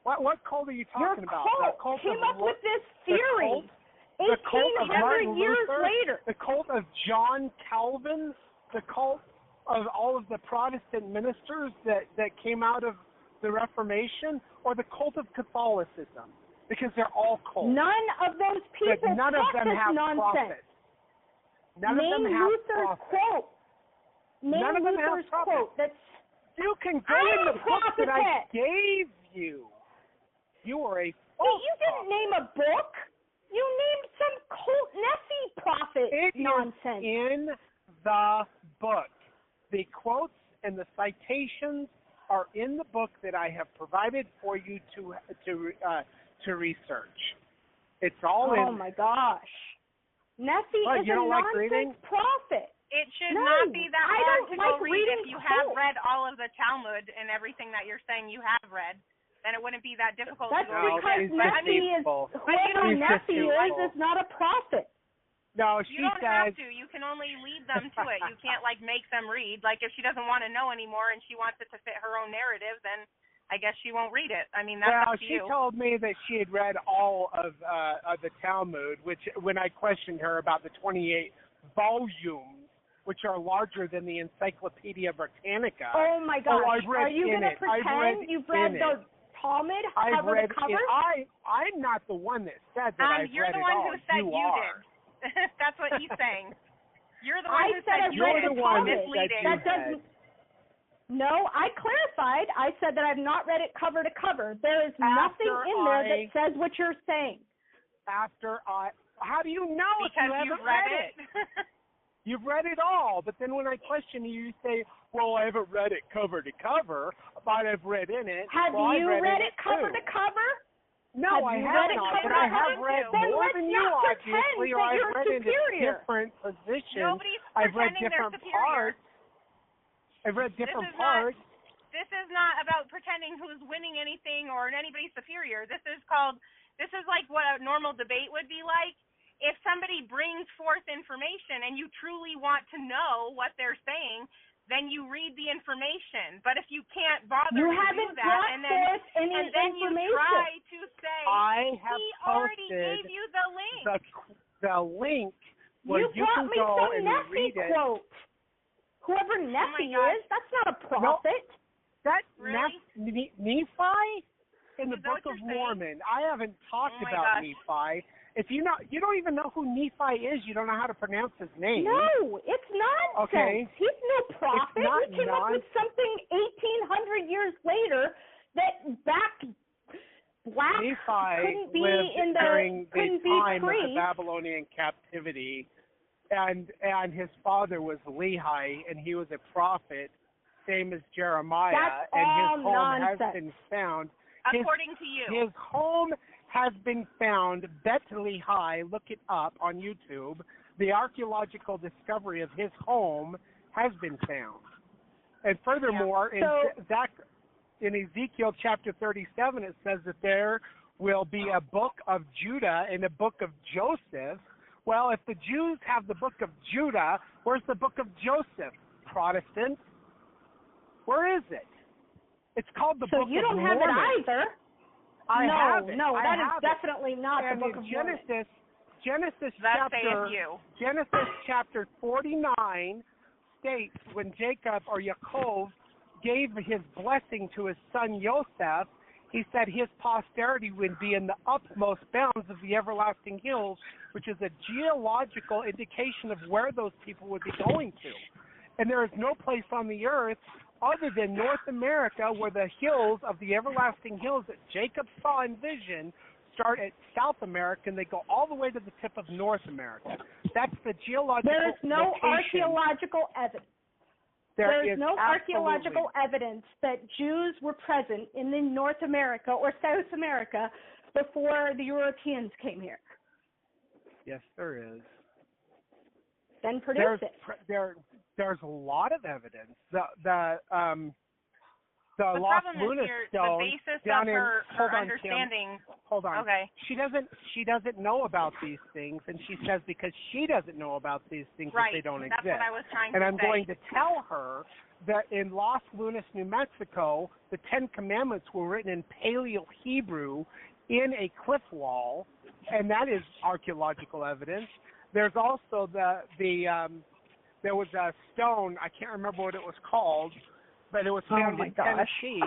Speaker 5: What cult are you talking about?
Speaker 6: Your
Speaker 5: cult
Speaker 6: came up with this theory 1,800 years later.
Speaker 5: The cult of John Calvin, the cult of all of the Protestant ministers that came out of the Reformation, or the cult of Catholicism, because they're all cults.
Speaker 6: None of those people
Speaker 5: none of them have
Speaker 6: nonsense.
Speaker 5: Profit. None of them have
Speaker 6: Luther's
Speaker 5: profit.
Speaker 6: Quote. None of them
Speaker 5: have profit.
Speaker 6: Quote.
Speaker 5: You can go in the book that I gave you. You are a false
Speaker 6: you didn't name a book. You named some cult Nessie prophet nonsense.
Speaker 5: In the book. The quotes and the citations are in the book that I have provided for you to research. It's all in.
Speaker 6: Oh my gosh, Nessie is a nonsense prophet.
Speaker 4: It should not be that hard to go read if you have
Speaker 6: quotes.
Speaker 4: read all of the Talmud and everything that you're saying you have read. Then it wouldn't be that difficult
Speaker 6: That's
Speaker 4: to go read.
Speaker 6: Because Nessie is not a prophet.
Speaker 5: No,
Speaker 4: you don't have to. You can only lead them to it. You can't make them read. Like if she doesn't want to know anymore and she wants it to fit her own narrative, then I guess she won't read it. I mean, that's up to you.
Speaker 5: She told me that she had read all of the Talmud, which when I questioned her about the 28 volumes, which are larger than the Encyclopedia Britannica.
Speaker 6: Oh my gosh! Are you going to pretend you've read the Talmud cover to cover?
Speaker 5: I'm not the one that said that I've read it all.
Speaker 4: You're the one who said you did. That's what he's saying. You're the one who said you
Speaker 5: read
Speaker 4: it.
Speaker 5: The one
Speaker 4: misleading.
Speaker 5: That doesn't.
Speaker 6: No, I clarified. I said that I've not read it cover to cover. There is nothing in there that says what you're saying.
Speaker 5: How do you know
Speaker 4: because
Speaker 5: if you haven't
Speaker 4: read it?
Speaker 5: You've read it all, but then when I question you, you say, well, I haven't read it cover to cover, but I've read in it.
Speaker 6: Have you read it cover to cover?
Speaker 5: No, I have not, but I have read more than you, obviously, or I've read into different positions. I've read different parts. I've read different parts.
Speaker 4: This is not about pretending who's winning anything or anybody's superior. This is like what a normal debate would be like. If somebody brings forth information and you truly want to know what they're saying, then you read the information. But if you can't bother to do that, and then you try to say,
Speaker 5: he
Speaker 4: already gave you the link.
Speaker 5: The link where you can go and read it.
Speaker 6: Quote. Whoever Nessie is, that's not a prophet.
Speaker 5: That's
Speaker 4: really?
Speaker 5: Nephi in the Book of Mormon. I haven't talked about Nephi. If you don't even know who Nephi is, you don't know how to pronounce his name.
Speaker 6: No, it's nonsense.
Speaker 5: Okay.
Speaker 6: He's no prophet. He came up with something 1,800 years later that black
Speaker 5: Nephi
Speaker 6: couldn't be
Speaker 5: lived
Speaker 6: in the
Speaker 5: during the
Speaker 6: couldn't be
Speaker 5: time of the
Speaker 6: priest.
Speaker 5: Babylonian captivity, and his father was Lehi, and he was a prophet, same as Jeremiah,
Speaker 6: That's
Speaker 5: and
Speaker 6: all
Speaker 5: his home
Speaker 6: nonsense.
Speaker 5: has been found.
Speaker 4: According to you.
Speaker 5: His home has been found, Bet Lehi, look it up on YouTube. The archaeological discovery of his home has been found. And furthermore, in Ezekiel chapter 37, it says that there will be a book of Judah and a book of Joseph. Well, if the Jews have the book of Judah, where's the book of Joseph, Protestants? Where is it? It's called the
Speaker 6: So
Speaker 5: Book
Speaker 6: you
Speaker 5: of
Speaker 6: don't have
Speaker 5: Mormon.
Speaker 6: it either.
Speaker 5: I have it.
Speaker 6: No,
Speaker 5: I
Speaker 6: that is
Speaker 5: have it.
Speaker 6: definitely not
Speaker 5: And
Speaker 6: the Book of Mormon.
Speaker 5: Genesis
Speaker 4: That saith you.
Speaker 5: Genesis chapter 49 states when Jacob or Yaakov gave his blessing to his son Joseph, he said his posterity would be in the utmost bounds of the everlasting hills, which is a geological indication of where those people would be going to. And there is no place on the earth other than North America where the hills of the everlasting hills that Jacob saw in vision start at South America and they go all the way to the tip of North America. That's the geological
Speaker 6: There is no
Speaker 5: location.
Speaker 6: archaeological evidence. There is no archaeological evidence that Jews were present in the North America or South America before the Europeans came here.
Speaker 5: Yes, there is.
Speaker 6: Then produce it.
Speaker 5: There's a lot of evidence. The
Speaker 4: The
Speaker 5: Lost
Speaker 4: problem
Speaker 5: Luna
Speaker 4: is here,
Speaker 5: stone
Speaker 4: the basis
Speaker 5: down
Speaker 4: of her
Speaker 5: hold on,
Speaker 4: understanding.
Speaker 5: Kim. Hold on.
Speaker 4: Okay.
Speaker 5: She doesn't know about these things, and she says because she doesn't know about these things
Speaker 4: Right.
Speaker 5: that they don't
Speaker 4: That's
Speaker 5: exist.
Speaker 4: what I was trying
Speaker 5: And
Speaker 4: to
Speaker 5: I'm
Speaker 4: say.
Speaker 5: going to tell her that in Los Lunas, New Mexico, the Ten Commandments were written in Paleo-Hebrew in a cliff wall, and that is archaeological evidence. There's also there was a stone, I can't remember what it was called, but it was found in Tennessee.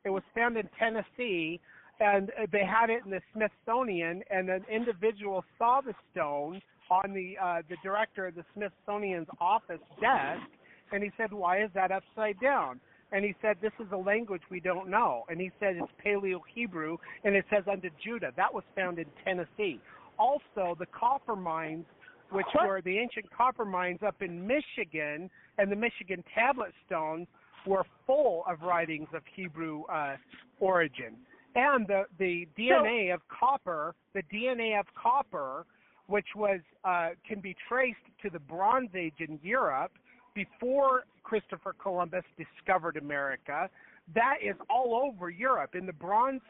Speaker 5: It was found in Tennessee, and they had it in the Smithsonian, and an individual saw the stone on the director of the Smithsonian's office desk, and he said, "Why is that upside down?" And he said, "This is a language we don't know." And he said, "It's Paleo-Hebrew, and it says unto Judah." That was found in Tennessee. Also, the copper mines, which were the ancient copper mines up in Michigan, and the Michigan tablet stones were full of writings of Hebrew origin. And the DNA of copper, which was can be traced to the Bronze Age in Europe before Christopher Columbus discovered America, that is all over Europe in the bronze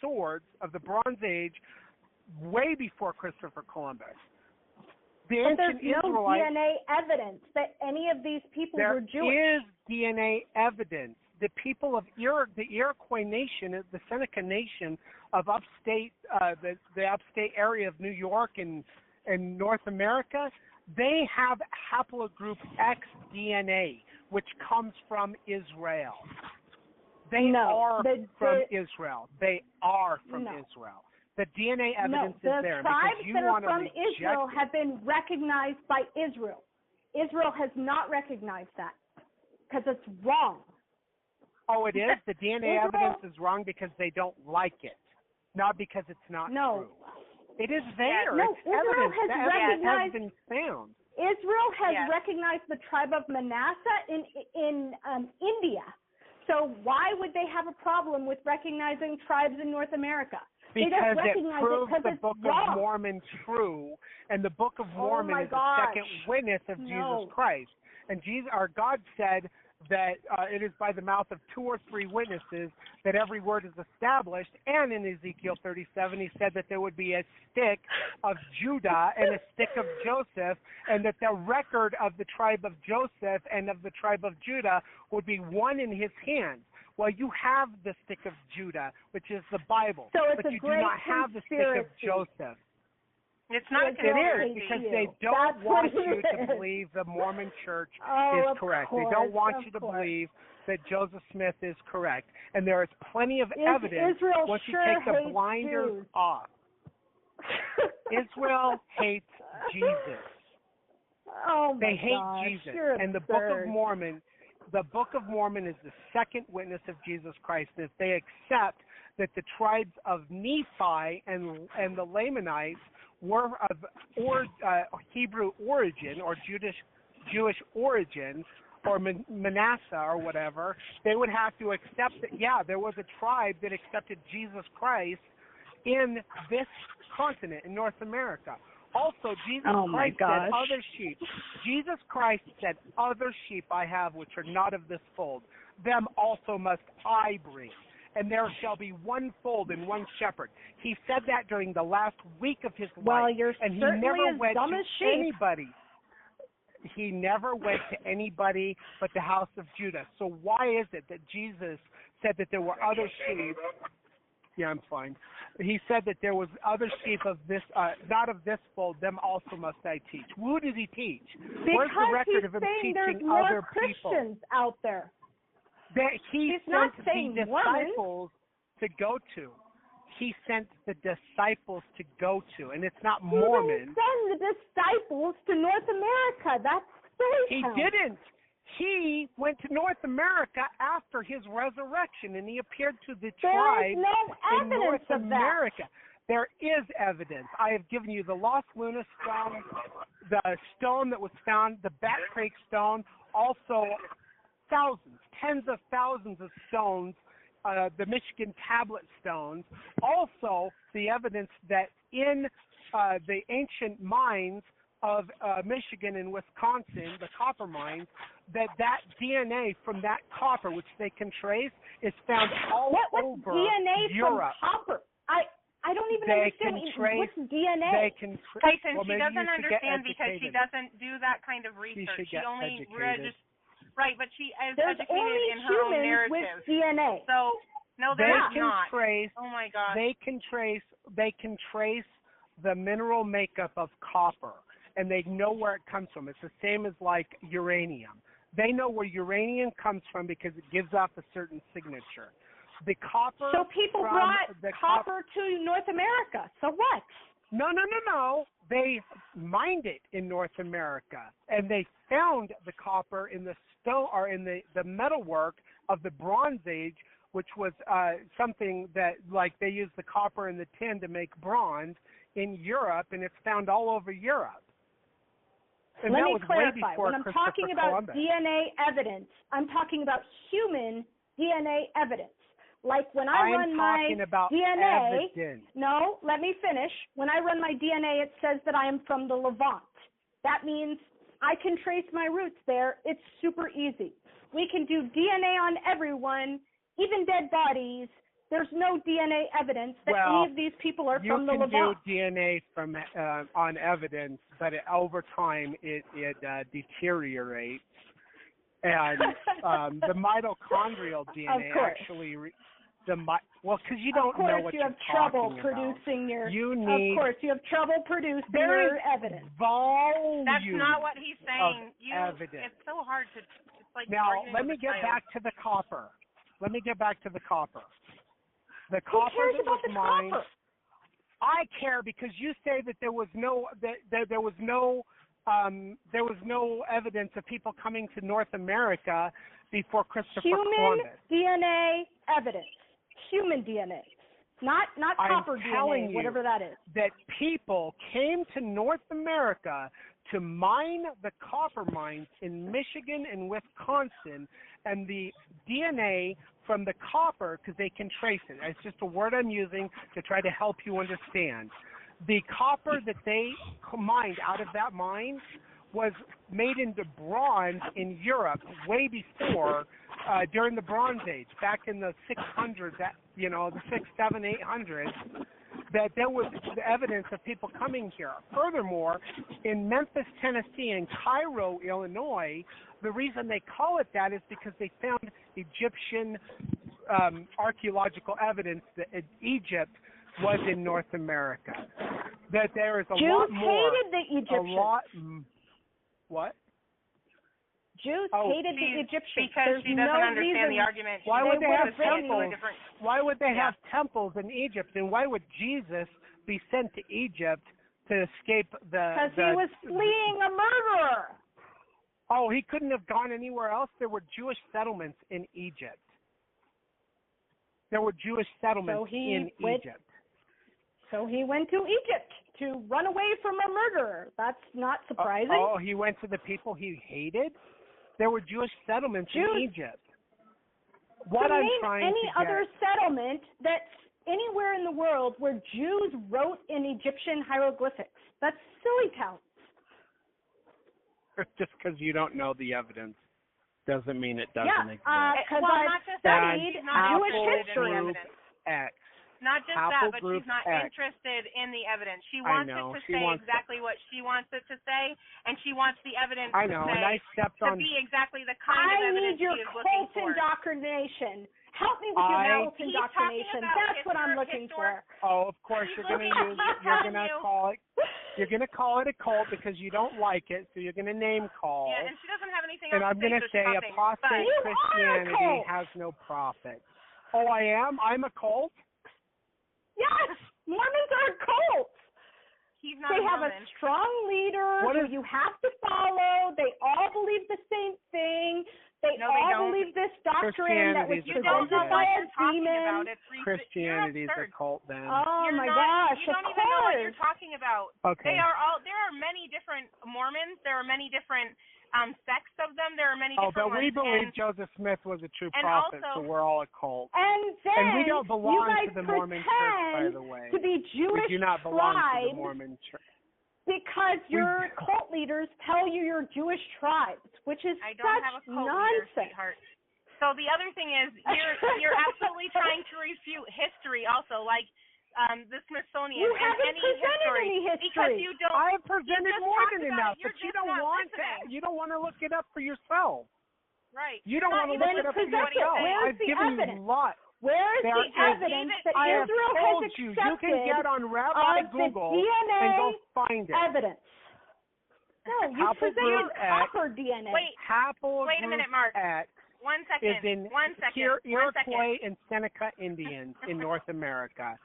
Speaker 5: swords of the Bronze Age, way before Christopher Columbus.
Speaker 6: But there's no DNA evidence that any of these people were Jewish.
Speaker 5: There is DNA evidence. The people of the Iroquois Nation, the Seneca Nation of upstate, the upstate area of New York and North America, they have haplogroup X DNA, which comes from Israel. They are from Israel. They are from Israel. The DNA evidence is there.
Speaker 6: The tribes that are from
Speaker 5: reject
Speaker 6: Israel have been recognized by Israel. Israel has not recognized that because it's wrong.
Speaker 5: Oh, it is? The DNA evidence is wrong because they don't like it, not because it's not true. It is there.
Speaker 6: No,
Speaker 5: it's
Speaker 6: Israel
Speaker 5: evidence.
Speaker 6: has
Speaker 5: The evidence
Speaker 6: recognized,
Speaker 5: has been found.
Speaker 6: Israel has recognized the tribe of Manasseh in India. So why would they have a problem with recognizing tribes in North America?
Speaker 5: Because it
Speaker 6: proves
Speaker 5: the Book of Mormon true, and the Book of Mormon is the second witness of Jesus Christ. And our God said that it is by the mouth of 2 or 3 witnesses that every word is established. And in Ezekiel 37, he said that there would be a stick of Judah and a stick of Joseph, and that the record of the tribe of Joseph and of the tribe of Judah would be one in his hand. Well, you have the stick of Judah, which is the Bible,
Speaker 6: so it's
Speaker 5: but you do not have the stick of Joseph.
Speaker 4: It's not a
Speaker 5: It
Speaker 4: conspiracy.
Speaker 5: is, because they don't want you to believe the Mormon Church is correct. They don't want you to believe that Joseph Smith is correct. And there is plenty of evidence once you take the blinders off. Israel hates Jesus. They hate Jesus. And the Book of Mormon is the second witness of Jesus Christ. If they accept that the tribes of Nephi and the Lamanites were of Hebrew origin or Jewish origin, or Manasseh or whatever, they would have to accept that, yeah, there was a tribe that accepted Jesus Christ in this continent, in North America. Also, Jesus Christ said, other sheep. Jesus Christ said, other sheep I have which are not of this fold. Them also must I bring. And there shall be one fold and one shepherd. He said that during the last week of his life.
Speaker 6: Well, you're
Speaker 5: and he
Speaker 6: certainly
Speaker 5: never
Speaker 6: as
Speaker 5: went
Speaker 6: dumb
Speaker 5: to
Speaker 6: as sheep.
Speaker 5: anybody. He never went to anybody but the house of Judah. So why is it that Jesus said that there were other sheep? Yeah, I'm fine. He said that there was other sheep of this, not of this fold, them also must I teach. Who did he teach? Where's the record of him teaching other people?
Speaker 6: Christians out there.
Speaker 5: That he
Speaker 6: He's not
Speaker 5: sent
Speaker 6: saying
Speaker 5: the disciples to go to. He sent the disciples to go to, and it's not Mormon.
Speaker 6: He didn't send the disciples to North America. That's silly.
Speaker 5: He didn't. He went to North America after his resurrection, and he appeared to the tribes in North America. There is evidence. I have given you the Lost Luna stone, the stone that was found, the Bat Creek stone, also thousands, tens of thousands of stones, the Michigan tablet stones, also the evidence that in the ancient mines of Michigan and Wisconsin, the copper mines, that DNA from that copper, which they can trace, is found all over
Speaker 6: DNA
Speaker 5: Europe.
Speaker 6: From copper? I don't even understand what's DNA.
Speaker 5: They can
Speaker 4: Tyson, she doesn't understand because she doesn't do that kind of research. She only right, but she is educated in her own narrative.
Speaker 6: With DNA.
Speaker 4: So no, there's not.
Speaker 5: Trace,
Speaker 4: oh my God.
Speaker 5: They can trace the mineral makeup of copper, and they know where it comes from. It's the same as like uranium. They know where uranium comes from because it gives off a certain signature. The copper.
Speaker 6: So people brought copper to North America. So what?
Speaker 5: No. They mined it in North America, and they found the copper in the stone or in the metalwork of the Bronze Age, which was something that, like, they used the copper and the tin to make bronze in Europe, and it's found all over Europe. And
Speaker 6: Let
Speaker 5: that
Speaker 6: me
Speaker 5: was
Speaker 6: clarify.
Speaker 5: way before
Speaker 6: When I'm
Speaker 5: Christopher
Speaker 6: talking about
Speaker 5: Columbus.
Speaker 6: DNA evidence, I'm talking about human DNA evidence. Like when I run my DNA,
Speaker 5: evidence.
Speaker 6: No, let me finish. When I run my DNA, it says that I am from the Levant. That means I can trace my roots there. It's super easy. We can do DNA on everyone, even dead bodies. There's no DNA evidence that any of these people are from the Levant.
Speaker 5: You can do DNA from on evidence, but over time it deteriorates. And the mitochondrial DNA actually, because you don't know what you're talking about. Of course,
Speaker 6: you have trouble producing your evidence.
Speaker 5: Volume.
Speaker 4: That's not what he's saying.
Speaker 5: Evidence.
Speaker 4: It's so hard to. It's like
Speaker 5: now, let me get back to the copper. The copper that was mined. I care because you say that there was no there was no evidence of people coming to North America before Christopher Columbus.
Speaker 6: Human DNA evidence. Human DNA. Not copper DNA, whatever that is.
Speaker 5: That people came to North America to mine the copper mines in Michigan and Wisconsin, and the DNA from the copper, because they can trace it. It's just a word I'm using to try to help you understand. The copper that they mined out of that mine was made into bronze in Europe way before, during the Bronze Age, back in the 600s, the 6, 7, 800s, that there was the evidence of people coming here. Furthermore, in Memphis, Tennessee, and Cairo, Illinois, the reason they call it that is because they found Egyptian archaeological evidence that Egypt was in North America. That there is a lot more.
Speaker 6: Jews hated the Egyptians.
Speaker 5: What?
Speaker 6: Jews hated the Egyptians.
Speaker 4: Because she doesn't understand the argument.
Speaker 5: Why would they have temples? Why would they have temples in Egypt? And why would Jesus be sent to Egypt to escape
Speaker 6: Because he was fleeing a murderer.
Speaker 5: Oh, he couldn't have gone anywhere else? There were Jewish settlements in Egypt. There were Jewish settlements in Egypt.
Speaker 6: So he went to Egypt to run away from a murderer. That's not surprising.
Speaker 5: Oh, he went to the people he hated? There were Jewish settlements in Egypt. What I'm trying to get...
Speaker 6: other settlement that's anywhere in the world where Jews wrote in Egyptian hieroglyphics. That's silly counts.
Speaker 5: Just because you don't know the evidence doesn't mean it doesn't exist.
Speaker 6: Because I've studied Jewish history.
Speaker 5: X.
Speaker 4: Not just that, but she's not interested in the evidence. She wants it to say exactly what she wants it to say, and she wants the evidence to be exactly the kind of evidence she is looking for.
Speaker 6: I need your cult indoctrination. Help me with your cult indoctrination. That's what I'm looking for.
Speaker 5: Oh, of course you're going to call it a cult because you don't like it, so you're going to name call.
Speaker 4: Yeah, and she doesn't have anything
Speaker 5: and
Speaker 4: else to say.
Speaker 5: I'm going to say apostate Christianity has no profit. Oh, I am? I'm a cult?
Speaker 6: Yes, Mormons are a cult.
Speaker 4: They
Speaker 6: have a strong leader who you have to follow. They all believe the same thing. They all believe this doctrine that was presented by a demon.
Speaker 5: Christianity's a cult then.
Speaker 6: Oh my gosh,
Speaker 4: you don't even know what you're talking about.
Speaker 5: Okay.
Speaker 4: There are many different Mormons. There are many different sects of them. There are many different
Speaker 5: but we believe Joseph Smith was a true prophet, so we're all a cult.
Speaker 6: And
Speaker 5: we don't belong to the Mormon Church, by the way.
Speaker 6: To be Jewish
Speaker 5: we do not belong to the Mormon Church.
Speaker 6: Because your cult leaders tell you you're Jewish tribes, which is
Speaker 4: I don't have a cult leader, sweetheart. So the other thing is, you're absolutely trying to refute history also, like the Smithsonian and any history. Because you don't.
Speaker 5: I have presented more than enough, but you don't want to. You don't want to look it up for yourself.
Speaker 4: Right.
Speaker 5: You don't want to look it up for yourself. I've given you lots.
Speaker 6: Where is the evidence that Israel has accepted
Speaker 5: you can get on Rabbi Google and go find it.
Speaker 6: Evidence. No, you presented proper DNA.
Speaker 4: Wait a minute, Mark.
Speaker 5: X
Speaker 4: 1 second.
Speaker 5: Is in Iroquois and Seneca Indians in North America.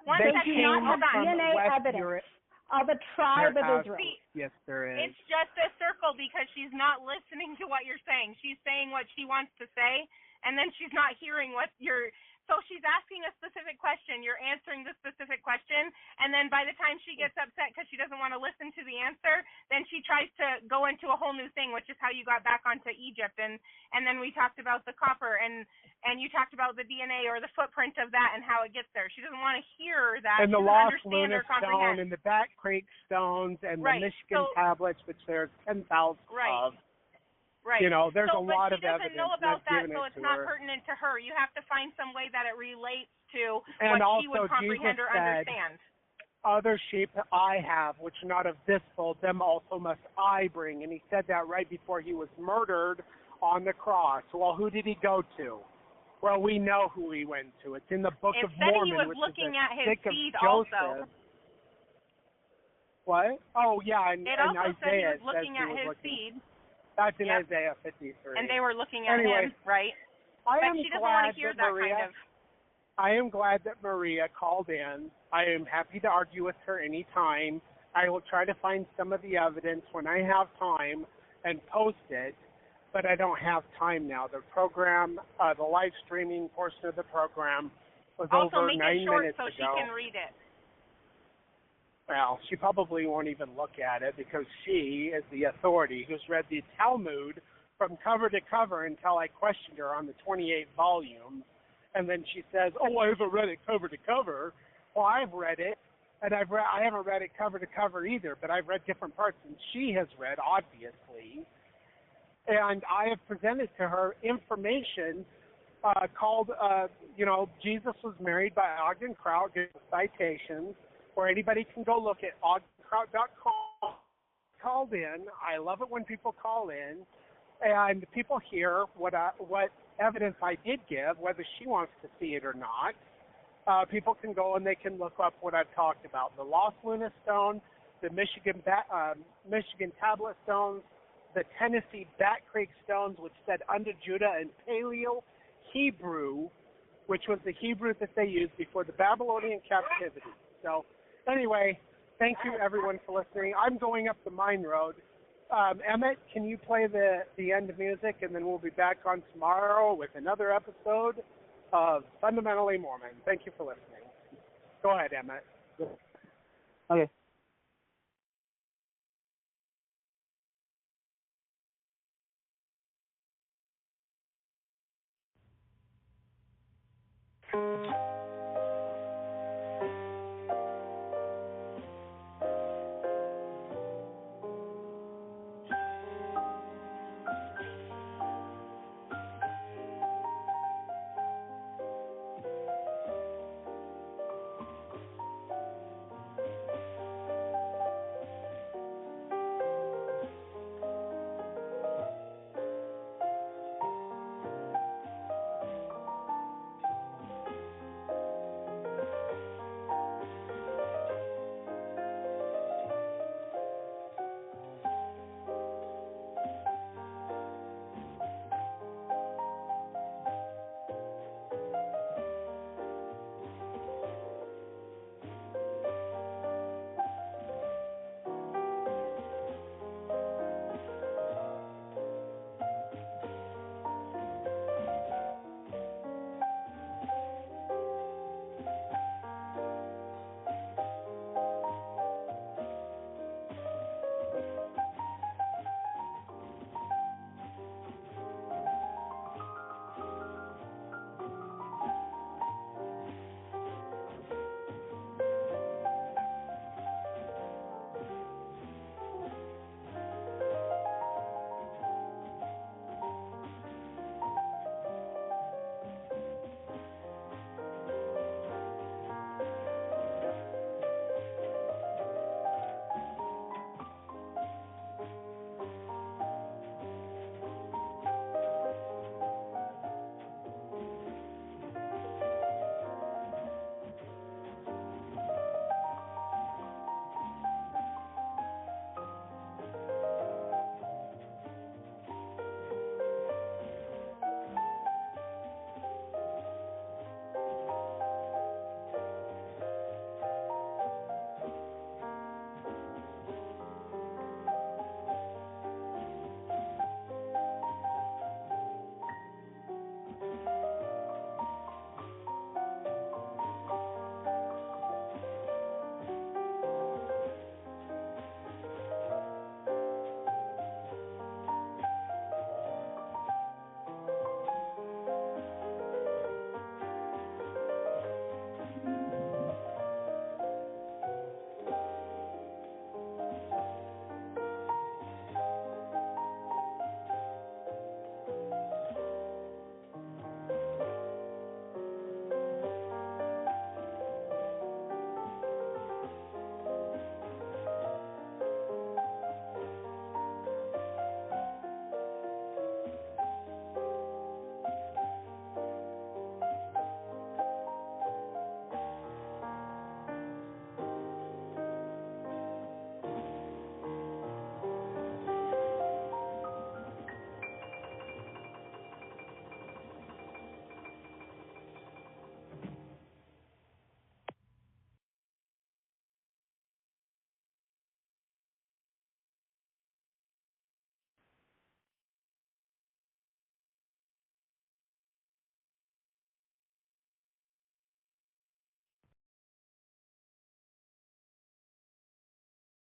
Speaker 6: They do not have DNA evidence of a tribe of Israel.
Speaker 5: Yes, there is.
Speaker 4: It's just a circle because she's not listening to what you're saying. She's saying what she wants to say. And then she's not hearing what you're... So she's asking a specific question. You're answering the specific question. And then by the time she gets upset because she doesn't want to listen to the answer, then she tries to go into a whole new thing, which is how you got back onto Egypt. And then we talked about the copper, and you talked about the DNA or the footprint of that and how it gets there. She doesn't want to hear that.
Speaker 5: And the Lost Luna Stone and the Back Creek Stones and the Michigan tablets, which there's 10,000 of.
Speaker 4: Right.
Speaker 5: You know, there's a lot of evidence.
Speaker 4: But she doesn't know about that, so it's not pertinent to her. You have to find some way that it relates to what she would comprehend or understand.
Speaker 5: Other sheep I have, which are not of this fold, them also must I bring. And he said that right before he was murdered on the cross. Well, who did he go to? Well, we know who he went to. It's in the Book of Mormon,
Speaker 4: he was
Speaker 5: which
Speaker 4: looking
Speaker 5: is
Speaker 4: at his seed
Speaker 5: Joseph.
Speaker 4: also.
Speaker 5: What? Oh, yeah, and
Speaker 4: it also
Speaker 5: Isaiah
Speaker 4: said he was looking at his seed.
Speaker 5: That's in Isaiah 53.
Speaker 4: And they were looking at him, right? But she doesn't want to hear that kind of...
Speaker 5: I am glad that Maria called in. I am happy to argue with her anytime. I will try to find some of the evidence when I have time and post it, but I don't have time now. The program, the live streaming portion of the program was over 9 minutes ago. Also, make it short so she can read it. Well, she probably won't even look at it because she is the authority who's read the Talmud from cover to cover until I questioned her on the 28 volumes. And then she says, oh, I haven't read it cover to cover. Well, I've read it, and I haven't read it cover to cover either, but I've read different parts than she has read, obviously. And I have presented to her information called, Jesus was married by Ogden Kraut, gives citations, where anybody can go look at ogdenkraut.com. Called in. I love it when people call in, and people hear what evidence I did give, whether she wants to see it or not. People can go and they can look up what I've talked about. The Lost Luna Stone, the Michigan Tablet Stones, the Tennessee Bat Creek Stones, which said unto Judah in Paleo-Hebrew, which was the Hebrew that they used before the Babylonian captivity. So anyway, thank you everyone for listening. I'm going up the Mine Road. Emmett, can you play the end music, and then we'll be back on tomorrow with another episode? of Fundamentally Mormon. Thank you for listening. Go ahead, Emmett.
Speaker 3: Okay.